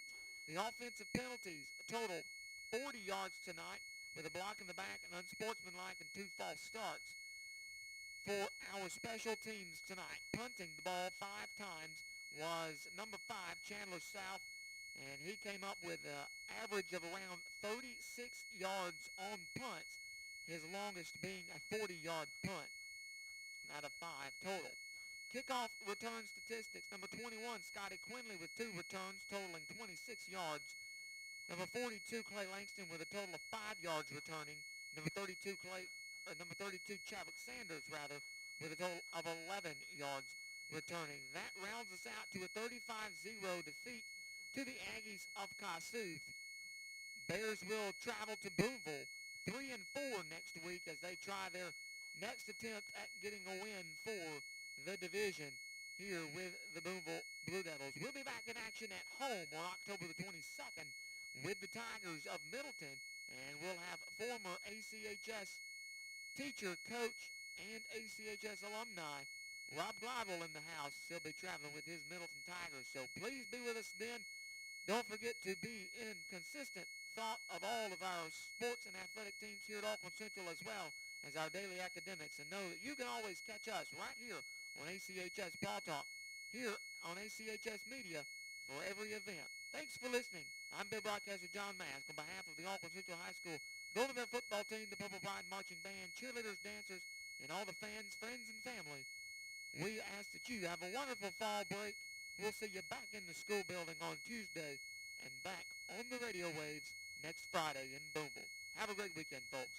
The offensive penalties total 40 yards tonight with a block in the back, and unsportsmanlike, and 2 false starts. For our special teams tonight, punting the ball 5 times was number 5, Chandler South, and he came up with an average of around 36 yards on punts, his longest being a 40-yard punt out of 5 total. Kickoff return statistics, number 21, Scotty Quinley with 2 returns totaling 26 yards. Number 42, Clay Langston with a total of 5 yards returning. Number 32, Chadwick Sanders, with a total of 11 yards returning. That rounds us out to a 35-0 defeat to the Aggies of Kossuth. Bears will travel to Boonville 3-4 next week as they try their next attempt at getting a win for the division here with the Boonville Blue Devils. We'll be back in action at home on October the 22nd with the Tigers of Middleton, and we'll have former ACHS teacher, coach, and ACHS alumni Rob Glidewell in the house. He'll be traveling with his Middleton Tigers, so please be with us then. Don't forget to be in consistent thought of all of our sports and athletic teams here at Auckland Central as well as our daily academics, and know that you can always catch us right here on ACHS Ball Talk, here on ACHS Media for every event. Thanks for listening. I'm Big Broadcaster John Mask on behalf of the Auckland Central High School Golden Bear football team, the Purple Pride Marching Band, cheerleaders, dancers, and all the fans, friends, and family. We ask that you have a wonderful fall break. We'll see you back in the school building on Tuesday and back on the radio waves next Friday in Boonville. Have a great weekend, folks.